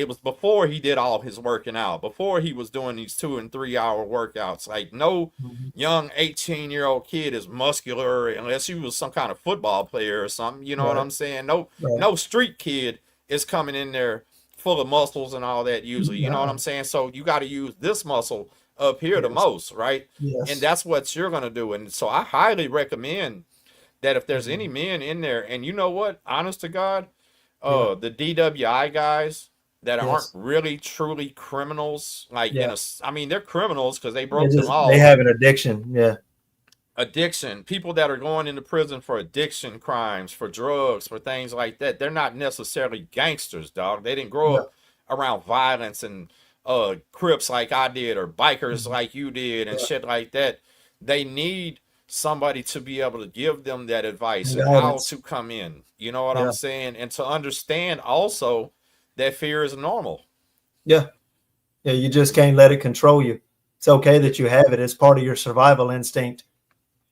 was before he did all his working out, before he was doing these 2 and 3 hour workouts. Like, no young 18-year-old kid is muscular unless he was some kind of football player or something. You know what I'm saying? No street kid is coming in there full of muscles and all that usually. You know what I'm saying? So you got to use this muscle up here the most, right? And that's what you're going to do. And so I highly recommend that if there's any men in there, and you know what, honest to God, the DWI guys that aren't really truly criminals, like they're criminals because they broke the law. They have an addiction. Addiction, people that are going into prison for addiction crimes, for drugs, for things like that, they're not necessarily gangsters, dog. They didn't grow up around violence and Crips like I did, or bikers like you did, and shit like that. They need somebody to be able to give them that advice and how to come in. You know what I'm saying? And to understand also that fear is normal. Yeah, you just can't let it control you. It's okay that you have it. It's part of your survival instinct.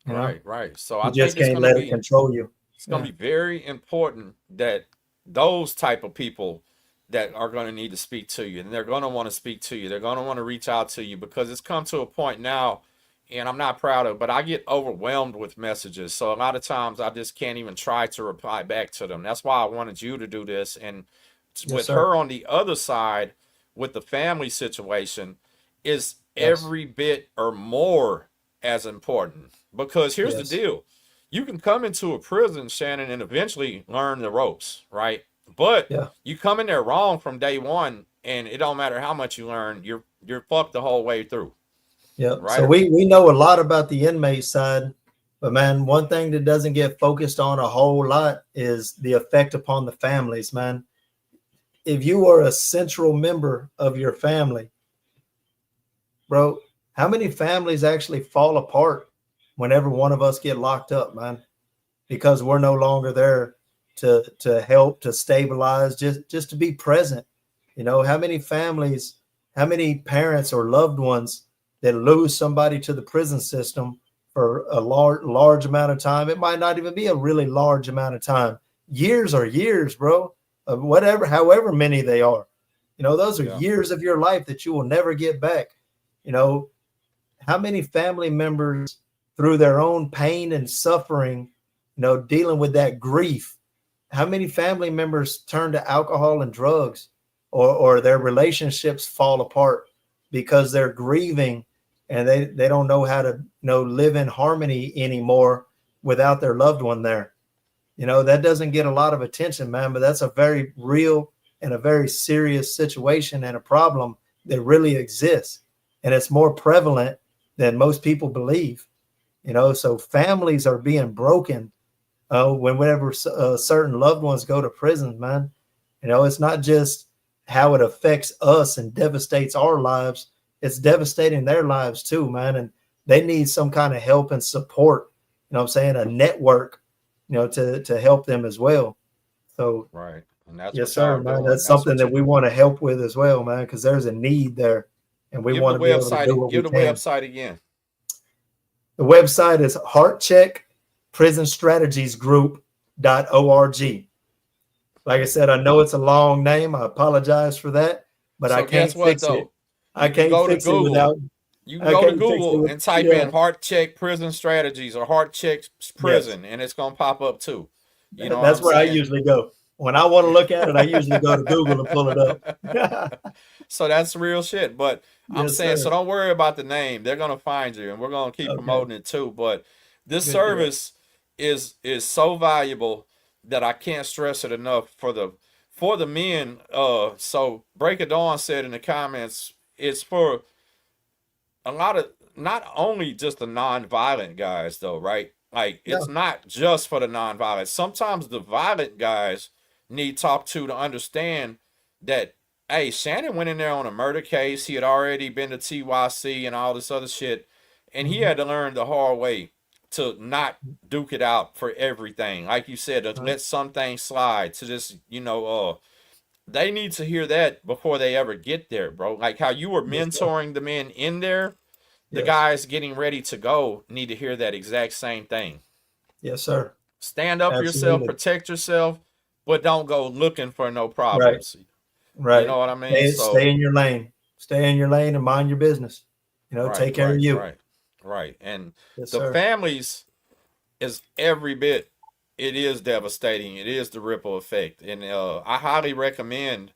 Right. So I just can't let it control you. It's going to be very important that those type of people that are going to need to speak to you, and they're going to want to speak to you. They're going to want to reach out to you, because it's come to a point now, and I'm not proud of it, but I get overwhelmed with messages. So a lot of times I just can't even try to reply back to them. That's why I wanted you to do this. And with her on the other side, with the family situation is Yes. every bit or more as important. Because here's the Yes. deal. You can come into a prison, Shannon, and eventually learn the ropes, right? But Yeah. you come in there wrong from day one, and it don't matter how much you learn, you're fucked the whole way through. Yeah. Right? So we know a lot about the inmate side, but man, one thing that doesn't get focused on a whole lot is the effect upon the families, man. If you are a central member of your family, bro, how many families actually fall apart whenever one of us get locked up, man? Because we're no longer there to help, to stabilize, just to be present. You know, how many families, how many parents or loved ones that lose somebody to the prison system for a large amount of time? It might not even be a really large amount of time. Years or years, bro, of whatever, however many they are. You know, those are Yeah. years of your life that you will never get back. You know, how many family members through their own pain and suffering, you know, dealing with that grief, how many family members turn to alcohol and drugs, or their relationships fall apart because they're grieving and they don't know how to, you know, live in harmony anymore without their loved one there. You know, that doesn't get a lot of attention, man, but that's a very real and a very serious situation and a problem that really exists. And it's more prevalent than most people believe. You know, so families are being broken whenever certain loved ones go to prison, man. You know, it's not just how it affects us and devastates our lives, it's devastating their lives too, man. And they need some kind of help and support, you know what I'm saying, a network, you know, to help them as well. So, Right. And that's yes, what y'all sir, are man. doing. That's That's something what that you we want to help with as well, man, because there's a need there and we give want the to be able to do website. what we Give the can. website again. The website is heartcheckprisonstrategiesgroup.org. Like I Okay. said, I know it's a long name. I apologize for that, but I So guess can't what fix it. though? I You can can't go to fix it Google. without, You can I go to can't fix it Google with, and type in yeah, Heart Check Prison Strategies or Heart Check yes. Prison, and it's gonna pop up too. You know what That's I'm where I saying? usually go. When I want to look at it, I usually go to Google and pull it up. So that's real shit. But I'm Yes, saying, so sir. don't worry about the name. They're gonna find you, and we're gonna keep Okay. promoting it too. But this Good deal. service is so valuable that I can't stress it enough for the men. So Break of Dawn said in the comments, it's for a lot of not only just the non-violent guys though, right? Like Yeah. it's not just for the non-violent. Sometimes the violent guys need talk to understand that hey, Shannon went in there on a murder case. He had already been to TYC and all this other shit, and he Mhm. had to learn the hard way to not duke it out for everything. Like you said, to Right. let some things slide. To just they need to hear that before they ever get there, bro. Like how you were Yes, sir. mentoring the men in there, the Yes. guys getting ready to go need to hear that exact same thing. Yes, sir. Stand up for yourself, Absolutely. protect yourself, but don't go looking for no Right. problems. You Right. know what I mean? Stay So, in your lane. Stay in your lane and mind your business. You know, right, take care of right, you. right, right. And Yes, the sir. families is every bit, it is devastating. It is the ripple effect. And I highly recommend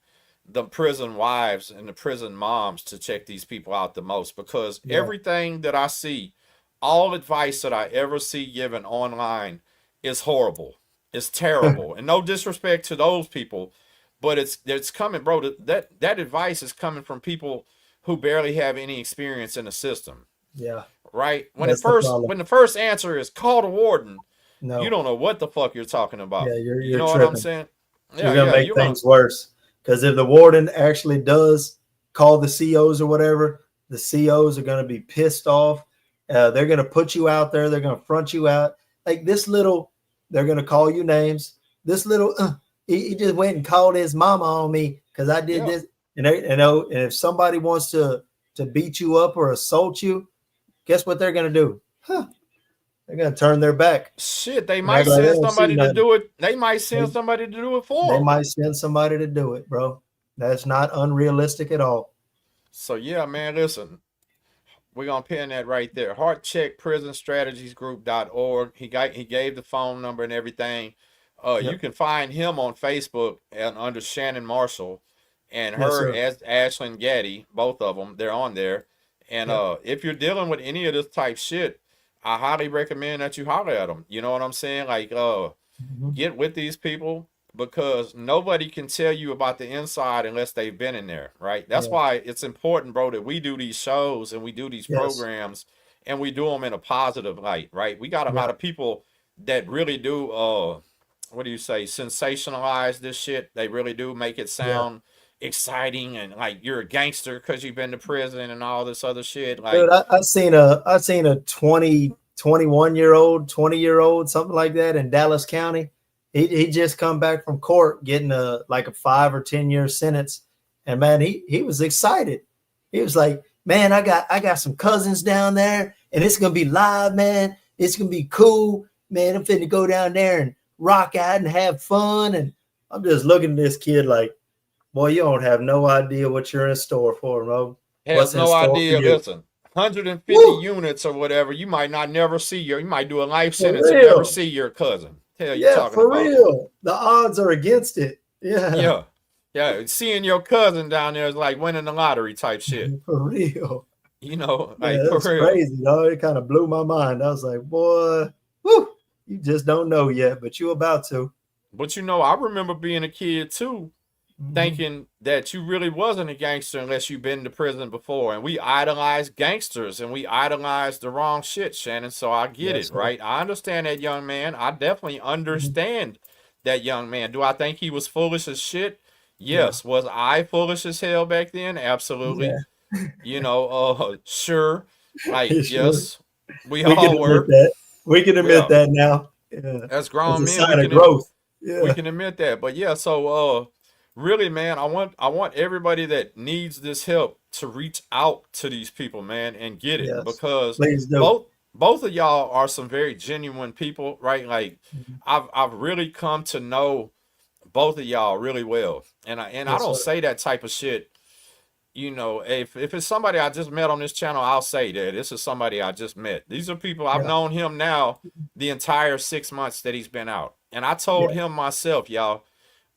the prison wives and the prison moms to check these people out the most because Yeah. everything that I see, all advice that I ever see given online is horrible. It's terrible. And no disrespect to those people, but it's coming, bro. That advice is coming from people who barely have any experience in the system, Yeah. right? That's the problem. When the first answer is call the warden, you No. don't know what the fuck you're talking about. Yeah, You you're know what I'm tripping. saying? You're Yeah, gonna yeah. make You're gonna things worse. Because if the warden actually does call the COs or whatever, the COs are gonna be pissed off. They're gonna put you out there. They're gonna front you out. Like this little, they're gonna call you names. This little, he just went and called his mama on me because I did yeah. this. And they, you know, and if somebody wants to beat you up or assault you, guess what they're gonna do? Huh, they're gonna turn their back Shit, they and might act like they send don't see somebody to nothing. do it. They might send They, somebody to do it for they them. might send somebody to do it, bro. That's not unrealistic at all. So yeah, man, listen, we're gonna pin that right there. Heartcheckprisonstrategiesgroup.org. He gave the phone number and everything. You Yep. can find him on Facebook and under Shannon Marshall. and Yes, her sir. as Ashlyn Gaddy, both of them, they're on there. And Yep. if you're dealing with any of this type shit, I highly recommend that you holler at them. You know what I'm saying? Like, Mhm. get with these people because nobody can tell you about the inside unless they've been in there, right? That's Yeah. why it's important, bro, that we do these shows and we do these Yes. programs and we do them in a positive light, right? We got a lot Yeah. of people that really do what do you say, sensationalize this shit. They really do make it Yeah. sound exciting and like you're a gangster because you've been to prison and all this other shit. Dude, Like, I seen a 21-year-old, 20-year-old, something like that in Dallas County. He just come back from court getting a 5 or 10 year sentence. And man, he was excited. He was like, man, I got some cousins down there, and it's gonna be live, man. It's gonna be cool. Man, I'm finna go down there and rock out and have fun. And I'm just looking at this kid like, boy, you don't have no idea what you're in store for, bro. has What's in no store for idea. you? Listen, 150 Woo! units or whatever, you might not never see you might do a life For sentence and never real. see your cousin. Hell, you Yeah, talking for about? real. The odds are against it. Yeah, Yeah, yeah. Seeing your cousin down there is like winning the lottery type shit. for real. You know, Yeah, like for that's real. crazy, dog. It kind of blew my mind. I was like, boy, whoo, you just don't know yet, but you about to. But you know, I remember being a kid too, Mhm. thinking that you really wasn't a gangster unless you've been to prison before. And we idolize gangsters and we idolize the wrong shit, Shannon. So I get Yes, it, sir. right? I understand that young man. I definitely Mhm. understand that young man. Do I think he was foolish as shit? Yeah, Yes. Was I foolish as hell back then? Absolutely. yeah. You know, sure. Like, Sure. yes, we We can all admit were. that. We can admit Yeah. that now. Yeah, As it's grown a men, sign of growth. we Yeah. can admit that. But yeah, so really, man, I want everybody that needs this help to reach out to these people, man, and get it Yes. because Please do. both of y'all are some very genuine people, right? Like Mhm. I've really come to know both of y'all really well. And I Yes, don't sir. say that type of shit. You know, if it's somebody I just met on this channel, I'll say that this is somebody I just met. These are people I've Yeah. known him now the entire 6 months that he's been out. And I told Yeah. him myself, y'all,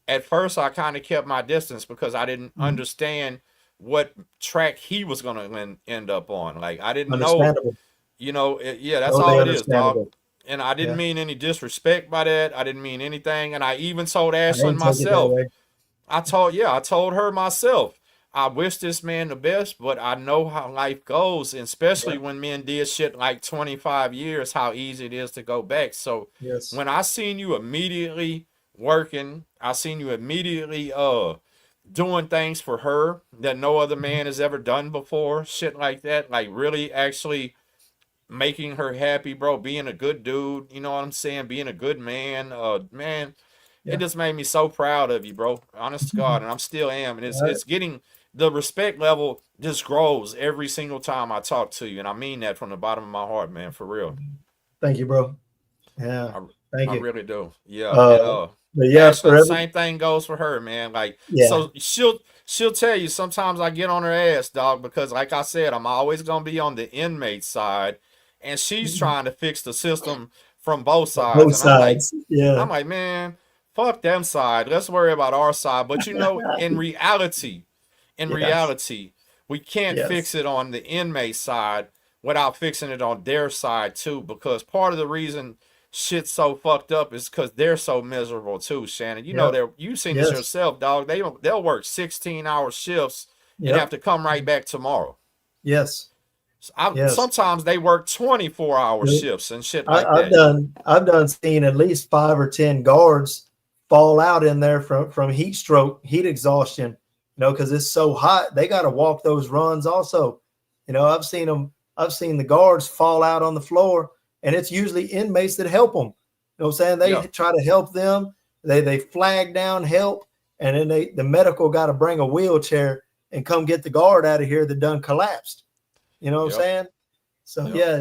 at first I kind of kept my distance because I didn't Mhm. understand what track he was going to end up on. Like I didn't know, Understandable. yeah, that's Totally all it is, dog. understandable. And I didn't Yeah. mean any disrespect by that. I didn't mean anything. And I even told I Ashlyn didn't take it that myself, way. I told her myself, I wish this man the best, but I know how life goes, and Yeah. especially when men did shit like 25 years, how easy it is to go back. So Yes. when I seen you immediately working, I seen you immediately doing things for her that no other Mhm. man has ever done before, shit like that, like really actually making her happy, bro, being a good dude, you know what I'm saying? Being a good man, man, it Yeah. just made me so proud of you, bro. Honest to God, and I'm still am, and All right. it's getting the respect level just grows every single time I talk to you, and I mean that from the bottom of my heart, man, for real. Thank you, bro. Yeah. I Thank I you. really do. Yeah, Uh, and but yeah, for Ashlyn, every same thing goes for her, man. Like, yeah. so she'll tell you sometimes I get on her ass, dog, because like I said, I'm always gonna be on the inmate side, and she's trying to fix the system from both sides, Both and I'm like, sides. Yeah. man, fuck them side. Let's worry about our side. But you know, in Yes. reality, we can't fix Yes. it on the inmate side without fixing it on their side too. Because part of the reason shit's so fucked up is because they're so miserable too, Shannon. You know, Yep. you've seen this Yes. yourself, dog. They'll work 16-hour shifts and have Yep. to come right back tomorrow. Yes. Yes. Sometimes they work 24-hour Yep. shifts and shit I, like I've that. done I've done seen at least 5 or 10 guards fall out in there from heat stroke, heat exhaustion. Because it's so hot, they got to walk those runs. Also, I've seen them. I've seen the guards fall out on the floor, and it's usually inmates that help them. You know what I'm saying? They Yeah, try to help them. They flag down help, and then the medical got to bring a wheelchair and come get the guard out of here that done collapsed. You know what I'm yep, saying? So yep. yeah,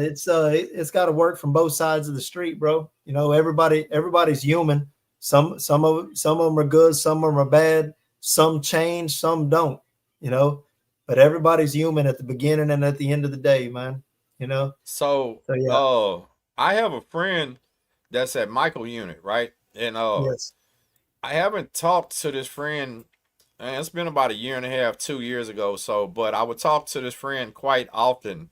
it's got to work from both sides of the street, bro. Everybody's human. Some of them are good, some of them are bad. Some change, some don't. You know, but everybody's human at the beginning and at the end of the day, man. You know. So, So yeah, I have a friend that's at Michael Unit, right? And yes, I haven't talked to this friend And it's been about a year and a half, 2 years ago. So, but I would talk to this friend quite often,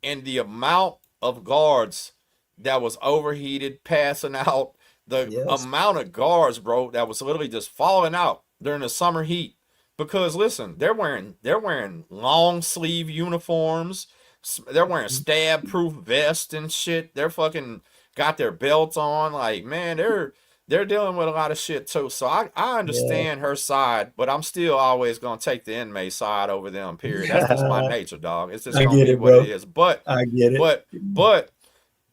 and the amount of guards that was overheated, passing out, the Yes. amount of guards, bro, that was literally just falling out during the summer heat. Because listen, they're wearing long sleeve uniforms, they're wearing stab proof vests and shit. They're fucking got their belts on. Like, man, they're dealing with a lot of shit too. So I Yeah. understand her side, but I'm still always gonna take the inmate side over them. Period. That's just my nature, dog. It's just I gonna get be it, what it bro. is. But I get it. but but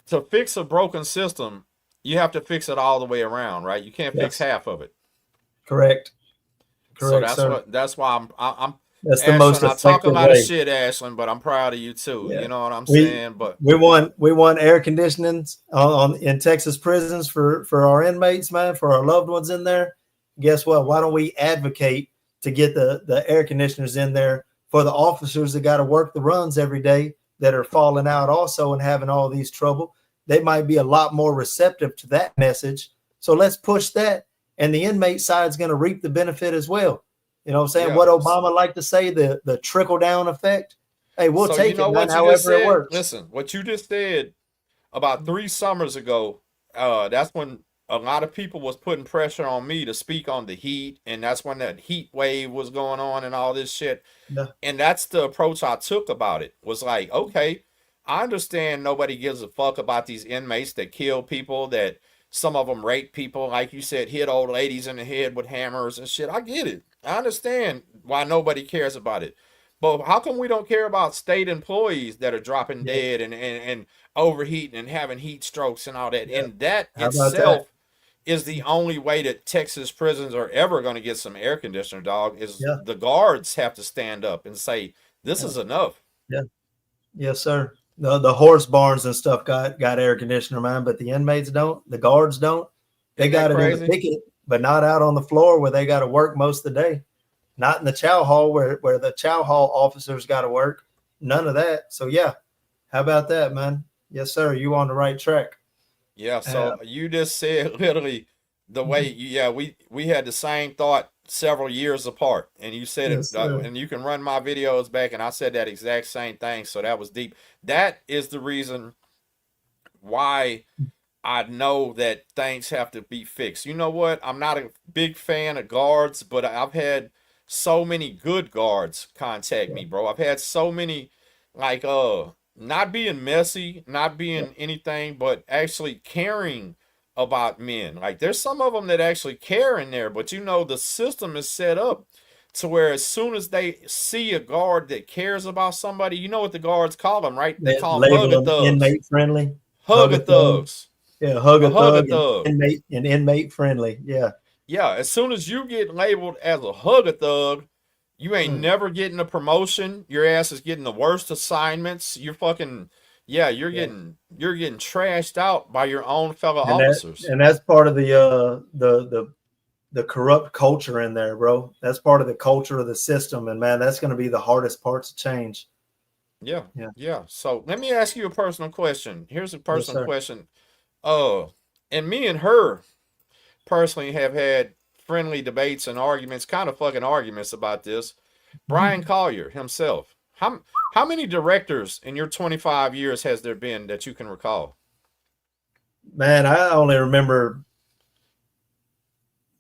to fix a broken system, you have to fix it all the way around, right? You can't fix Yes. half of it. Correct. So Correct, sir. that's why I'm That's the most Ashlyn. I talk a effective lot of way. shit, Ashlyn, but I'm proud of you too. Yeah. You know what I'm We saying? But we want air conditioning on in Texas prisons for our inmates, man, for our loved ones in there. Guess what? Why don't we advocate to get the air conditioners in there for the officers that got to work the runs every day that are falling out also and having all these trouble? They might be a lot more receptive to that message. So let's push that, and the inmate side is going to reap the benefit as well. You know what I'm saying? yeah. What Obama liked to say, the trickle down effect. Hey, we'll So you take it, know man, what you just however it said? works. Listen, what you just said about 3 summers ago, that's when a lot of people was putting pressure on me to speak on the heat, and that's when that heat wave was going on and all this shit. Yeah. And that's the approach I took about it. Was like, okay, I understand nobody gives a fuck about these inmates that kill people, that some of them rape people, like you said, hit old ladies in the head with hammers and shit. I get it. I understand why nobody cares about it. But how come we don't care about state employees that are dropping Yeah. dead and overheating and having heat strokes and all that? Yeah. And that How about that? itself is the only way that Texas prisons are ever going to get some air conditioner, dog, is Yeah. the guards have to stand up and say, this Yeah. is enough. Yeah. Yes, sir. The horse barns and stuff got air conditioner, man, but the inmates don't. The guards don't. They Isn't that got it in the crazy? picket, but not out on the floor where they got to work most of the day. Not in the chow hall where the chow hall officers got to work. None of that. So yeah, how about that, man? Yes, sir. You on the right track. Yeah, Uh, so you just said literally the way we had the same thought several years apart, and you said it, yes, sir. and you can run my videos back, and I said that exact same thing. So that was deep. That is the reason why I know that things have to be fixed. You know what? I'm not a big fan of guards, but I've had so many good guards contact me, bro. I've had so many, like, not being messy, not Yeah. being anything, but actually caring about men. Like, there's some of them that actually care in there, but you know, the system is set up to where as soon as they see a guard that cares about somebody, you know what the guards call them, right? They They call them label hugger them thugs. inmate friendly. Hug Hugger a thug. thugs. Yeah, hug A a hugger thug and thug. inmate friendly. Yeah. Yeah, as soon as you get labeled as a hugger thug, you ain't Mm. never getting a promotion. Your ass is getting the worst assignments. You're fucking, yeah, Yeah. you're getting trashed out by your own fellow And that officers. and that's part of the corrupt culture in there, bro. That's part of the culture of the system, and man, that's going to be the hardest part to change. Yeah, Yeah. yeah. So let me ask you a personal question. Here's a Yes, personal sir. question. And me and her personally have had friendly debates and arguments, kind of fucking arguments about this. Brian Collier himself. How many directors in your 25 years has there been that you can recall? Man, I only remember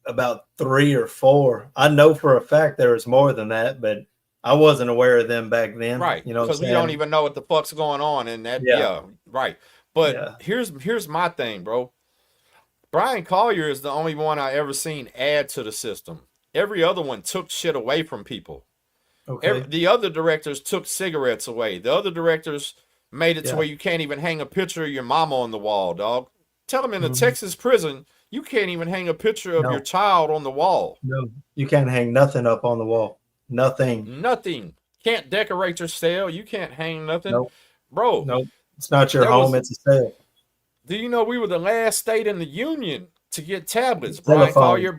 about 3 or 4. I know for a fact there was more than that, but I wasn't aware of them back then. Right. You know what I'm Because we don't saying? even know what the fuck's going on in that. Yeah. Yeah, right. But Yeah. here's my thing, bro. Brian Collier is the only one I ever seen add to the system. Every other one took shit away from people. Okay. The other directors took cigarettes away. The other directors made it to Yeah. where you can't even hang a picture of your mama on the wall, dog. Tell them in the Mhm. Texas prison, you can't even hang a picture of your No, child on the wall. no, you can't hang nothing up on the wall. Nothing. Nothing. Can't decorate your cell. You can't hang nothing. Nope. Bro, Nope. It's not your there home. was, It's a cell. do you know we were the last state in the union to get tablets? Brian Telephone. Collier,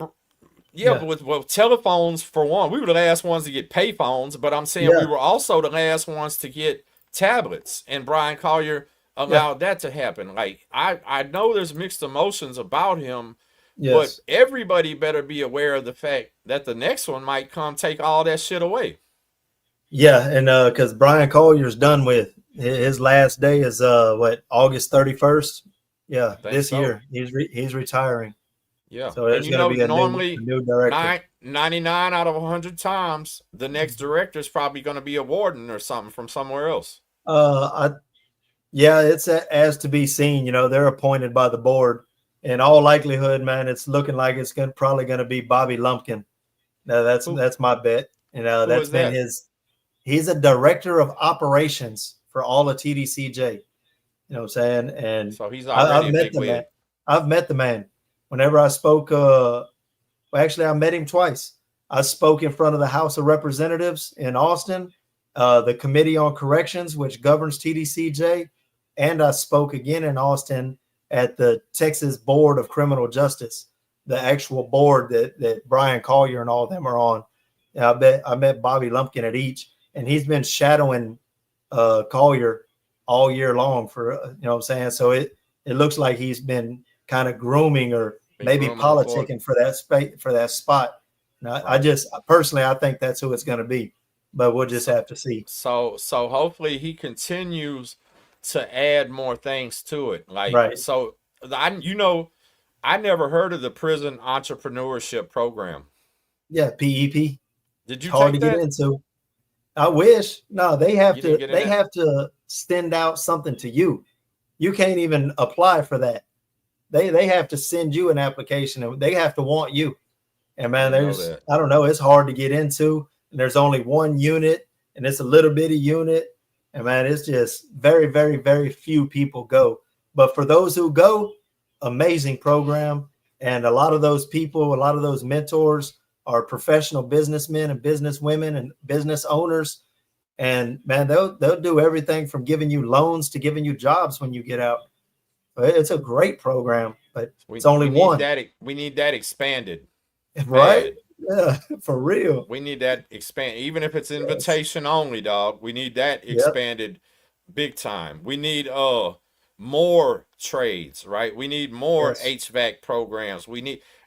yeah, Yeah. but with telephones for one, we were the last ones to get payphones, but I'm saying we Yeah. were also the last ones to get tablets, and Brian Collier Yeah. allowed that to happen. Like I know there's mixed emotions about him, But Yes. everybody better be aware of the fact that the next one might come take all that shit away. Yeah, and because Brian Collier's done with his last day is what, August 31st. Yeah, I think this so. year he's retiring. Yeah. So And there's you going to know, be a normally new director. 99 out of 100 times, the next director is probably going to be a warden or something from somewhere else. I Yeah, it's as to be seen. You know, they're appointed by the board. In all likelihood, man, it's looking like it's probably going to be Bobby Lumpkin. Now Who that's my bet. You know, who that's is been that? his. He's a director of operations for all of TDCJ. You know what I'm saying? And So he's I've already a met big the man. wig. I've met the man. Whenever I spoke, well, actually, I met him twice. I spoke in front of the House of Representatives in Austin, the Committee on Corrections, which governs TDCJ, and I spoke again in Austin at the Texas Board of Criminal Justice, the actual board that Brian Collier and all of them are on. And I met Bobby Lumpkin at each, and he's been shadowing Collier all year long for you know what I'm saying. So it looks like he's been kind of grooming or Been maybe grooming him for it. politicking for that space for that spot. And I Right. just personally I think that's who it's going to be, but we'll just So, have to see. so hopefully he continues to add more things to it. Like Right? so, I never heard of the prison entrepreneurship program. Yeah, PEP. Did It's you hard take to get that? into. I wish. No, they have You didn't to. get in They that? have to send out something to you. You can't even apply for that. They have to send you an application, and they have to want you. And I man, didn't know there's that. I don't know, it's hard to get into, and there's only one unit, and it's a little bitty unit, and man, it's just very, very, very few people go. But for those who go, amazing program, and a lot of those people, a lot of those mentors are professional businessmen and businesswomen and business owners, and man, they'll do everything from giving you loans to giving you jobs when you get out. But it's a great program, but it's only one, We need that expanded. right? Bad. Yeah, for real. We need that expand, even if it's Yes. invitation only, dog. We need that Yep. expanded big time. We need more trades, right? We need more Yes. HVAC programs.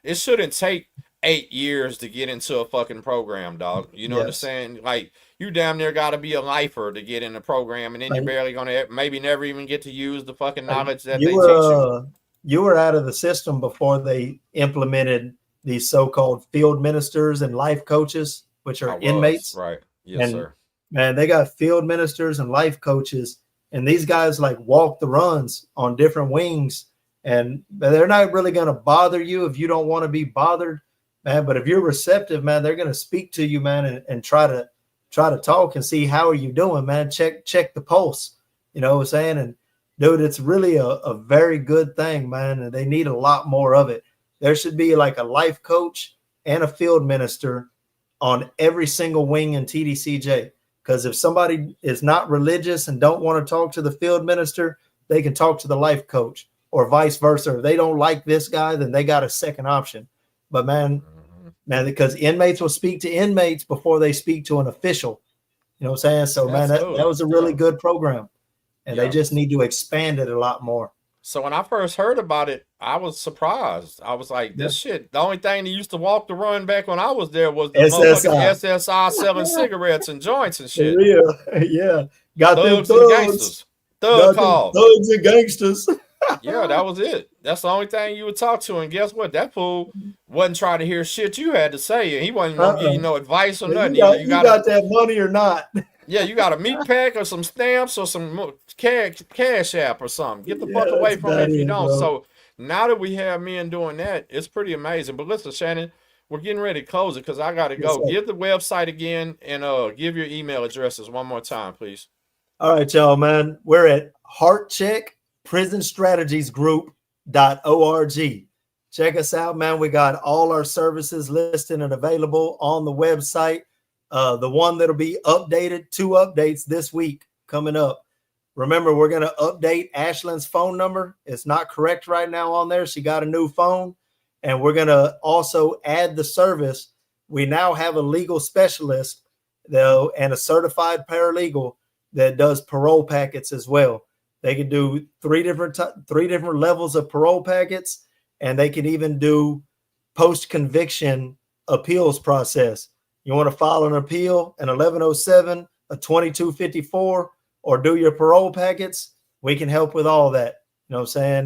It shouldn't take 8 years to get into a fucking program, dog. You know what I'm Yes. saying? Like you damn near gotta be a lifer to get in the program, and then you're And, barely gonna maybe never even get to use the fucking and knowledge that they teach you. you were out of the system before they implemented these so-called field ministers and life coaches, which I are was, inmates. right. Yes, And sir. man, they got field ministers and life coaches, and these guys like walk the runs on different wings, and they're not really going to bother you if you don't want to be bothered, man. But if you're receptive, man, they're going to speak to you, man, and try to talk and see how are you doing, man. Check the pulse, you know what I'm saying? And dude, it's really a very good thing, man, and they need a lot more of it. There should be like a life coach and a field minister on every single wing in TDCJ. Because if somebody is not religious and don't want to talk to the field minister, they can talk to the life coach, or vice versa. If they don't like this guy, then they got a second option. But man, because inmates will speak to inmates before they speak to an official. You know what I'm saying? So man, that Absolutely. was a really Yeah. good program, and they Yeah. just need to expand it a lot more. So when I first heard about it, I was surprised. I was like, Yeah. this shit, the only thing that used to walk the run back when I was there was the motherfucking SSI. SSI selling cigarettes and joints and For shit. real. Yeah. Got them Thugs and thugs. gangsters. Thug Got them call. thugs and gangsters. Yeah, that was it. That's the only thing you would talk to. And guess what? That fool wasn't trying to hear shit you had to say. And he wasn't gonna give you no advice or nothing. Either You got that money or not? yeah, you got a meat pack or some stamps or some cash app or something. Get the fuck Yeah, away that's from it about if you it, don't. bro. So now that we have men doing that, it's pretty amazing. But listen, Shannon, we're getting ready to close it because I gotta Yes, go. sir. Give the website again and give your email addresses one more time, please. All right, y'all, man. We're at heartcheckprisonstrategiesgroup.org. Check us out, man. We got all our services listed and available on the website. The one that'll be updated, 2 updates this week coming up. Remember, we're going to update Ashlyn's phone number. It's not correct right now on there. She got a new phone. And we're going to also add the service. We now have a legal specialist, though, and a certified paralegal that does parole packets as well. They can do three different levels of parole packets, and they can even do post-conviction appeals process. You want to file an appeal, an 1107, a 2254, or do your parole packets, we can help with all that. You know what I'm saying?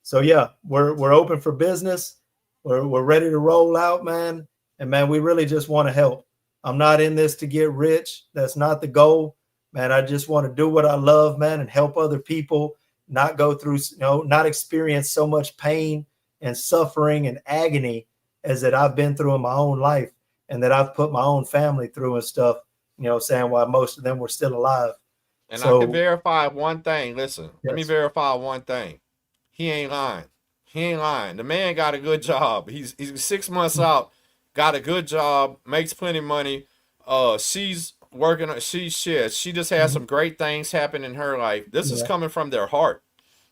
So yeah, we're open for business. We're ready to roll out, man. And man, we really just want to help. I'm not in this to get rich. That's not the goal, man. I just want to do what I love, man, and help other people not go through, not experience so much pain and suffering and agony as that I've been through in my own life and that I've put my own family through and stuff, saying why most of them were still alive. And So, I can verify one thing. Listen, let me Yes. verify one thing. He ain't lying. He ain't lying. The man got a good job. He's 6 months out, got a good job, makes plenty of money. She's working. She just has some great things happen in her life. This is Yeah. coming from their heart.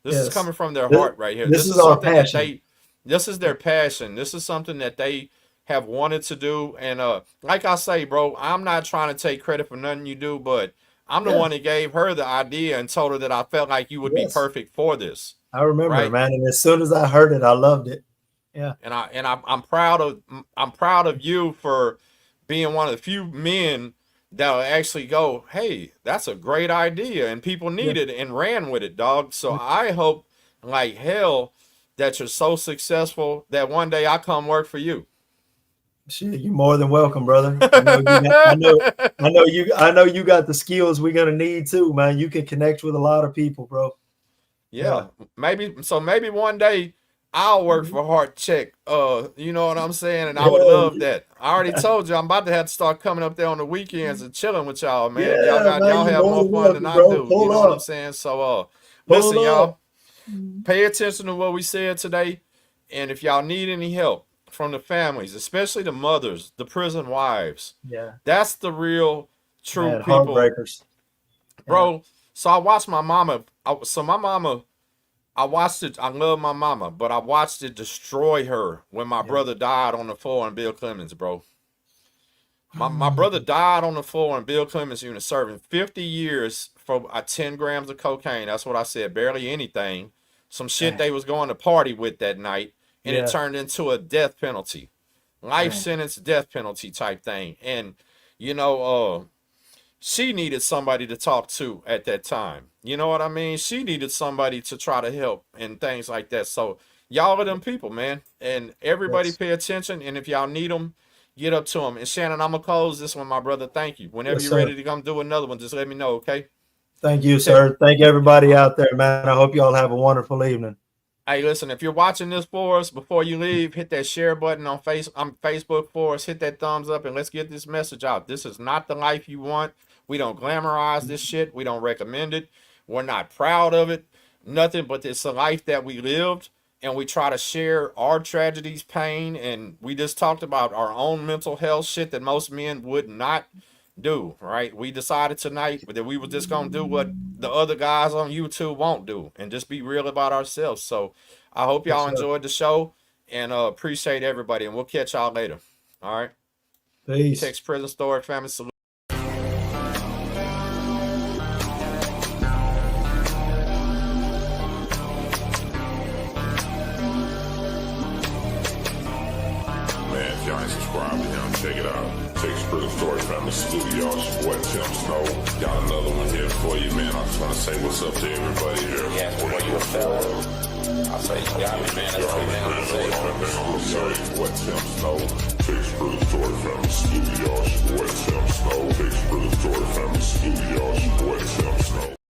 This is Yes. coming from their This- heart right here. this This is is our something that passion. this is their passion. This is something that they have wanted to do. And like I say, bro, I'm not trying to take credit for nothing you do, but I'm the Yeah. one that gave her the idea and told her that I felt like you would Yes. be perfect for this. I remember, Right. man. And as soon as I heard it, I loved it. Yeah. And I'm proud of you for being one of the few men that'll actually go, hey, that's a great idea, and people need it and ran with it, dog. So I hope like hell that you're so successful that one day I come work for you. Shit, you're more than welcome, brother. I know you got the skills we're gonna need too, man. You can connect with a lot of people, bro. Yeah. Maybe one day I'll work for Heart Check. You know what I'm saying? And I would love that. I already told you I'm about to have to start coming up there on the weekends and chilling with y'all, man. Yeah, man, y'all you have more more than fun than welcome, I bro. do. Pull You know what I'm up. saying? So Pull listen, up. y'all, pay attention to what we said today. And if y'all need any help from the families, especially the mothers, the prison wives, Yeah, that's the real true man, people. heartbreakers. Bro, so I watched my mama. I watched it. I love my mama, but I watched it destroy her when my brother died on the floor in Bill Clemens, bro. My brother died on the floor in Bill Clemens unit serving 50 years for 10 grams of cocaine. That's what I said. Barely anything. Some shit they was going to party with that night, and it turned into a death penalty. Life sentence, death penalty type thing. And, she needed somebody to talk to at that time. You know what I mean? She needed somebody to try to help and things like that. So y'all are them people, man. And everybody pay attention. And if y'all need them, get up to them. And Shannon, I'm going to close this one, my brother. Thank you. Whenever you're ready to come do another one, just let me know, okay? Thank you, sir. Thank everybody out there, man. I hope y'all have a wonderful evening. Hey, listen, if you're watching this for us, before you leave, hit that share button on Facebook for us. Hit that thumbs up and let's get this message out. This is not the life you want. We don't glamorize this shit. We don't recommend it. We're not proud of it. Nothing, but it's a life that we lived, and we try to share our tragedies, pain, and we just talked about our own mental health shit that most men would not do, right? We decided tonight that we were just going to do what the other guys on YouTube won't do and just be real about ourselves. So I hope y'all enjoyed the show and appreciate everybody, and we'll catch y'all later. All right. Peace. Text Prison Story Family Salute. Man, if y'all ain't subscribed to him, check it out. Takes Prison Story Family Salute, y'all. It's your boy Tim Snow. Got another one here for you, man. I just want to say what's up to everybody here. Yeah, boy, you a fella. I say you got me, man. That's all I have to say. What Tim Snow takes Prison Story Family Salute, y'all. It's your boy Tim Snow takes Prison Story Family Salute, y'all. It's your boy Tim Snow.